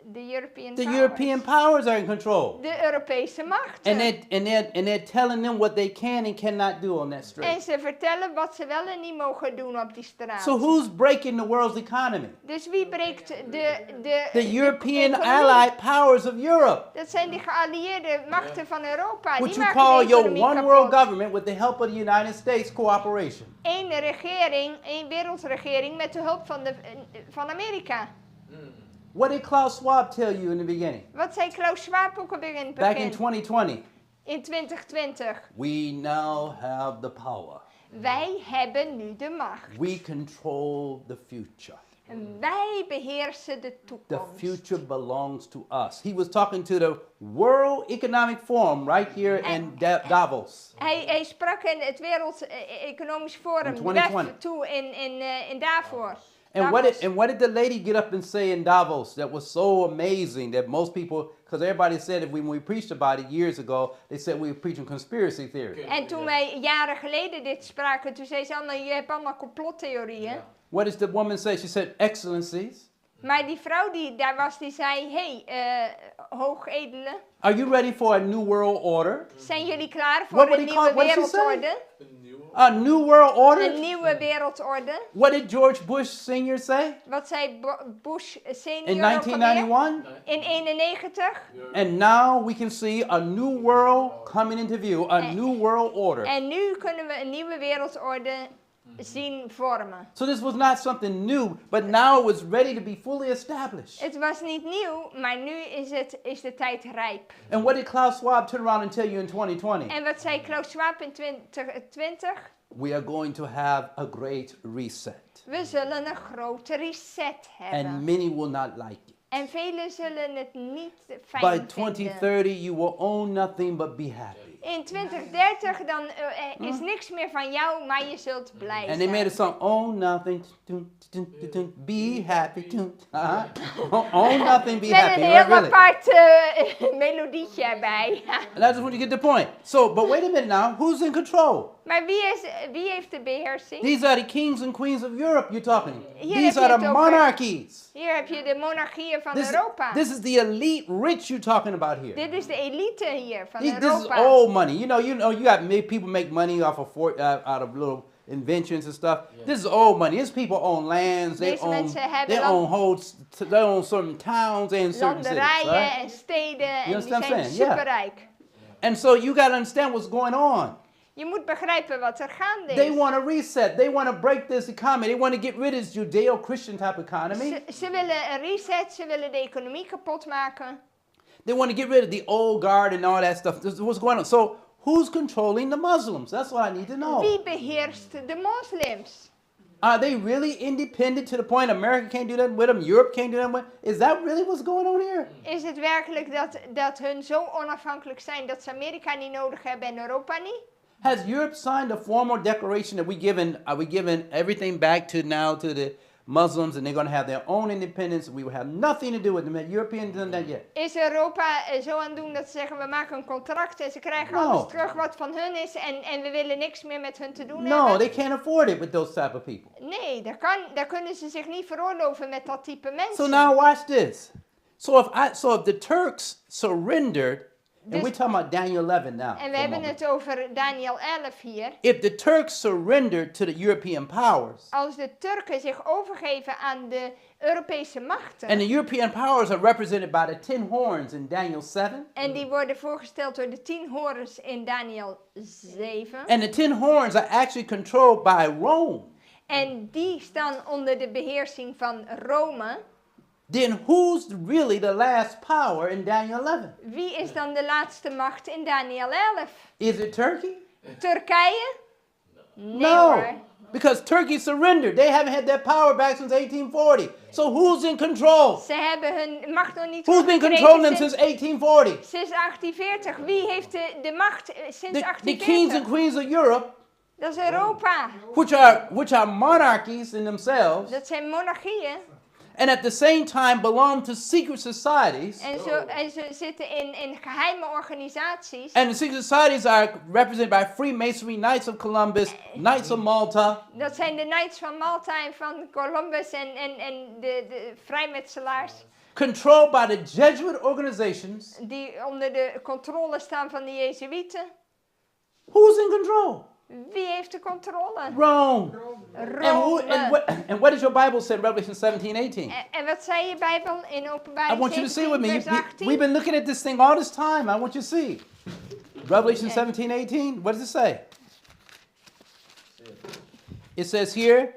De European The powers. European powers are in control. De Europese machten. And they're telling them what they can and cannot do on that En strait. ze vertellen wat ze wel en niet mogen doen op die straat. So who's breaking the world's economy? Dus wie breekt The European economie? allied powers of Europe, Dat zijn die geallieerde machten van Europa. which Die you maken call de your economie one world kapot. government with the help of the United States cooperation. Eén regering, één wereldregering met de hulp van Amerika. What did Klaus Schwab tell you in the beginning? Wat zei Klaus Schwab ook alweer in het Back in begin? 2020. In 2020. We now have the power. Wij hebben nu de macht. We control the future. En wij beheersen de The toekomst. future belongs to us. He was talking to the World Economic Forum right here in Davos. Hij sprak in het Wereld Economisch In Forum 2020. WEF toe in Davos. And Davos. what did the lady get up and say in Davos that was so amazing that most people, because everybody said when we preached about it years ago, they said we were preaching conspiracy theory. En toen wij jaren geleden dit spraken, toen zei ze allemaal, je hebt allemaal complottheorieën. What does the woman say? She said, Excellencies, Maar die vrouw die daar was, die zei, hoogedelen, are you ready for a new world order? zijn jullie klaar What voor would een he nieuwe call- what did she say? wereldorde? A new world Een order? nieuwe wereldorde. What did George Bush Sr. say Wat zei Bush senior in ook alweer? 1991? In 91. And now we can see a new world coming into view, a new world order. En nu kunnen we een nieuwe wereldorde zien vormen. So this was not something new, but now it was ready to be fully established. Het was niet nieuw, maar nu is de tijd rijp. And what did Klaus Schwab turn around and tell you in 2020? En wat zei Klaus Schwab in 2020? We are going to have a great reset. We zullen een grote reset hebben. And many will not like it. En velen zullen het niet By fijn vinden. 2030, you will own nothing but be happy. In 2030 dan is niks meer van jou, maar je zult blij And they made a zijn. song, own nothing, be happy. Own nothing, be Met happy. een Right, heel really? apart melodietje erbij. And I just want you to get the point. So, but wait a minute now, who's in control? Maar wie heeft de beheersing? These are the kings and queens of Europe you're talking. Hier These heb je are the het over. monarchies. Hier heb je de monarchieën van Europa. This is the elite rich you're talking about here. Dit is de elite hier van This is Europa. old money. You got people make money off of out of little inventions and stuff. This is old money. These people own lands. They Deze own mensen hebben they own certain towns and certain cities. landerijen Right? en steden en die understand zijn what I'm saying? Yeah. superrijk. And so you got to understand what's going on. Je moet begrijpen wat er gaande They is. want to reset. They want to break this economy. They want to get rid of this Judeo-Christian type economy. Ze willen een reset, ze willen de economie kapot maken. They want to get rid of the old guard and all that stuff. This is what's going on. So who's controlling the Muslims? That's what I need to know. Wie beheerst de moslims? Are they really independent to the point America can't do nothing with them, Europe can't do nothing with them? Is that really what's going on here? Is het werkelijk dat hun zo onafhankelijk zijn dat ze Amerika niet nodig hebben en Europa niet? Has Europe signed a formal declaration that we giving everything back to the Muslims and they're going to have their own independence? We will have nothing to do with them. The Europeans done that yet. Is Europa zo aan het doen dat ze zeggen we maken een contract en ze krijgen No. alles terug wat van hun is en we willen niks meer met hun te doen No, hebben? they can't afford it with those type of people. Nee, daar kunnen ze zich niet veroorloven met dat type mensen. So now watch this. So if the Turks surrendered, and This- we're talking about Daniel 11 now. En for we a hebben moment. het over Daniel 11 hier. If the Turks surrendered to the European powers, Als de Turken zich overgeven aan de Europese machten. and the European powers are represented by the 10 horns in Daniel 7, En die worden voorgesteld door de 10 horens in Daniel 7. and the 10 horns are actually controlled by Rome, En die staan onder de beheersing van Rome. then who's really the last power in Daniel 11? Wie is dan de laatste macht in Daniel 11? Is it Turkey? Turkije? Nee hoor. Because Turkey surrendered. They haven't had their power back since 1840. So who's in control? Ze hebben hun macht nog niet Who's been teruggekregen controlling them sinds, since 1840? sinds 1840. Wie heeft de macht sinds The 1840? kings and queens of Europe, Dat is Europa. which are monarchies in themselves, Dat zijn monarchieën. and at the same time belong to secret societies. En ze zitten in geheime organisaties. And the secret societies are represented by Freemasonry, Knights of Columbus, Knights of Malta. Dat zijn de Knights van Malta en van Columbus en de vrijmetselaars. Controlled by the Jesuit organizations. Die onder de controle staan van de Jezuïeten. Who's in control? Wie heeft de controle? Rome. Rome. And what does your Bible say in Revelation 17:18? En wat zei je Bijbel in I Openbaring want you to see with 17 me. vers 18? We've been looking at this thing all this time. I want you to see. Revelation 17:18. What does it say? It says here,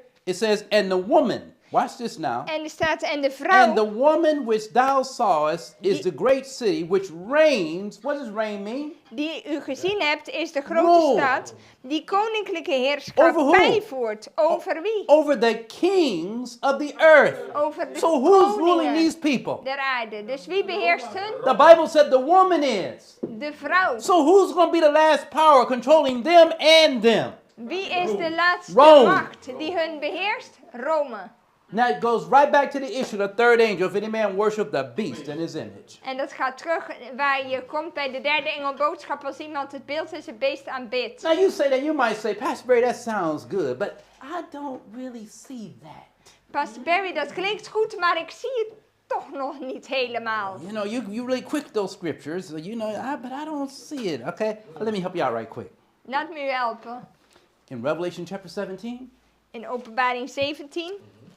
and the woman, watch this now. En er staat, en de And vrouw the woman which thou sawest is the great city which reigns. What does reign mean? die u gezien hebt, is de grote Rule. stad die koninklijke Over heerschappij who? voert. Over wie? Over the kings of the earth. Over de So who's ruling koningen these people? der aarde. Dus wie beheerst hun? The Bible said the woman is. De vrouw. So who's going to be the last power controlling them and them? Wie is de laatste Rome. macht die hun beheerst? Rome. Now it goes right back to the issue of the third angel. If any man worship the beast in his image. En dat gaat terug waar je komt bij de derde engelboodschap als iemand het beeld en zijn beest aanbidt. Now you say that, you might say, Pastor Barry, that sounds good, but I don't really see that. Pastor Barry, dat klinkt goed, maar ik zie het toch nog niet helemaal. You know, you really quick those scriptures, you know, but I don't see it. Okay, let me help you out right quick. Laat me u helpen. In Revelation chapter 17, In Openbaring 17,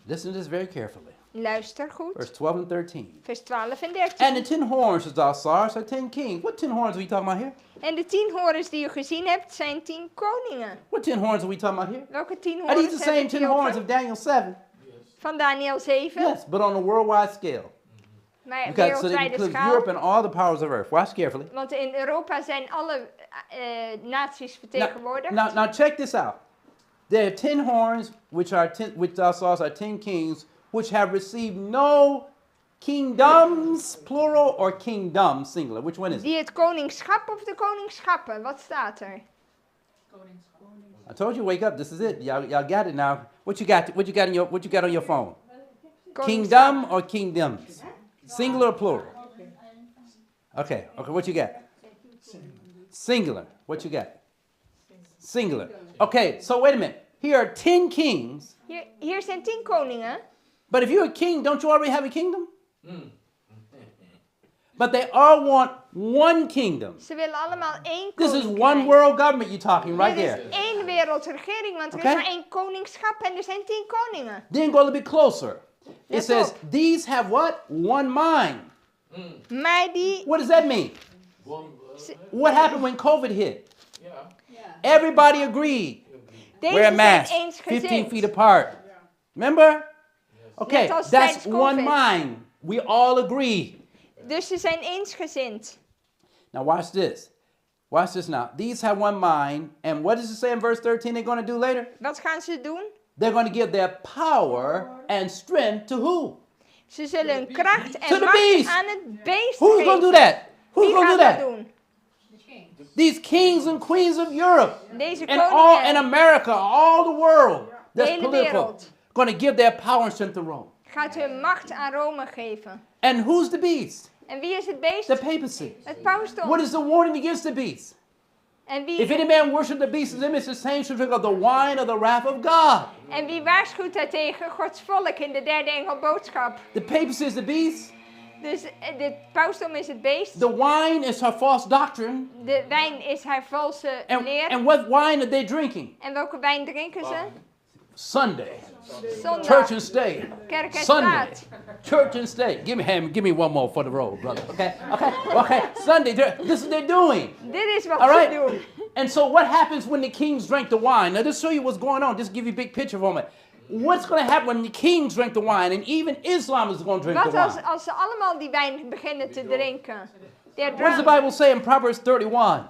listen to this very carefully. luister goed, Verse 12 and 13. vers 12 en 13. And the 10 horns that thou sawest are 10 kings. What 10 horns are we talking about here? En de 10 horens die u gezien hebt zijn 10 koningen. What 10 horns are we talking about here? Welke 10 Are these horens the same hebben 10 we horns over? of Daniel 7? Van Daniel 7. Yes, but on a worldwide scale. Maar Because so it wereldwijde includes schaal. Europe and all the powers of earth. Watch carefully. Want in Europa zijn alle naties vertegenwoordigd. Now check this out. There are 10 horns, which thou sawest are 10 kings, which have received no kingdoms, plural, or kingdom, singular. Which one is it? Die het koningschap of de koningschappen, wat staat er? I told you, wake up. This is it. Y'all got it now. What you got on your phone? Kingdom or kingdoms? Singular or plural? Okay, what you got? Singular. What you got? Singular. Okay, so wait a minute. Here are 10 kings, Hier zijn 10 koningen. but if you're a king, don't you already have a kingdom? But they all want one kingdom. Ze willen allemaal één This is koninkrijk. one world government you're talking right Dit is there. één wereldregering, want er Okay. is maar één koningschap en er zijn 10 koningen. Then go a little bit closer. It Let says, go. these have what? One mind. Maar die, What does that mean? What happened when COVID hit? Yeah. Everybody agreed. Wear a deze zijn mask, 15 feet eensgezind. apart. Remember? Okay, Net als that's tijdens one COVID. mind. We all agree. Dus ze zijn eensgezind. Now watch this. Watch this now. These have one mind. And what does it say in verse 13 they're going to do later? Wat gaan ze doen? They're going to give their power and strength to who? Ze zullen hun kracht To en the macht beast. aan het beest Who's geven. going to do that? Who's Wie going to gaat do dat that? doen? These kings and queens of Europe Deze and all in koningen, America, all the world that's hele political, wereld. going to give their power and strength to Rome. gaat hun macht aan Rome geven. And who's the beast? En wie is het beest? The papacy. Het pausdom. What is the warning against the beast? En If any man worship the beast in image, the same should drink of the wine of the wrath of God. wie waarschuwt daartegen? Gods volk in de derde engelboodschap. The papacy is the beast. Dus de pausdom is het beest. The wine is her false doctrine. De wijn is haar valse leer. And what wine are they drinking? En welke wijn drinken ze? Sunday. Zondag. Church and state. Kerk en Sunday. staat. Church and state. Give me one more for the road, brother. Okay. Sunday. This is what they're doing. Dit is wat All ze right. doen. And so what happens when the kings drank the wine? Now, just show you what's going on. Just give you a big picture for a moment. What's going to happen when the kings drink the wine? And even Islam is going to drink the Wat wine. als ze allemaal die wijn beginnen te drinken? They're What does the drunk. Bible say in Proverbs 31?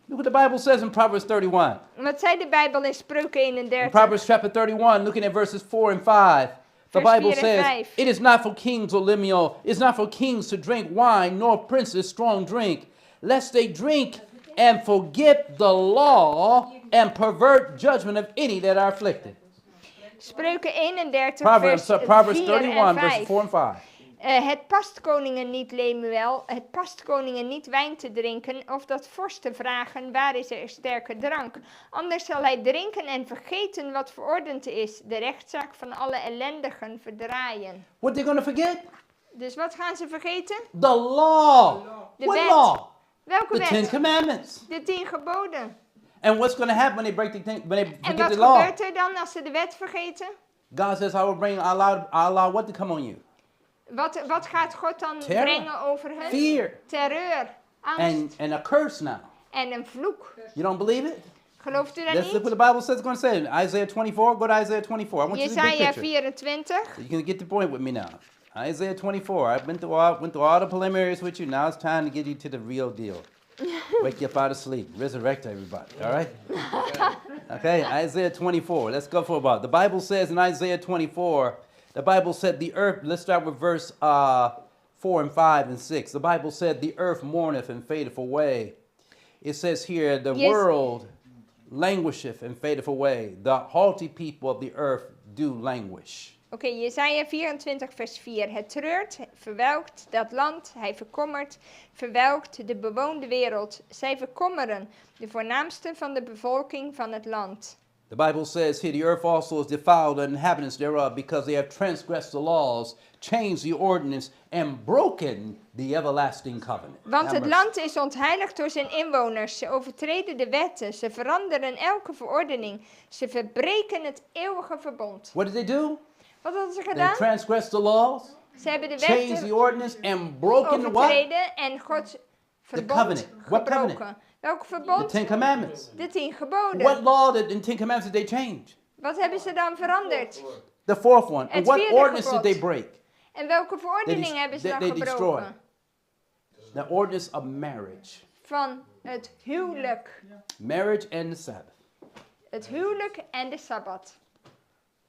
Look what the Bible says in Proverbs 31. Wat zei de Bijbel in Spreuken In 31? Proverbs chapter 31, looking at verses 4 and 5. The Vers Bible 4 en says, 5. it is not for kings, O Lemuel, it's not for kings to drink wine, nor princes strong drink, lest they drink and forget the law and pervert judgment of any that are afflicted. Spreuken 31, Proverbs vers 4 31, en verses 5. 4 and 5. Het past koningen niet, Lemuel, het past koningen niet wijn te drinken, of dat vorsten vragen, waar is er sterke drank? Anders zal hij drinken en vergeten wat verordend is, de rechtszaak van alle ellendigen verdraaien. What they going to forget? Dus wat gaan ze vergeten? The law. De What wet. law? Welke The Ten wet? Commandments. De 10 geboden. And what's going to happen when they break when they En forget wat the law? gebeurt er dan als ze de wet vergeten? God says, I will bring, I allow what to come on you? Wat gaat God dan Terror. brengen over hen? Fear. Terreur, angst And a curse now. en een vloek. You don't believe it? Gelooft u dat Let's look niet? what the Bible says it's going to say. In Isaiah 24, go to Isaiah 24. I want you to see the big Jesaja picture. 24. You can get the point with me now. Isaiah 24. I went through all the preliminaries with you. Now it's time to get you to the real deal. Wake you up out of sleep. Resurrect everybody. All right? Okay, Isaiah 24. Let's go for about. The Bible says in Isaiah 24, the Bible said the earth, let's start with verse 4 and 5 and 6. The Bible said the earth mourneth and fadeth away. It says here, the Yes. world languisheth and fadeth away. The haughty people of the earth do languish. Oké, Jesaja 24 vers 4. Het treurt, verwelkt dat land, hij verkommert, verwelkt de bewoonde wereld. Zij verkommeren, de voornaamste van de bevolking van het land. The Bible says here, the earth also is defiled, the inhabitants thereof, because they have transgressed the laws, changed the ordinance, and broken the everlasting covenant. Want Have het mercy. land is ontheiligd door zijn inwoners. Ze overtreden de wetten, ze veranderen elke verordening. Ze verbreken het eeuwige verbond. What did they do? Wat hadden ze They gedaan? transgressed the laws, Ze hebben de changed the wetten ordinance, and broken the what? overtreden en Gods verbond covenant. What gebroken. covenant? Welk The verbond? 10 Commandments. De 10 geboden. What law did in 10 Commandments did they change? Wat hebben ze dan veranderd? The fourth one. And Het what vierde ordinance gebod. did they break? En welke verordening hebben ze dan they destroyed. gebroken? The ordinance of marriage. Van het huwelijk. Marriage and the Sabbath. Het huwelijk en de Sabbat.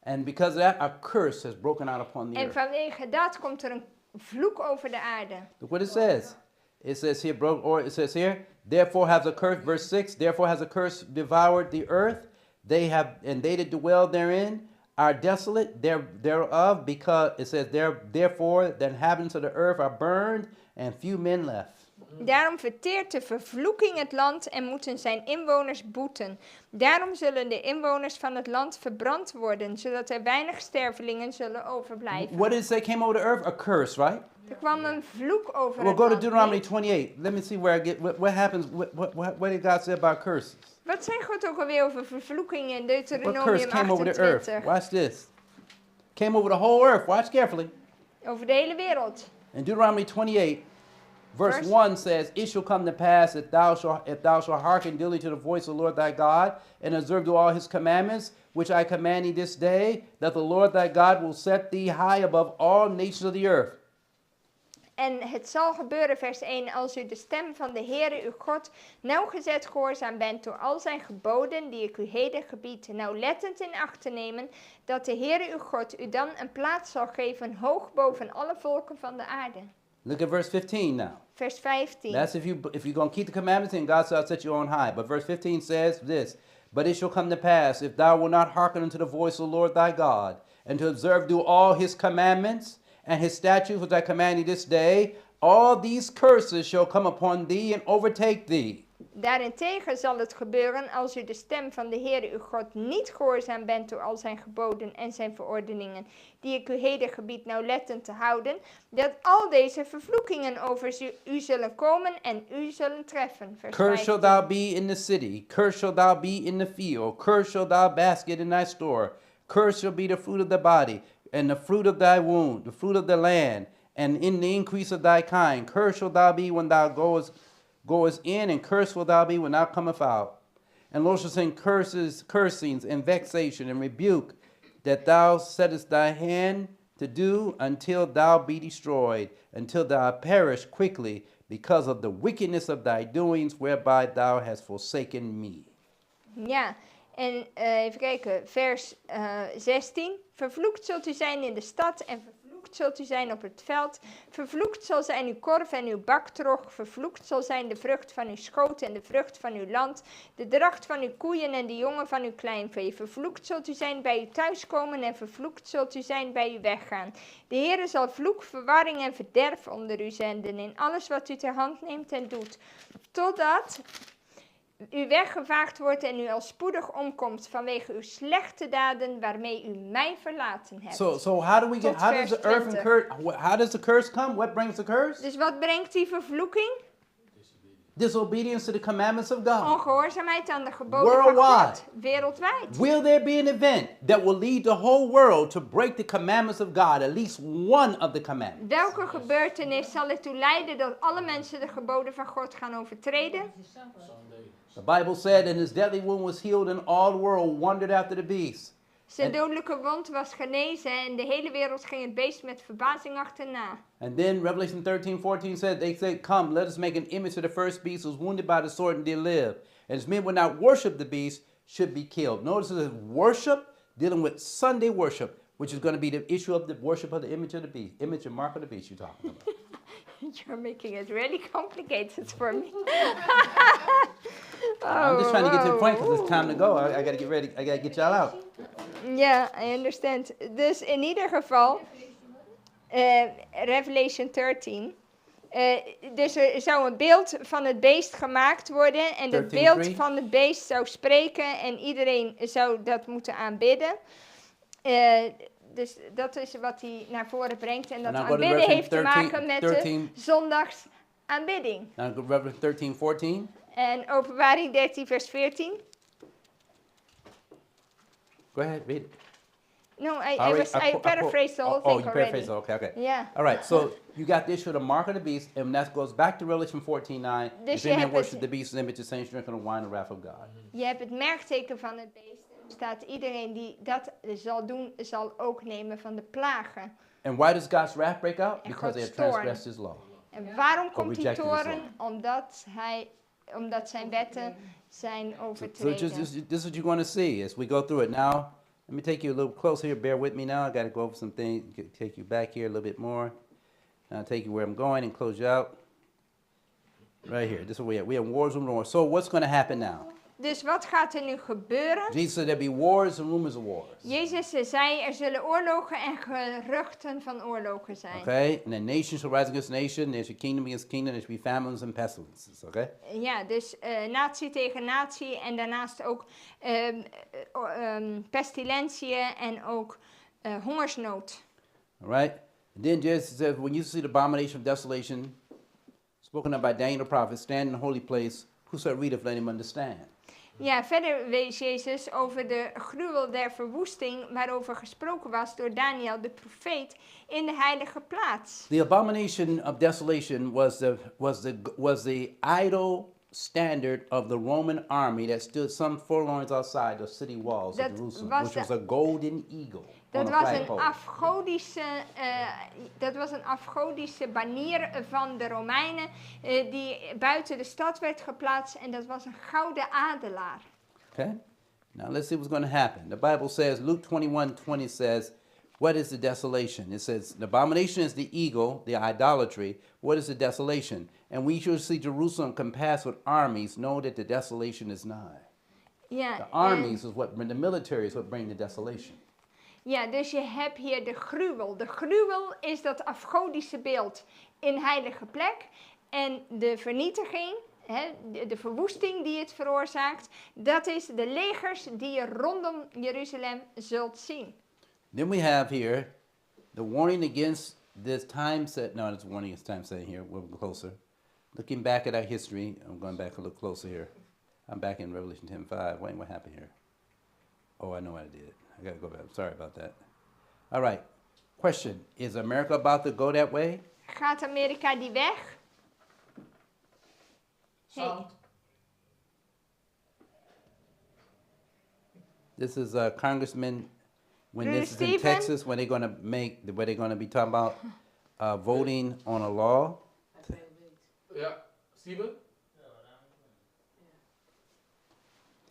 And because of that, a curse has broken out upon the En earth. vanwege dat komt er een vloek over de aarde. Look what it says. It says here, it says here, therefore has a curse, verse 6, therefore has a curse devoured the earth. They that dwell therein are desolate thereof, because it says, therefore the inhabitants of the earth are burned, and few men left. Daarom verteert de vervloeking het land en moeten zijn inwoners boeten. Daarom zullen de inwoners van het land verbrand worden, zodat er weinig stervelingen zullen overblijven. What did it say came over the earth? A curse, right? Er kwam een vloek over We'll het go to land. Deuteronomy Nee? 28. Let me see where I get, what happens, what did God say about curses? Wat zei God ook alweer over vervloekingen in What curse Deuteronomium came over the earth? 28? Watch this. Came over the whole earth. Watch carefully. Over de hele wereld. In Deuteronomy 28, verse Verse? 1 says, It shall come to pass if thou shalt hearken diligently to the voice of the Lord thy God, and observe to all his commandments, which I command thee this day, that the Lord thy God will set thee high above all nations of the earth. En het zal gebeuren, vers 1, als u de stem van de Heere uw God nauwgezet gehoorzaam bent door al zijn geboden die ik u heden gebied, nauwlettend in acht te nemen, dat de Heere uw God u dan een plaats zal geven hoog boven alle volken van de aarde. Look at verse 15 now. Vers 15. That's if you're going to keep the commandments, and God shall set you on high. But verse 15 says this, But it shall come to pass, if thou wilt not hearken unto the voice of the Lord thy God, and to observe do all his commandments, and his statutes which I command thee this day, all these curses shall come upon thee and overtake thee. Daarentegen zal het gebeuren als u de stem van de Heere uw God niet gehoorzaam bent door al zijn geboden en zijn verordeningen, die ik u heden gebied nauwlettend te houden, dat al deze vervloekingen over u zullen komen en u zullen treffen. Vers Cursed shall 15. thou be in the city, cursed shall thou be in the field, cursed shall thou basket in thy store, cursed shall be the fruit of the body, and the fruit of thy womb, the fruit of the land, and in the increase of thy kind. Cursed shall thou be when thou goest in, and cursed will thou be when thou comest out. And Lord shall send cursings, and vexation, and rebuke, that thou settest thy hand to do, until thou be destroyed, until thou perish quickly, because of the wickedness of thy doings, whereby thou hast forsaken me. Ja, en even kijken, vers 16. Vervloekt zult u zijn in de stad en vervloekt zult u zijn op het veld. Vervloekt zal zijn uw korf en uw baktrog. Vervloekt zal zijn de vrucht van uw schoot en de vrucht van uw land. De dracht van uw koeien en de jongen van uw kleinvee. Vervloekt zult u zijn bij uw thuiskomen en vervloekt zult u zijn bij uw weggaan. De Heere zal vloek, verwarring en verderf onder u zenden in alles wat u ter hand neemt en doet. Totdat u weggevaagd wordt en u al spoedig omkomt vanwege uw slechte daden waarmee u mij verlaten hebt. So how do we get? Tot How does the vers earth and 20. curse? How does the curse come? What brings the curse? Dus wat brengt die vervloeking? Disobedience to the commandments of God. Ongehoorzaamheid aan de geboden van Worldwide. God. Wereldwijd. Will there be an event that will lead the whole world to break the commandments of God? At least one of the commandments. Welke gebeurtenis zal ertoe leiden dat alle mensen de geboden van God gaan overtreden? The Bible said, and his deadly wound was healed, and all the world wondered after the beast. Zijn dodelijke wond was genezen en de hele wereld ging het beest met verbazing achterna. And then Revelation 13:14 said, they said, Come, let us make an image of the first beast who was wounded by the sword and did live. And as men would not worship the beast, should be killed. Notice this is worship dealing with Sunday worship, which is going to be the issue of the worship of the image of the beast, image and mark of the beast you're talking about. You're making it really complicated for me. I'm just trying to get to the point because it's time to go. I got to get ready. I got to get y'all out. Ja, I understand. Dus in ieder geval, Revelation 13. Dus er zou een beeld van het beest gemaakt worden. En dat 13:3. beeld van het beest zou spreken. En iedereen zou dat moeten aanbidden. Dus dat is wat hij naar voren brengt. En dat And now go to aanbidden heeft te Revelation maken met 13. de zondagsaanbidding. Now go to Revelation 13:14. En Openbaring 13 vers 14. Go ahead, read it. No, Already- I paraphrased the whole oh, thing you already. paraphrased it. Okay. Yeah. All right, so you got the issue of the mark of the beast, and that goes back to Revelation 14:9. Dus If je any man hebt worship het- the beast, image, the same drink of the wine, the wrath of God. Je hebt het merkteken van het beest. Er staat iedereen die dat zal doen, zal ook nemen van de plagen. And why does God's wrath break out? En Because they Gods have toorn. transgressed His law. En waarom komt die rejected his toren? Omdat zijn wetten zijn So overtreden. this is what you're going to see as we go through it. Now, let me take you a little closer here. Bear with me now. I got to go over some things. Take you back here a little bit more. I'll take you where I'm going and close you out. Right here. This is where we have wars and rumors. So what's going to happen now? Dus wat gaat er nu gebeuren? Jesus said there'll be wars and rumors of wars. Jezus zei, er zullen oorlogen en geruchten van oorlogen zijn. Okay? And then nation shall rise against nation. There's a kingdom against kingdom. There shall be famines and pestilences. Okay? Ja, dus natie tegen natie en daarnaast ook pestilentiën en ook hongersnood. All right? And then Jesus says, when you see the abomination of desolation, spoken of by Daniel the prophet, stand in the holy place, whosoever readeth, let him understand. Ja, verder wees Jezus over de gruwel der verwoesting waarover gesproken was door Daniel de profeet in de heilige plaats. The abomination of desolation was the idol standard of the Roman army that stood some furlongs outside the city walls of Dat Jerusalem, was which de- was a golden eagle on Dat a was, een flagpole. dat was een afgodische banier van de Romeinen die buiten de stad werd geplaatst en dat was een gouden adelaar. Okay? Now let's see what's going to happen. The Bible says, Luke 21:20 says, what is the desolation? It says, the abomination is the eagle, the idolatry. What is the desolation? And we shall see Jerusalem compassed with armies, know that the desolation is nigh. Ja, The armies is what, the military is what bring the desolation. ja, dus je hebt hier de gruwel. De gruwel is dat afgodische beeld in heilige plek en de vernietiging, de verwoesting die het veroorzaakt, dat is de legers die je rondom Jeruzalem zult zien. Then we have here the warning against this time set. No, it's warning against time setting here. We'll go closer. Looking back at our history, I'm going back a little closer here. I'm back in Revelation 10:5. Wait, what happened here? Oh, I know what I did. I got to go back. Sorry about that. All right. Question: is America about to go that way? Gaat Amerika die weg? Hey, This is Congressman. When Brother this is in Stephen? Texas, when they're going to where they're going to be talking about voting on a law. Ja, Steven?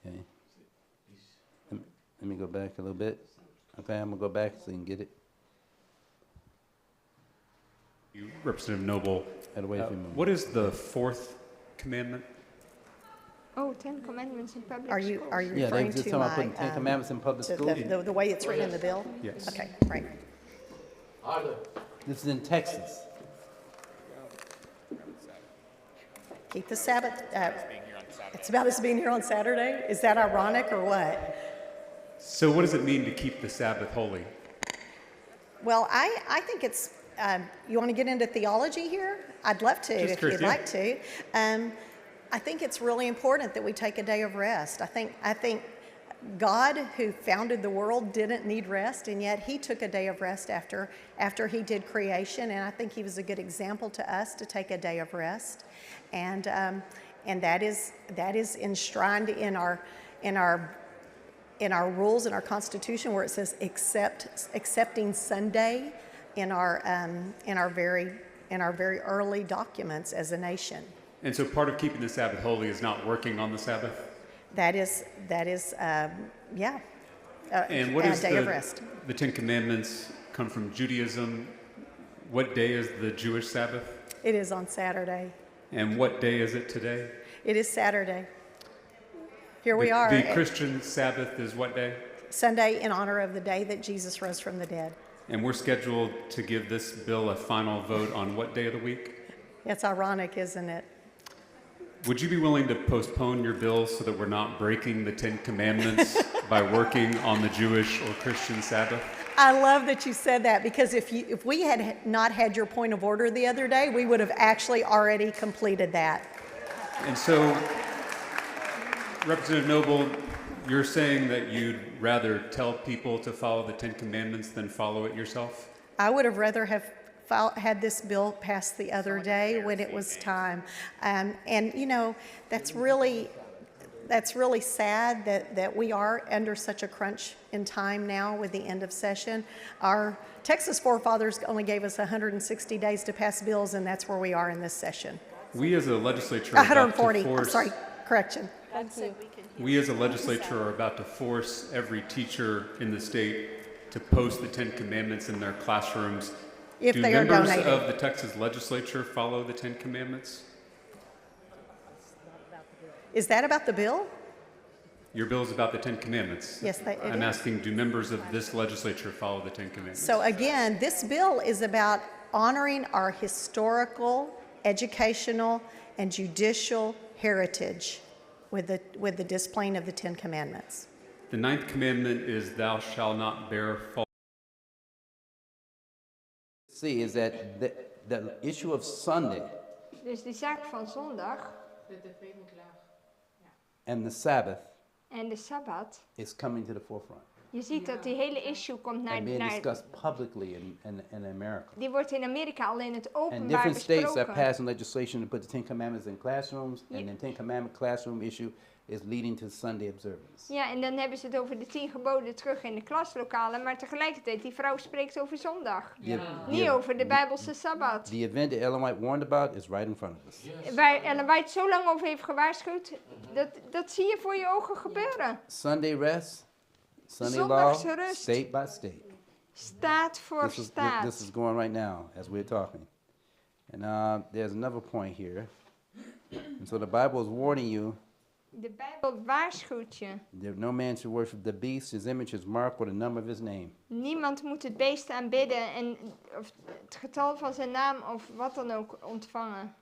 Okay. Let me go back a little bit. Okay, I'm gonna go back so you can get it. You, Representative Noble, Out away from me. what is the fourth commandment? oh, 10 Commandments in public Are you schools. are you Yeah, they referring just to talking my about putting Ten Commandments in public to schools. the way it's written in the bill? Yes. Okay, right. Harder. This is in Texas. Keep the Sabbath. It's about us being here on Saturday. Is that ironic or what? So what does it mean to keep the Sabbath holy? Well, I think it's. You want to get into theology here? I'd love to Just if curious, you'd yeah. like to. I think it's really important that we take a day of rest. I think God, who founded the world, didn't need rest, and yet He took a day of rest after He did creation, and I think He was a good example to us to take a day of rest, and that is enshrined in our rules in our Constitution, where it says accepting Sunday in our very early documents as a nation. And so part of keeping the Sabbath holy is not working on the Sabbath? That is, yeah. And what a is day of rest. the Ten Commandments come from Judaism? What day is the Jewish Sabbath? It is on Saturday. And what day is it today? It is Saturday. Here we are. The Christian Sabbath is what day? Sunday in honor of the day that Jesus rose from the dead. And we're scheduled to give this bill a final vote on what day of the week? It's ironic, isn't it? Would you be willing to postpone your bill so that we're not breaking the Ten Commandments by working on the Jewish or Christian Sabbath? I love that you said that, because if we had not had your point of order the other day, we would have actually already completed that. And so, Representative Noble, you're saying that you'd rather tell people to follow the Ten Commandments than follow it yourself? I would have rather have had this bill passed the other day when it was time. And you know, that's really sad that we are under such a crunch in time now with the end of session. Our Texas forefathers only gave us 160 days to pass bills, and that's where we are in this session. We as a legislature are about 140, to I'm force, sorry, correction. we as a legislature are about to force every teacher in the state to post the Ten Commandments in their classrooms. If Do they are members donated. of the Texas legislature follow the Ten Commandments? Is that about the bill? Your bill is about the Ten Commandments. Yes, it I'm is. asking, do members of this legislature follow the Ten Commandments? So again, this bill is about honoring our historical, educational, and judicial heritage with the displaying of the Ten Commandments. The ninth commandment is, thou shalt not bear false. See, is that the issue of Sunday Dus de zaak van zondag De tv moet laag. and the Sabbath en de Sabbat, is coming to the forefront je ziet dat die hele issue komt and being naar discussed publicly in America. die wordt in Amerika al in het And openbaar different states are besproken. passing legislation to put the Ten Commandments in classrooms, and the Ten Commandment classroom issue is leading to Sunday observance. Ja, en dan hebben ze het over de 10 geboden terug in de klaslokalen, maar tegelijkertijd, die vrouw spreekt over zondag. Niet over de Bijbelse Sabbat. The event that Ellen White warned about is right in front of us. Waar Ellen White zo lang over heeft gewaarschuwd, dat zie je voor je ogen gebeuren. Sunday rest, Sunday law, Zondagse rust. state by state. Staat voor staat. This is going right now as we're talking. And there's another point here. And so the Bible is warning you De Bijbel waarschuwt je. that no man should worship the beast, his image is marked with the number of his name. Niemand moet het beest aanbidden en of het getal van zijn naam of wat dan ook ontvangen.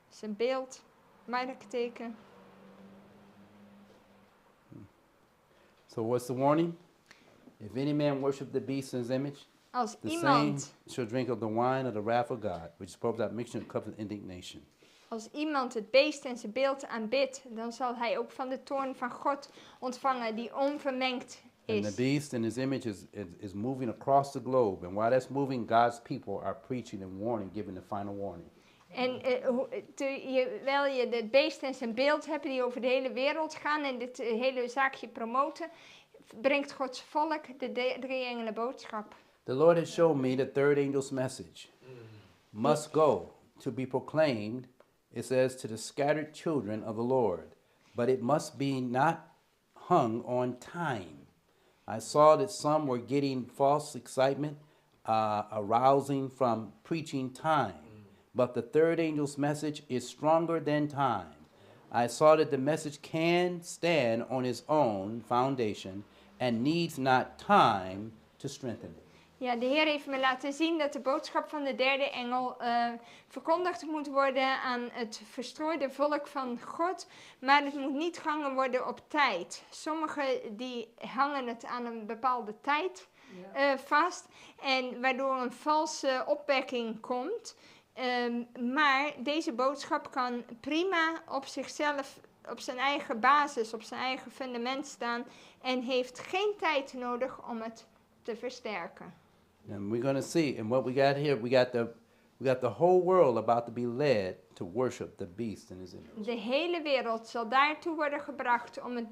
Zijn beeld, merkteken. So what's the warning? If any man worship the beast in his image, Als the same iemand, shall drink of the wine of the wrath of God, which is poured out mixture of cup of indignation. als iemand het beest en zijn beeld aanbidt, dan zal hij ook van de toorn van God ontvangen die onvermengd And the is. beast in his image is moving across the globe. And while that's moving, God's people are preaching and warning, giving the final warning. En terwijl je het beest en zijn beeld hebt die over de hele wereld gaan en dit hele zaakje promoten, brengt Gods volk de drie engelen boodschap. The Lord has shown me the third angel's message must go to be proclaimed, it says, to the scattered children of the Lord. But it must be not hung on time. I saw that some were getting false excitement, arousing from preaching time. But the third angel's message is stronger than time. I saw that the message can stand on its own foundation and needs not time to strengthen it. Ja, de Heer heeft me laten zien dat de boodschap van de derde engel verkondigd moet worden aan het verstrooide volk van God. Maar het moet niet gehangen worden op tijd. Sommigen die hangen het aan een bepaalde tijd vast. En waardoor een valse opwekking komt. Maar deze boodschap kan prima op zichzelf, op zijn eigen basis, op zijn eigen fundament staan. En heeft geen tijd nodig om het te versterken. And we're going to see, and what we got here, we got the whole world about to be led to worship the beast in his image. De hele wereld zal daartoe worden gebracht om het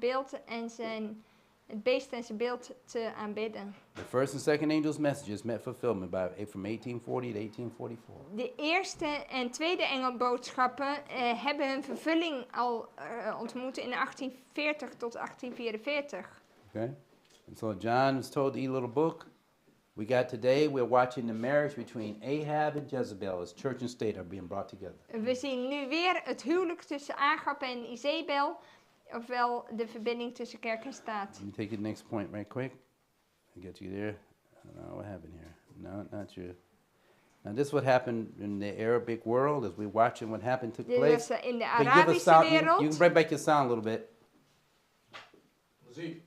beest en zijn beeld te aanbidden. The first and second angel's messages met fulfillment from 1840 to 1844. De eerste en tweede engelboodschappen hebben hun vervulling al ontmoet in 1840 tot 1844. Okay? And so John was told to eat a little book. We got today, we're watching the marriage between Ahab and Jezebel as church and state are being brought together. We zien nu weer het huwelijk tussen Agab en Izebel ofwel de verbinding tussen kerk en staat. Let me take the next point right quick. I get you there. What happened here? No, not you. Now, this is what happened in the Arabic world as we're watching what happened took Dit place. was in de But give us Arabische sound. You wereld. can bring back your sound a little bit. Muziek.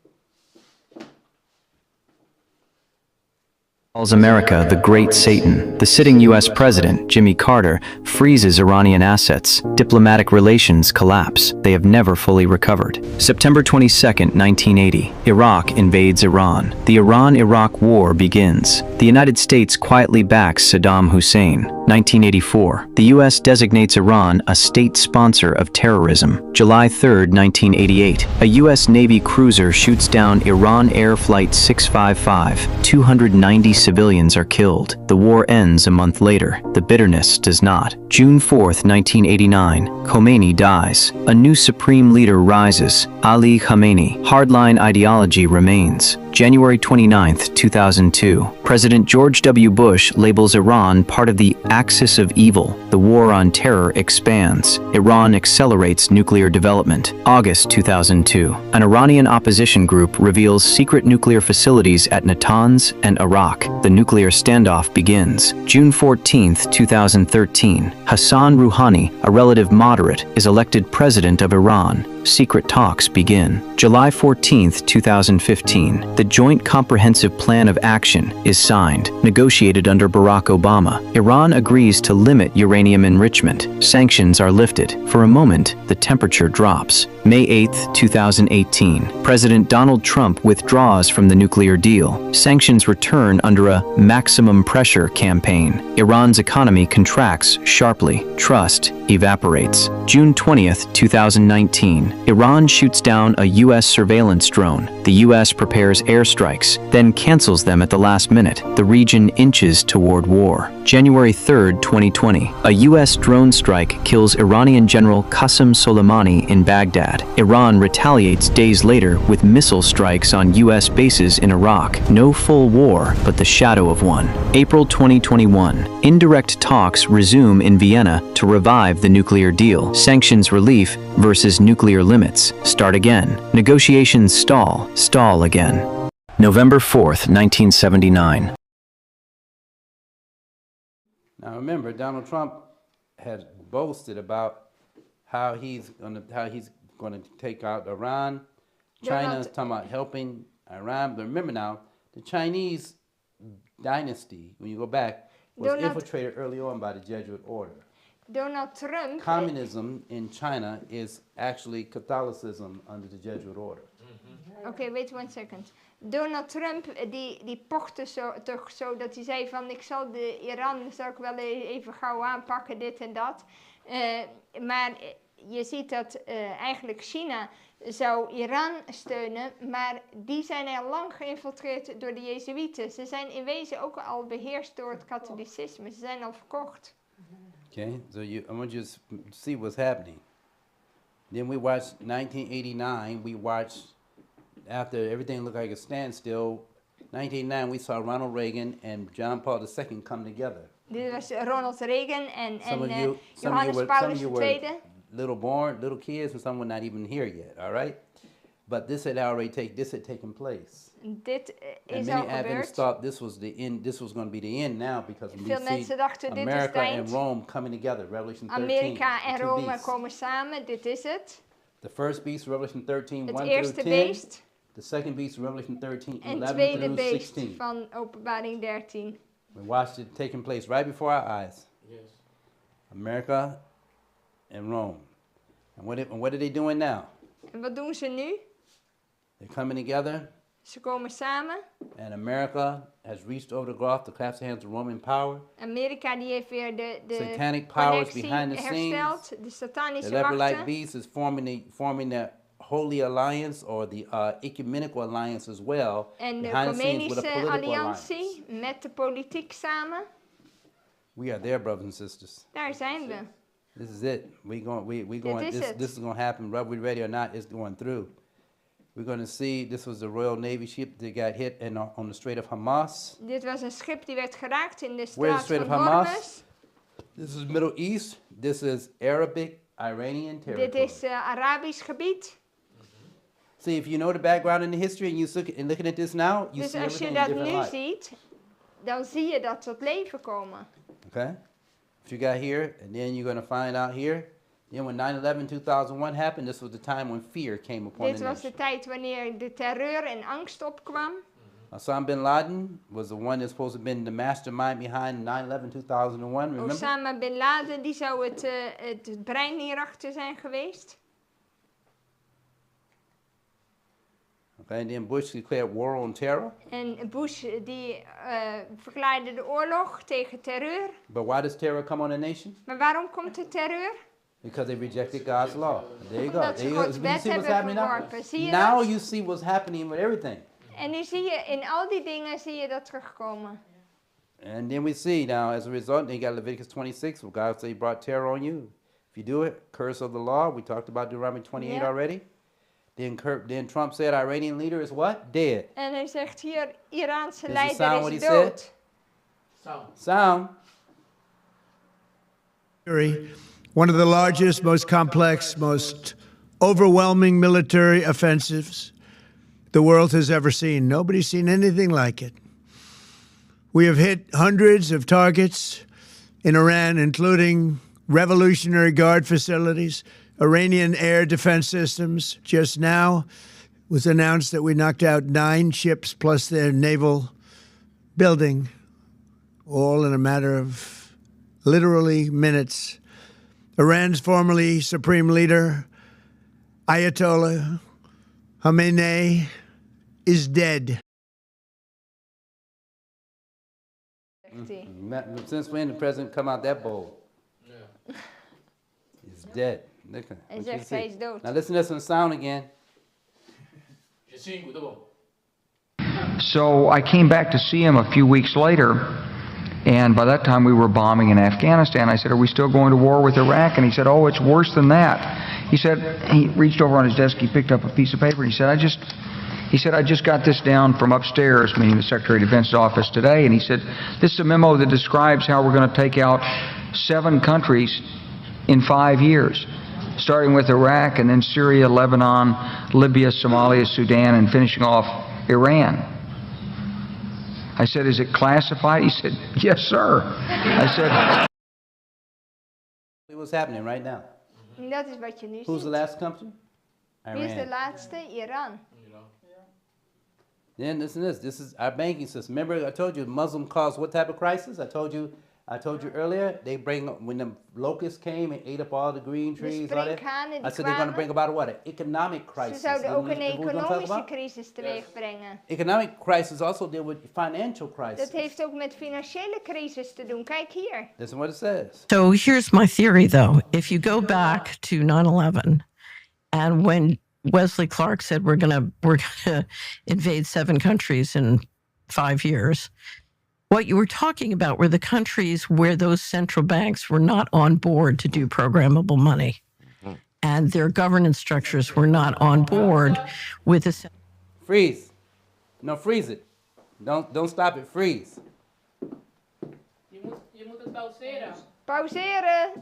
Calls America the Great Satan. The sitting U.S. President, Jimmy Carter, freezes Iranian assets. Diplomatic relations collapse. They have never fully recovered. September 22, 1980. Iraq invades Iran. The Iran-Iraq War begins. The United States quietly backs Saddam Hussein. 1984. The U.S. designates Iran a state sponsor of terrorism. July 3, 1988. A U.S. Navy cruiser shoots down Iran Air Flight 655. 290 civilians are killed. The war ends a month later. The bitterness does not. June 4, 1989. Khomeini dies. A new supreme leader rises. Ali Khamenei. Hardline ideology remains. January 29, 2002. President George W. Bush labels Iran part of the axis of evil. The war on terror expands. Iran accelerates nuclear development. August 2002. An Iranian opposition group reveals secret nuclear facilities at Natanz and Arak. The nuclear standoff begins. June 14, 2013. Hassan Rouhani, a relative moderate, is elected president of Iran. Secret talks begin. July 14, 2015. The Joint Comprehensive Plan of Action is signed, negotiated under Barack Obama. Iran agrees to limit uranium enrichment. Sanctions are lifted. For a moment, the temperature drops. May 8, 2018. President Donald Trump withdraws from the nuclear deal. Sanctions return under a maximum pressure campaign. Iran's economy contracts sharply. Trust evaporates. June 20, 2019. Iran shoots down a U.S. surveillance drone. The U.S. prepares airstrikes, then cancels them at the last minute. The region inches toward war. January 3, 2020. A U.S. drone strike kills Iranian General Qasem Soleimani in Baghdad. Iran retaliates days later with missile strikes on U.S. bases in Iraq. No full war, but the shadow of one. April 2021. Indirect talks resume in Vienna to revive the nuclear deal. Sanctions relief versus nuclear limits. Start again. Negotiations stall again. November 4th, 1979. Now remember, Donald Trump has boasted about how he's gonna take out Iran. China's talking about helping Iran. But remember now, the Chinese dynasty, when you go back, was infiltrated early on by the Jesuit order. Donald Trump. Communism in China is actually Catholicism under the Jesuit order. Oké, wait 1 second. Donald Trump, die pochte toch zo dat hij zei van ik zal de Iran zal ik wel even gauw aanpakken, dit en dat. Maar je ziet dat eigenlijk China zou Iran steunen, maar die zijn al lang geïnfiltreerd door de Jezuïeten. Ze zijn in wezen ook al beheerst door het katholicisme. Ze zijn al verkocht. Okay, so I want you to see what's happening. Then we watched 1989. We watched, after everything looked like a standstill, 1989 we saw Ronald Reagan and John Paul II come together. Dit was Ronald Reagan en Some Johannes Paulus II. Little kids, and some were not even here yet. All right, but this had taken place. Dit And is many al Adventists gebeurd. thought this was the end. This was going to be the end now because we Veel see mensen dachten dit is het America and eind. Rome coming together. Revelation 13. Amerika en the two Rome beasts. komen samen, dit is het. The first beast, Revelation 13, Het 1 eerste through 10. beest The second beast, Revelation 13, en 11 tweede through beest 16. van Openbaring 13. We watched it taking place right before our eyes. Yes. America and Rome. And what are they doing now? En wat doen ze nu? They're coming together, Ze komen samen. and America has reached over the gulf to clasp the hands of Roman power. Amerika die heeft weer de Satanic powers connectie behind the scenes. hersteld. De The satanische leper-like machten. beast is forming the Holy Alliance or the Ecumenical Alliance as well. En de behind the scenes with a Ecumenische political alliantie alliance. met de politiek samen. We are there, brothers and sisters. Daar zijn we. This is it. We going. is it. This is going to happen. Whether we're ready or not, it's going through. We're going to see. This was the Royal Navy ship that got hit on the Strait of Hamas. Dit was een schip die werd geraakt in de Where's the straat Strait van of Hamas? Hormuz. This is Middle East. This is Arabic Iranian territory. Dit is Arabisch gebied. See, if you know the background and the history and looking at this now, you Dus see als je everything in dat different nu light. ziet, dan zie je dat tot leven komen. Okay? What you got here, and then you're going to find out here. Then when 9/11, 2001 happened, this was the time when fear came upon Dit the was de nation. tijd wanneer de terreur en angst opkwam. Osama bin Laden was the one that's supposed to have been the mastermind behind 9/11, 2001, remember? Osama bin Laden, die zou het brein hierachter zijn geweest. Okay, and then Bush declared war on terror. En Bush die verklaarde de oorlog tegen terreur. But why does terror come on a nation? Maar waarom komt de terreur? Because they rejected God's law. There you go. Omdat There ze you go. Gods You wet see what's hebben happening now? verworpen. Zie je Now dat? you see what's happening with everything. En nu zie je in al die dingen zie je dat terugkomen. And then we see now, as a result, then you got Leviticus 26, where God said he brought terror on you. If you do it, curse of the law. We talked about Deuteronomy 28 Yeah. already. Then Trump said Iranian leader is what? Dead. En hij zegt hier, Iraanse Is the leider sound what is he said? dood. Sound. Sound. One of the largest, most complex, most overwhelming military offensives the world has ever seen. Nobody's seen anything like it. We have hit hundreds of targets in Iran, including Revolutionary Guard facilities, Iranian air defense systems. Just now it was announced that we knocked out 9 ships plus their naval building, all in a matter of literally minutes. Iran's formerly supreme leader, Ayatollah Khamenei, is dead. Zegt hij. Since when the president come out that bold? Yeah. He's dead. Look at Hij what you zegt see. hij is dood. Now listen to some sound again. Je zingt de bom. So I came back to see him a few weeks later, and by that time we were bombing in Afghanistan. I said, "Are we still going to war with Iraq?" And he said, "Oh, it's worse than that." He said, he reached over on his desk, he picked up a piece of paper, and he said, I just got this down from upstairs, meaning the Secretary of Defense's office today, and he said, this is a memo that describes how we're going to take out 7 countries in 5 years, starting with Iraq and then Syria, Lebanon, Libya, Somalia, Sudan, and finishing off Iran. I said, is it classified? He said, yes, sir. I said, What's happening right now? En dat is wat je nu Who's the ziet. last country? Wie is de Iran. laatste? Iran. Then listen to this. This is our banking system. Remember, I told you Muslim caused what type of crisis? I told you earlier. They bring when the locusts came and ate up all the green trees. All that. sprinkhanen die I said they're going to kwamen. bring about what? An economic Ze crisis. zouden ook Isn't een that what we're gonna talk economische about? crisis teweeg brengen. Economic crisis also deal with financial crisis. Dat heeft ook met financiële crisis te doen. Kijk hier. Listen what it says. So here's my theory, though. If you go back to 9/11, and when Wesley Clark said we're gonna invade 7 countries in 5 years, what you were talking about were the countries where those central banks were not on board to do programmable money, and their governance structures were not on board with the. Freeze. No, freeze it. Don't stop it. Freeze. Je moet het pauzeren. Pauzeren.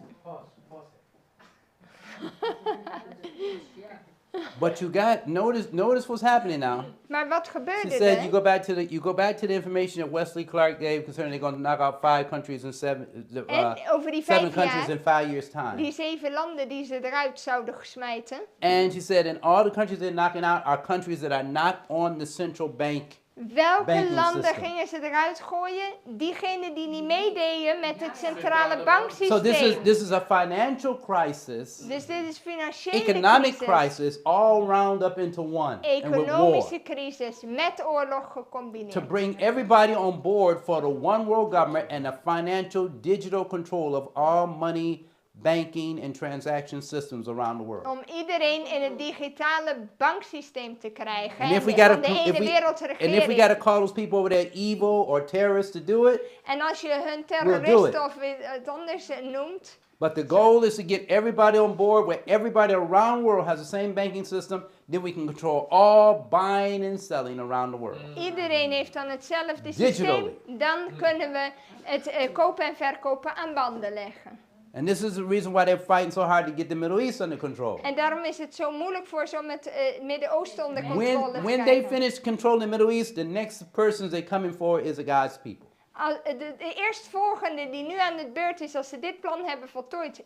But you got notice what's happening now. Maar wat She gebeurde said er? you go back to the information that Wesley Clark gave concerning they're going to knock out 5 countries in 7 En over die 7 5 countries in jaar, 5 years time. die 7 landen die ze eruit zouden smijten. And she said, and all the countries they're knocking out are countries that are not on the central bank. Welke Banking landen system. gingen ze eruit gooien? Diegenen die niet meededen met het centrale So banksysteem. this is a financial crisis, Dus dit is financiële economic crisis, crisis, all round up into one, and with war. economische crisis met oorlog To gecombineerd. bring everybody on board for the one world government and the financial digital control of all money, banking, and transaction systems around the world. Om iedereen in het digitale banksysteem te krijgen. And if we En gotta, van de ene and if we wereldregering. gotta call those people over there evil or terrorists to do it, En als je hun do terroristen it. of het anders noemt. but the goal is to get everybody on board where everybody around the world has the same banking system, then we can control all buying and selling around the world. Iedereen heeft dan hetzelfde Digitally. systeem. Dan kunnen we het kopen en verkopen aan banden leggen. And this is the reason why they're fighting so hard to get the Middle East under control. En daarom is het zo moeilijk voor ze om het Midden-Oosten onder controle te When they krijgen. finish controlling the Middle East, the next persons they coming for is the God's people. De eerstvolgende die nu aan de beurt is, als ze dit plan hebben voltooid,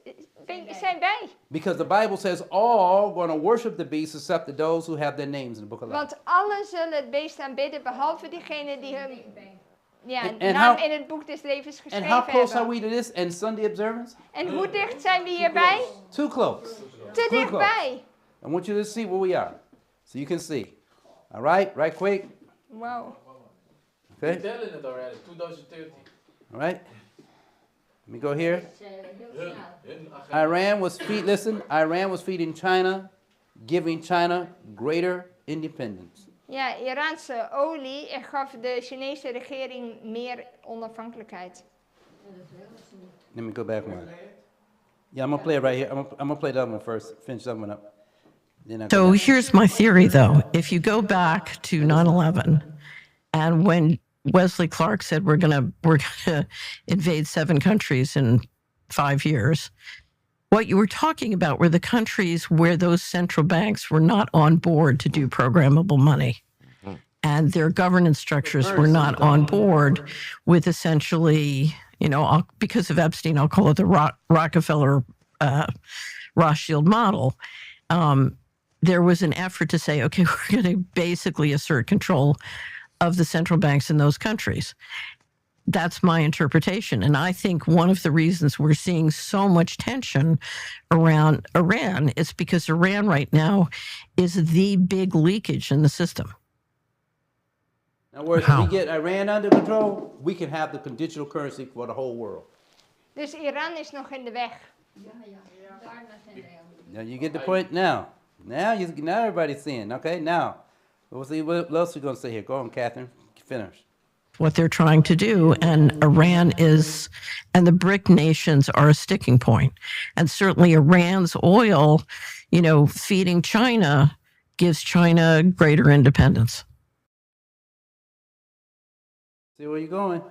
zijn wij. Because the Bible says all going to worship the beast except those who have their names in the book of life. Want allen zullen het beest aanbidden, behalve diegenen die hun And naam how- in het boek des levens And geschreven how close are hebben. we to this and Sunday observance? En hoe dicht zijn we hierbij? Too close. Te Too dichtbij. I want you to see where we are, so you can see. All right, right quick. Wow. Okay, Telling it already, 2030. all right. Let me go here. Hun agenda. Iran was feeding China, giving China greater independence. Ja, Iraanse olie gaf de Chinese regering meer onafhankelijkheid. Let me go back one. Yeah, I'm gonna play it right here. I'm gonna play the other one first. Finish that one up. Then I go So back. here's my theory, though. If you go back to 9/11, and when Wesley Clark said we're gonna invade 7 countries in 5 years, what you were talking about were the countries where those central banks were not on board to do programmable money. And their governance structures were not on board with essentially, because of Epstein, I'll call it the Rockefeller Rothschild model. There was an effort to say, okay, we're going to basically assert control of the central banks in those countries. That's my interpretation. And I think one of the reasons we're seeing so much tension around Iran is because Iran right now is the big leakage in the system. In other words, if we get Iran under control, we can have the digital currency for the whole world. Dus Iran is nog in de weg. Now you get the point now. Now everybody's seeing. Okay, now we'll see what else we're gonna say here. Go on, Catherine. Finish. What they're trying to do, and Iran is, and the BRIC nations are a sticking point. And certainly Iran's oil, feeding China gives China greater independence. See where you're going.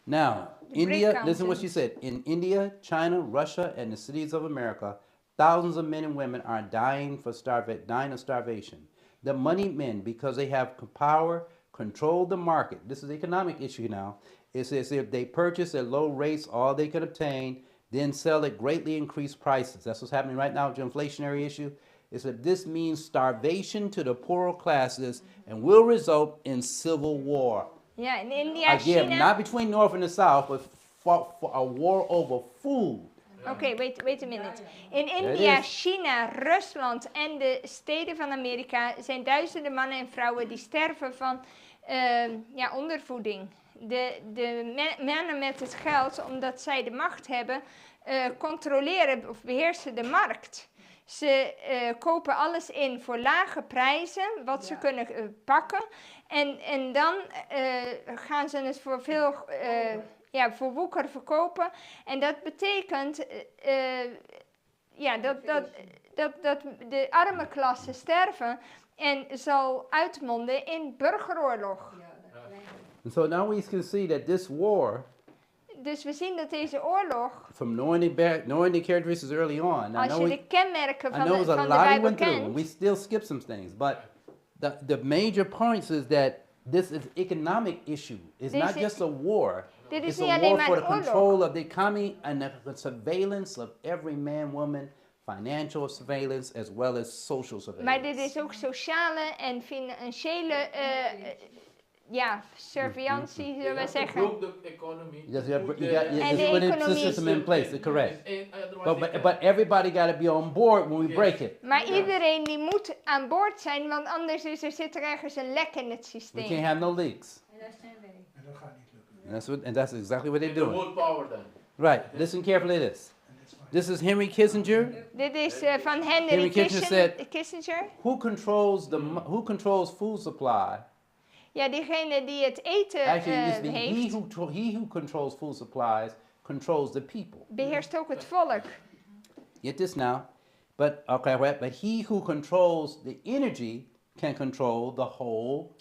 Now, India, listen what she said. In India, China, Russia, and the cities of America, thousands of men and women are dying of starvation. The moneyed men, because they have power, control the market. This is an economic issue now. It says if they purchase at low rates all they can obtain, then sell at greatly increased prices. That's what's happening right now with the inflationary issue. Is that this means starvation to the poorer classes and will result in civil war. Ja, in India, Again, China. not between North and the South, but for a war over food. Oké, wait a minute. In it India, is. China, Rusland en de steden van Amerika zijn duizenden mannen en vrouwen die sterven van ondervoeding. De mannen met het geld, omdat zij de macht hebben, controleren of beheersen de markt. Ze kopen alles in voor lage prijzen, wat ze kunnen pakken. En dan gaan ze het voor veel voor woeker verkopen. En dat betekent dat de arme klasse sterven en zal uitmonden in burgeroorlog. And so now we can see that this war, Dus we zien dat deze oorlog, from knowing the characteristics early on, als je de kenmerken I van know de, there's a van de lot we Bijbel went through. kent, We still skip some things, but the major points is that this is economic issue. It's Dit not is- just a war. dit is It's niet a alleen war maar for the een oorlog. control of the economy and the surveillance of every man, woman, financial surveillance as well as social surveillance. maar dit is ook sociale en financiële surveillantie, zullen we zeggen. Ook de economie. Yes, you Moet got, you de- got, you And the put the economy system in place, correct. Otherwise But everybody got to be on board when we break it. Maar iedereen die moet aan boord zijn, want anders zit er ergens een lek in het We systeem. can't have no leaks. And that's exactly what they're the doing. whole power then. Right. Listen carefully to this. This is Henry Kissinger. Dit is van Henry Henry Kissinger Kissinger. Who controls food supply? Ja, diegene die het eten Actually, it's heeft, he who controls food supplies controls the people. beheerst ook het volk. Get this now. But he who controls the energy can control the whole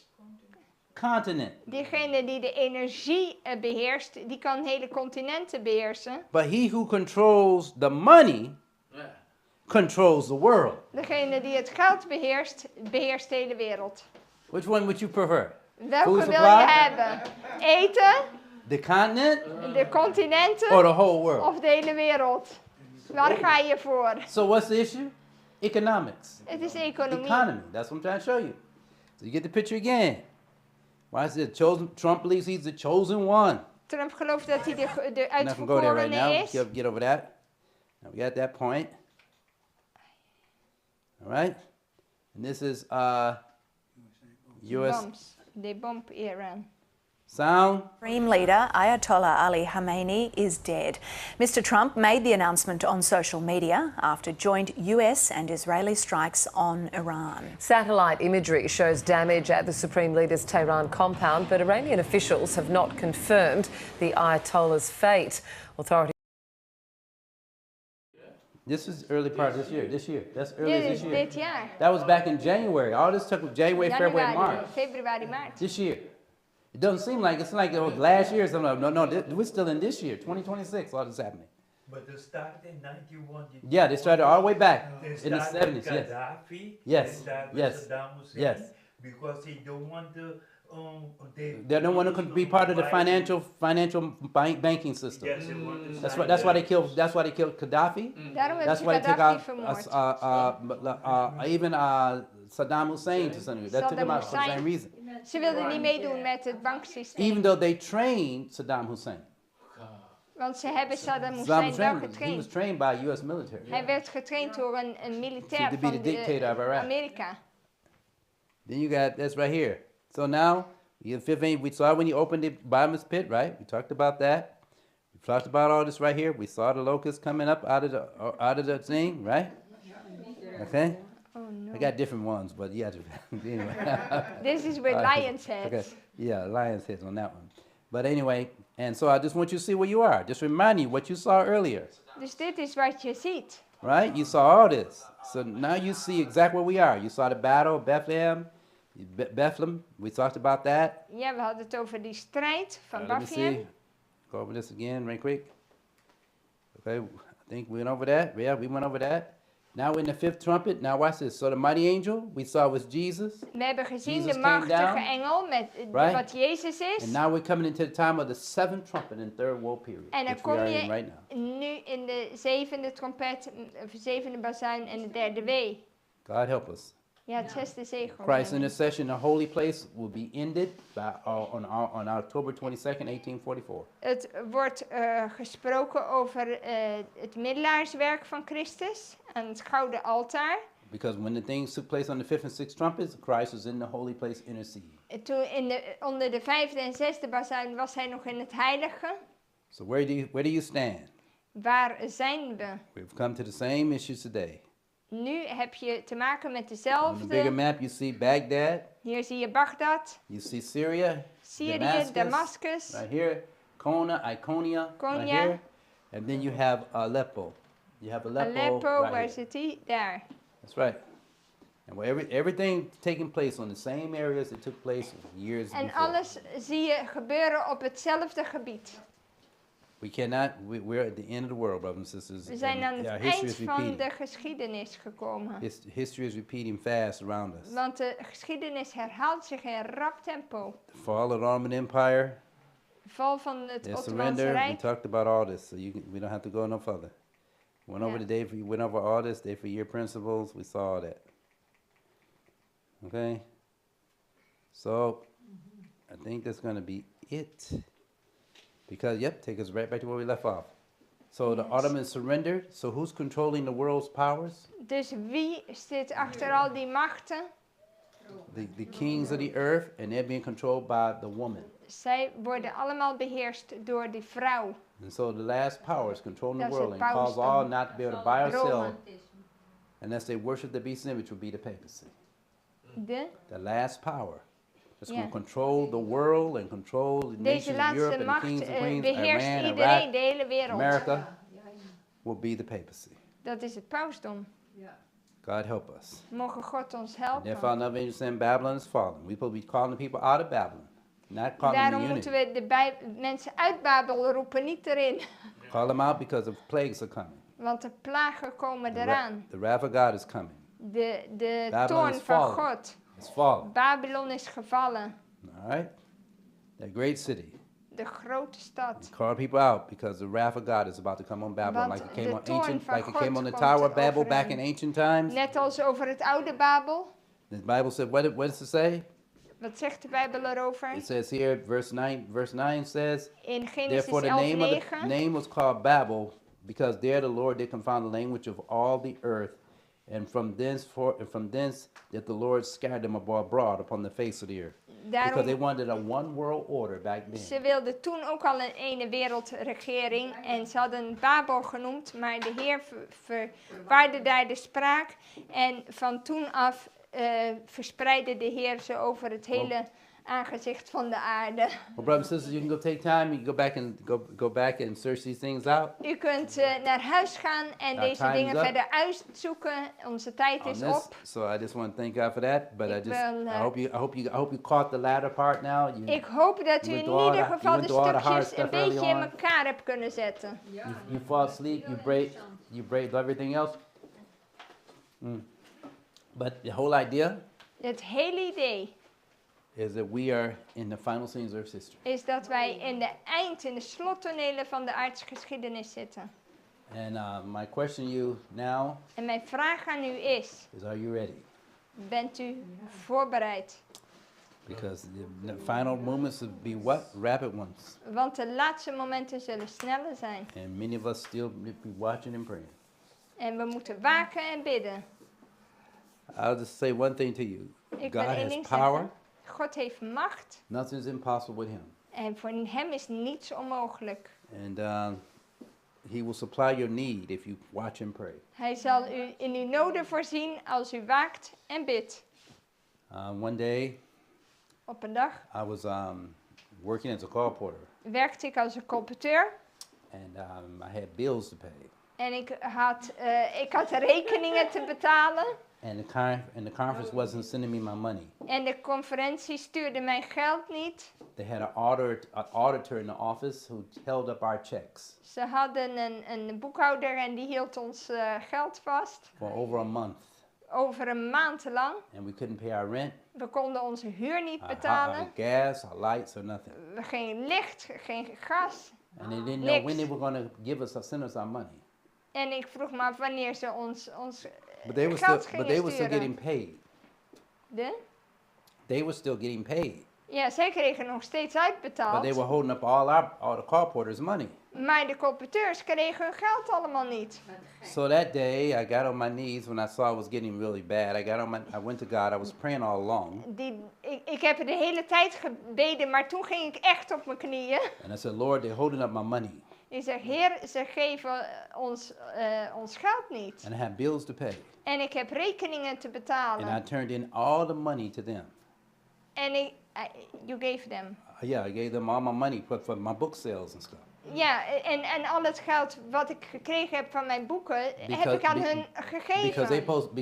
continent. Diegene die de energie beheerst, die kan hele continenten beheersen. But he who controls the money Yeah. controls the world. Degene die het geld beheerst, beheerst de hele wereld. Which one would you prefer? Welke Food wil supply? je hebben? Eten, The continent de continenten or the whole world? of de hele wereld? Waar ga je voor? So what's the issue? Economics. Het is economie. Economy. That's what I'm trying to show you. So you get the picture again. Why is it chosen? Trump believes he's the chosen one. Trump gelooft dat hij de I'm not gonna go there right now. uitverkorene is. Get over that. Now we got that point. All right. And this is U.S. Bombs. They bomb Iran. Sound. Supreme leader Ayatollah Ali Khamenei is dead. Mr. Trump made the announcement on social media after joint US and Israeli strikes on Iran. Satellite imagery shows damage at the Supreme Leader's Tehran compound, but Iranian officials have not confirmed the Ayatollah's fate. Authorities. This is early part of this year. That's early Dit this is year. dit jaar. That was back in January. All this took January, February, March. Februari, maart. This year. It doesn't seem like it's like it was last year or something. No, we're still in this year, 2026. All this happening. But they started in 91. Yeah, they started all the way back They in the started 70s. Yes. Gaddafi. Yes, They started yes, Saddam Hussein, yes. Because they don't want to. They don't want to be part of the financial banking system. Yes, they want to That's sign why. That's why they that. killed. That's why they killed Gaddafi. Daarom That's hebben why ze they took Gaddafi out vermoord. even Saddam Hussein to some degree. That took him out for the same reason. Ze wilden niet meedoen met het banksysteem. Even though they trained Saddam Hussein. Want ze hebben Saddam Saddam Hussein wel Hussein, he was getraind. trained by U.S. military. Hij werd getraind door een militair To be the van dictator of Iraq. Amerika. Then you got that's right here. So now you have 15. We saw when he opened the bottomless pit, right? We talked about that. We talked about all this right here. We saw the locusts coming up out of the thing, right? Okay. Oh no. I got different ones, but yeah. Anyway. This is with lion's heads. Okay. Yeah, lion's heads on that one. But anyway, and so I just want you to see where you are. Just remind you what you saw earlier, Dus dit is wat je ziet. right? You saw all this. So now you see exactly where we are. You saw the battle of Bethlehem. Bethlehem, we talked about that. Ja, we hadden het over die strijd van Let me Bethlehem. see. Go over this again, right quick. Okay, I think we went over that. Yeah, we went over that. Now we're in the fifth trumpet. Now watch this. So the mighty angel we saw was Jesus. We hebben gezien Jesus de came machtige down, engel met right? wat Jezus is. And now we're coming into the time of the seventh trumpet in third world period, En dan which we kom are je in right now. nu in de zevende trompet, zevende bazuin en de derde wee. God help us. Ja, het zesde zegel. Christ's intercession in the holy place will be ended by, on October 22nd, 1844. Het wordt gesproken over het middelaarswerk van Christus aan het gouden altaar. Because when the things took place on the fifth and sixth trumpets, Christ was in the holy place interceding. Toen onder de vijfde en zesde bazuin was hij nog in het heilige. So where do you stand? Waar zijn we? We've come to the same issues today. Nu heb je te maken met On the bigger dezelfde. map, you see Baghdad, Hier zie je Bagdad, you see Syria, Syrië, Damascus, right here, Iconia, right Konya. here, and then you have Aleppo. You have Aleppo, Aleppo, right waar here. zit die? Daar. That's right. And where everything taking place on the same areas that took place years En before. alles zie je gebeuren op hetzelfde gebied. We cannot. We're at the end of the world, brothers and sisters. We zijn aan and het history eind is van repeating. de geschiedenis gekomen. History is repeating fast around us. Want de geschiedenis herhaalt zich in rap tempo. The fall of the Roman Empire, De val van het their Ottomaanse surrender. We Rijk. talked about all this, so we don't have to go no further. Went over Yeah. the day for went over all this, day for year principles. We saw all that. Okay. So, I think that's going to be it. Because take us right back to where we left off. So the Ottomans surrendered. So who's controlling the world's powers? Dus wie zit achter al die machten? The kings of the earth, and they're being controlled by the woman. Zij worden allemaal beheerst door die vrouw. And so the last power is controlling the Dat is world het and cause all pausdom. not to be able to buy or sell Rome. unless they worship the beast's image, will be the papacy. The last power that's going Ja. to control the world and control the Deze nations of laatste Europe and the macht kings and queens, beheerst Iran, iedereen, Iraq, de hele wereld. America, will be the papacy. Dat is het pausdom. God help us. Mogen God ons And therefore, helpen. another angel saying Babylon is fallen. We're supposed to be calling the people out of Babylon. Not call them Daarom in moeten unity. we de mensen uit Babel roepen, niet erin. Call them out because of plagues are coming. Want de plagen komen The eraan. the wrath of God is coming. De Babylon toorn is van fallen. God. It's fallen. Babylon is gevallen. All right? That great city. De grote stad. Call people out because the wrath of God is about to come on Babylon, Want like it came de on toorn ancient, van like it God came on the komt Tower of Babel over back hen. in ancient times. Net als over het oude Babel. The Bible said, what does it say? Wat zegt de Bijbel erover? It says here, verse 9 says, In Genesis therefore the 11, name of the 9. name was called Babel, because there the Lord did confound the language of all the earth, and from thence did the Lord scatter them abroad upon the face of the earth. Because they wanted a one world order back then. Ze wilden toen ook al een ene wereldregering en ze hadden Babel genoemd, maar de Heer verwaarde daar de spraak en van toen af verspreidde de Heer ze over het hele aangezicht van de aarde. Well, brothers and sisters, you can go take time, you can go back and search these things out. U kunt naar huis gaan en Our deze time dingen is up. verder uitzoeken. Onze tijd On is this, op. so I just want to thank God for that. But Ik I wil, hope you caught the latter part now. Ik hoop dat u you in went through all ieder the- geval you de went through all the hard stukjes een stuff early beetje in on. elkaar hebt kunnen zetten. You fall asleep, you break everything else. But the whole idea Het hele idee is that we are in the final scenes of history. is dat wij in de slottonelen van de aardsgeschiedenis zitten. And my question to you now En mijn vraag aan u is, is, are you ready? bent u voorbereid? Because the final moments will be what? Rapid ones. Want de laatste momenten zullen sneller zijn. And many of us still be watching and praying. En we moeten waken en bidden. I'll just say one thing to you. Ik God wil één has ding power. zeggen. God heeft macht. Nothing's impossible with him. En voor hem is niets onmogelijk. And he will supply your need if you watch and pray. Hij zal u in uw noden voorzien als u waakt en bidt. One day, Op een dag I was working as a call porter, werkte ik als een colporteur. and I had bills to pay. En ik had rekeningen te betalen. And the conference wasn't sending me my money. En de conferentie stuurde mijn geld niet. They had an auditor in the office who held up our checks Ze hadden een boekhouder en die hield ons geld vast. for over a month, Over een maand lang. and we couldn't pay our rent, We konden onze huur niet our betalen. gas, our lights, or nothing. Geen licht, geen gas. And they didn't know when Niks. they were going to send us our money. En ik vroeg me af wanneer ze ons But they were geld still, gingen but they were still sturen. getting paid. De? They were still getting paid, Ja, zij kregen nog steeds but uitbetaald. they were holding up all the call porters' money. Maar de colporteurs kregen hun geld allemaal niet. So that day, I got on my knees when I saw it was getting really bad. I went to God. I was praying all along, Ik heb de hele tijd gebeden, maar toen ging ik echt op mijn knieën. and I said, Lord, they're holding up my money, Ik zeg, Heer, ze geven ons geld niet. and I have bills to pay. En ik heb rekeningen te And I betalen. turned in all the money to them. En you gave them. Yeah, I gave them all my money for my book sales and stuff. Ja, en al het geld wat ik gekregen heb van mijn boeken, heb ik aan hun gegeven. Because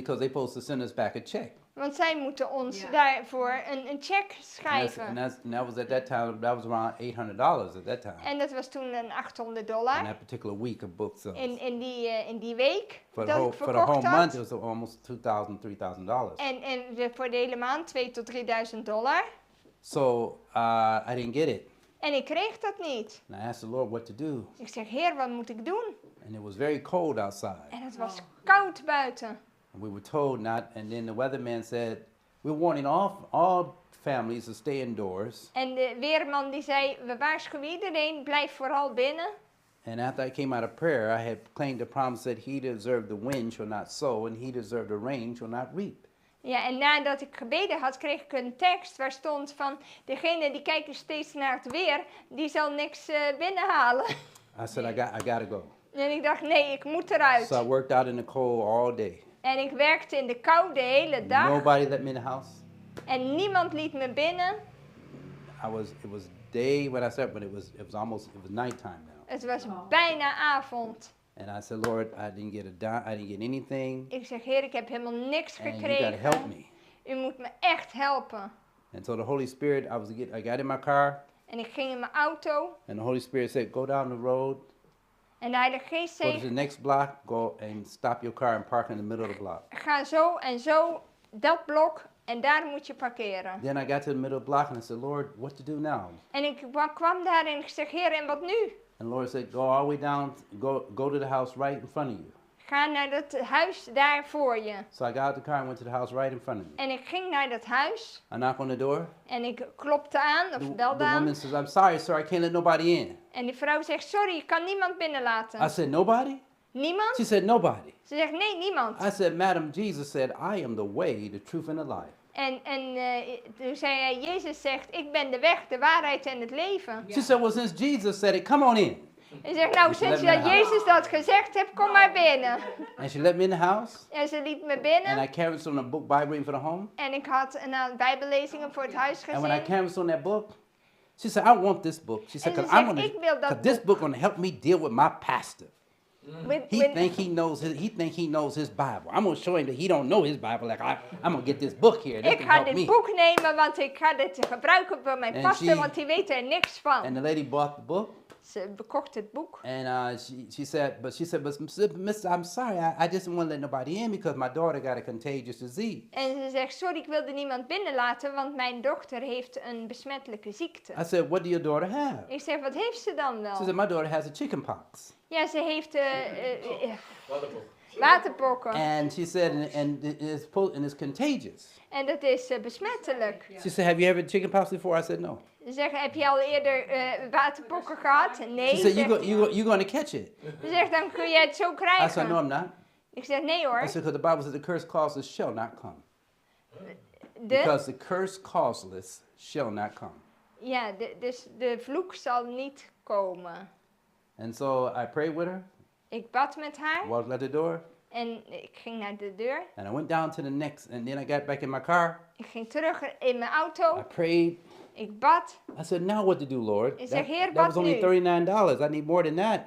they supposed to send us back a check. Want zij moeten ons daarvoor een check schrijven. And that was at that time. That was around $800 at that time. En dat was toen een $800 In that particular week of book sales. in die week For dat ik the verkocht whole had. month, it was almost $2,000, $3,000. En voor de hele maand $2,000 tot $3,000. So I didn't get it. En ik kreeg dat niet. And I asked the Lord what to do. Ik zeg, Heer, wat moet ik doen? And it was very cold outside. En het was koud buiten. And we were told not. And then the weatherman said, we're warning all families to stay indoors. En de weerman die zei, we waarschuwen iedereen, blijf vooral binnen. And after I came out of prayer, I had claimed the promise that he deserved the wind shall not sow, and he deserved the rain shall not reap. Ja, en nadat ik gebeden had, kreeg ik een tekst waar stond van, degene die kijkt steeds naar het weer, die zal niks binnenhalen. I said, I gotta go. En ik dacht, nee, ik moet eruit. So I worked out in the cold all day. En ik werkte in de kou de hele dag. Nobody let me in the house. En niemand liet me binnen. It was day when I slept, but it was nighttime now. Het was bijna avond. And I said, Lord, I didn't get anything. Ik zeg, Heer, ik heb helemaal niks And you gekregen. gotta help me. U moet me echt helpen. And so the Holy Spirit, I got in my car, En ik ging in mijn auto. and the Holy Spirit said, go down the road, En de Heilige Geest go to zei, the next block, go and stop your car and park in the middle of the block. ga zo en zo dat blok en daar moet je parkeren. Then I got to the middle of the block and I said, Lord, what to do now? En ik kwam daar en ik zeg, Heer, en wat nu? And the Lord said, go all the way down, go to the house right in front of you. Ga naar dat huis daar voor je. So I got out the car and went to the house right in front of me. En ik ging naar dat huis I knocked on the door. en ik klopte aan of The belde aan. woman says, I'm sorry, sir, I can't let nobody in. En die vrouw zegt, sorry, ik kan niemand binnenlaten. I said, nobody? Niemand? She said, nobody. Ze zegt, nee, niemand. I said, Madam, Jesus said, I am the way, the truth, and the life. En toen zei hij, Jezus zegt, ik ben de weg, de waarheid en het leven. She said, well, since Jesus said it, come on in. Hij zegt, nou, sinds let me dat in the Jezus dat gezegd heeft, kom maar binnen. And she let me in the house. En ze liet me And I binnen. canvassed on a book, Bible reading for the home. En ik had een bijbellezingen voor het And when I huisgezin. canvassed on that book, she said, I want this book. She said, En ze because zegt, ik wil dat this boek. book gonna help me deal with my pastor. He When- think he knows his Bible. I'm gonna show him that he don't know his Bible. Like I'm gonna get this book here. This Ik can ga help dit me. boek nemen, want ik ga dit gebruiken voor mijn En pastor, she- want die weet er niks van. And the lady bought the book. Ze bekocht het boek. And she said, but Mister, I'm sorry, I just don't want to let nobody in because my daughter got a contagious disease. En ze zegt, sorry, ik wilde niemand binnenlaten, want mijn dochter heeft een besmettelijke ziekte. I said, what do your daughter have? Ik zeg, wat heeft ze dan She wel? said, my daughter has a chicken pox. Ja, ze heeft Waterpop. waterpokken. And she said, and it's contagious. En dat is besmettelijk. She said, have you ever had chicken pox before? I said, no. Ze zeggen, heb je al eerder waterpokken gehad? Nee. She said, zegt ze. you're going to catch it. Ze zegt, dan kun je het zo I said, no, krijgen. I'm not. Ik zeg, nee hoor. I said, because the Bible says the curse causeless shall not come. De, Because the curse causeless shall not come. ja, dus de vloek zal niet komen. And so I prayed with her, Ik bad met haar walked out the door, en ik ging naar de deur. and I went down to the next, and then I got back in my car. Ik ging terug in mijn I auto. prayed. Ik bad. I said, now what to do, Lord? Ik zeg, Heer, that was wat only nu? $39. I need more than that.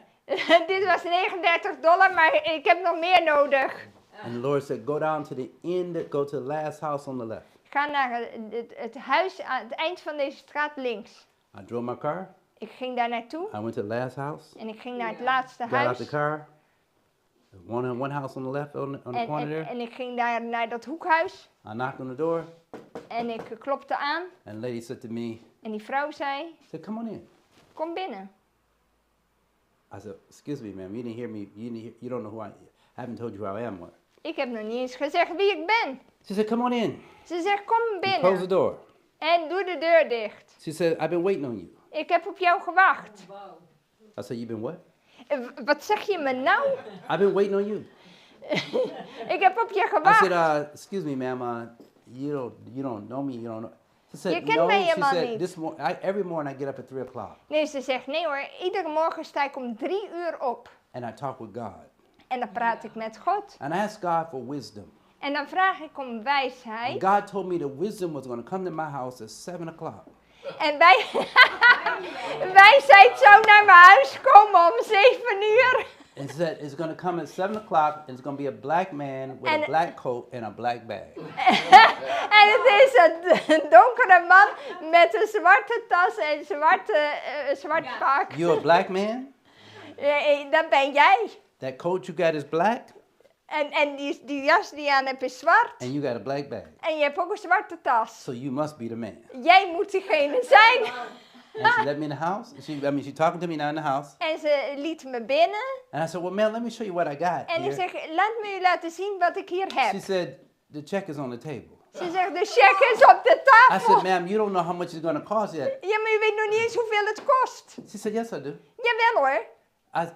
Dit was $39, maar ik heb nog meer nodig. And the Lord said, go down to the end, go to the last house on the left. Ga naar het huis aan het eind van deze straat links. I drove my car. Ik ging daar naartoe I went to the last house. en ik ging naar het laatste Got out the huis. car. One house on the left on the corner there. En ik ging daar naar dat hoekhuis I knocked on the door, en ik klopte aan. and the lady said to me, En die vrouw zei, come on in. kom binnen. I said, excuse me, ma'am, you didn't hear me. You don't know who I haven't told you who I am. What? Ik heb nog niet eens gezegd wie ik ben. She said, come on in. Ze zegt, kom Close the binnen. door. En doe de deur dicht. She said, I've been waiting on you. Ik heb op jou gewacht. I said, you've been what? Wat zeg je me nou? I've been waiting on you. Ik heb op je I gewacht. said, excuse me, ma'am, you don't know me, you don't know. She said, Je kent no. mij She helemaal said, niet. every morning I get up at 3 o'clock Nee, ze zegt, nee hoor, iedere morgen sta ik om 3 uur op. and I talk with God. En dan praat ik met God. And I ask God for wisdom. En dan vraag ik om wijsheid. God told me the wisdom was going to come to my house at 7 o'clock. En wijsheid zou naar mijn huis komen om 7 uur. And said it's going to come at 7 o'clock and it's going to be a black man with a black coat and a black bag. En het is een donkere man met een zwarte tas en zwart pak. You a black man? Dat ben jij. That coat you got is black En die jas die je aan hebt is zwart. and you got a black bag. En je hebt ook een zwarte tas. So you must be the man. Jij moet diegene zijn. And she let me in the house. She's talking to me now in the house. En ze liet me binnen. And I said, well, man, let me show you what I got En ik here. zeg, laat me u laten zien wat ik hier heb. She said, the check is on the table. Ze zegt, de cheque is op de I tafel. said, ma'am, you don't know how much it's going to cost yet. Ja, maar u weet nog niet eens hoeveel het kost. She said, yes, I do. Jawel hoor.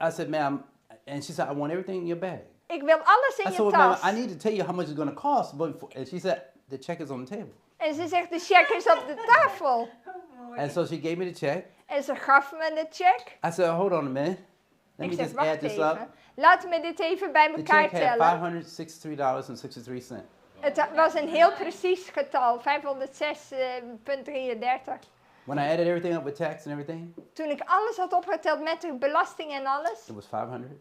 I said, ma'am, and she said, I want everything in your bag. Ik wil alles in I je said, well, ma'am, tas. I need to tell you how much it's going to cost. And she said, the check is on the table. En ze zegt, de cheque is op de tafel. And so she gave me the check. En ze gaf me de cheque. I said, hold on a minute. Let Ik me zeg, just add wacht this even. up. Laat me dit even bij The elkaar check had tellen. $563.63. Het was een heel precies getal, 506,33. When I added everything up with tax and everything, Toen ik alles had opgeteld met de belasting en alles, it was $500.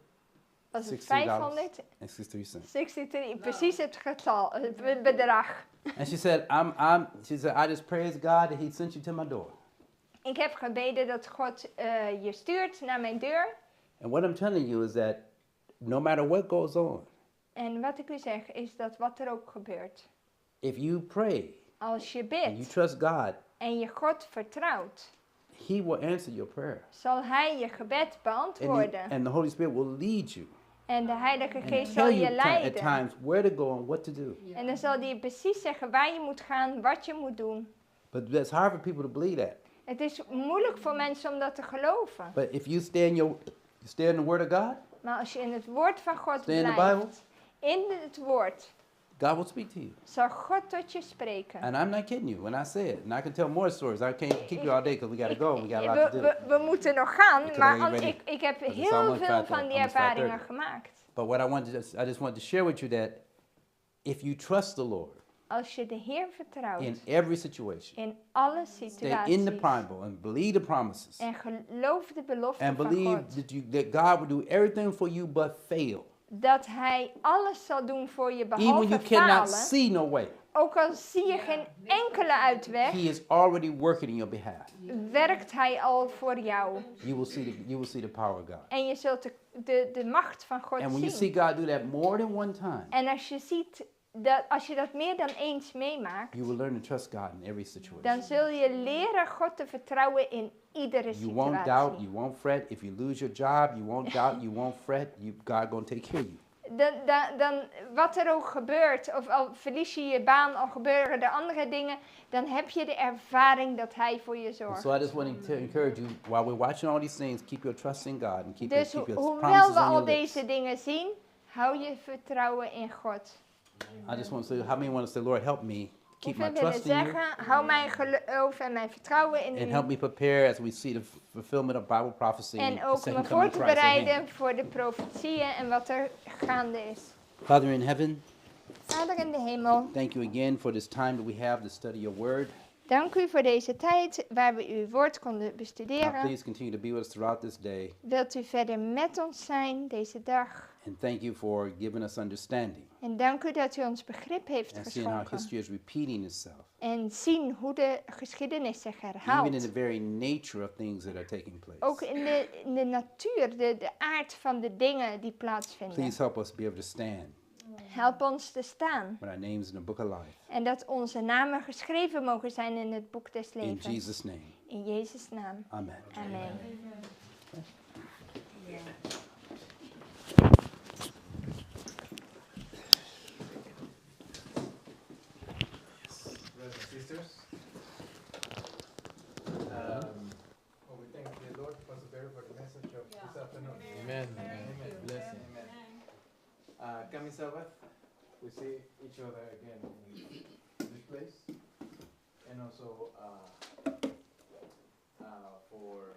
Was het $63 500? and 63 cents. 63, precies het getal, het bedrag. And she said, she said, I just praise God that He sent you to my door. Ik heb gebeden dat God je stuurt naar mijn deur. And what I'm telling you is that no matter what goes on, En wat ik u zeg is dat wat er ook gebeurt. if you pray Als je and you bidt trust God, en je God vertrouwt, He will answer your prayer. zal Hij je gebed beantwoorden. And the Holy Spirit will lead you En de Heilige and Geest tell zal you je at leiden. times where to go and what to do. En dan zal hij precies zeggen waar je moet gaan, wat je moet doen. But it's hard for people to believe that. Het is moeilijk voor mensen om dat te geloven. But if you stay in the Word of God, Maar als je in het woord van God stay in the Bible, blijft, in het woord, God will speak to you. zal God tot je spreken. And I'm not kidding you when I say it. And I can tell more stories. I can't keep you all day because we got to go and we got a lot to do. We moeten nog gaan, Because maar I'm ready. ik heb Because it's heel almost veel 5:30. van die Almost 5:30. ervaringen gemaakt. But what I just wanted to share with you that if you trust the Lord Als je de Heer vertrouwt in every situation, in alle stay situaties in the Bible and believe the promises en geloof de beloften and van believe God, that God will do everything for you but fail. dat Hij alles zal doen voor je Even when you behalve cannot falen, see no way, ook al zie je geen enkele uitweg, He is already working in your behalf. werkt Hij al voor jou. You will see the power of God. En je zult de macht van God And when you see zien. God do that more than one time, En als je ziet, als je dat meer dan eens meemaakt, you will learn to trust God in every situation. dan zul je leren God te vertrouwen in iedere You won't doubt, situatie. you won't fret. If you lose your job, you won't doubt, you won't fret. God gonna take care of you. Dan wat er ook gebeurt, of al verlies je je baan, al gebeuren er andere dingen, dan heb je de ervaring dat Hij voor je And zorgt. so I just want to encourage you, while we're watching all these things, keep your trust in God and keep Dus your hoewel promises we on al your lips. deze dingen zien, hou je vertrouwen in God. I just want to say, how many want to say, Lord, help me keep my Hoeveel willen trust in you zeggen, hou mijn geloof en mijn vertrouwen in and U. help me prepare as we see the fulfillment of Bible prophecy and En the ook second me coming voor of te Christ at hand. bereiden voor de profetieën en wat er gaande is. Father in heaven, Vader in de hemel, thank you again for this time that we have to study your word. dank u voor deze tijd waar we uw woord konden Now, bestuderen. please continue to be with us throughout this day. Wilt u verder met ons zijn deze dag? And thank you for giving us understanding En dank u dat u ons begrip heeft and seeing how geschonken. history is repeating itself. En zien hoe de geschiedenis zich Even in herhaalt. the very nature of things that are taking place. Ook in de natuur, de aard van de dingen die plaatsvinden. Please help us be able to stand Help ons te staan. with our names in the book of life. En dat onze namen geschreven mogen zijn in het boek des In levens. Jesus' name, In Jezus' naam. amen. Amen. Brothers and sisters, well, we thank the Lord for the message of this afternoon. Amen. Amen. Blessing. Amen. Coming Sabbath, we see each other again in this place, and also for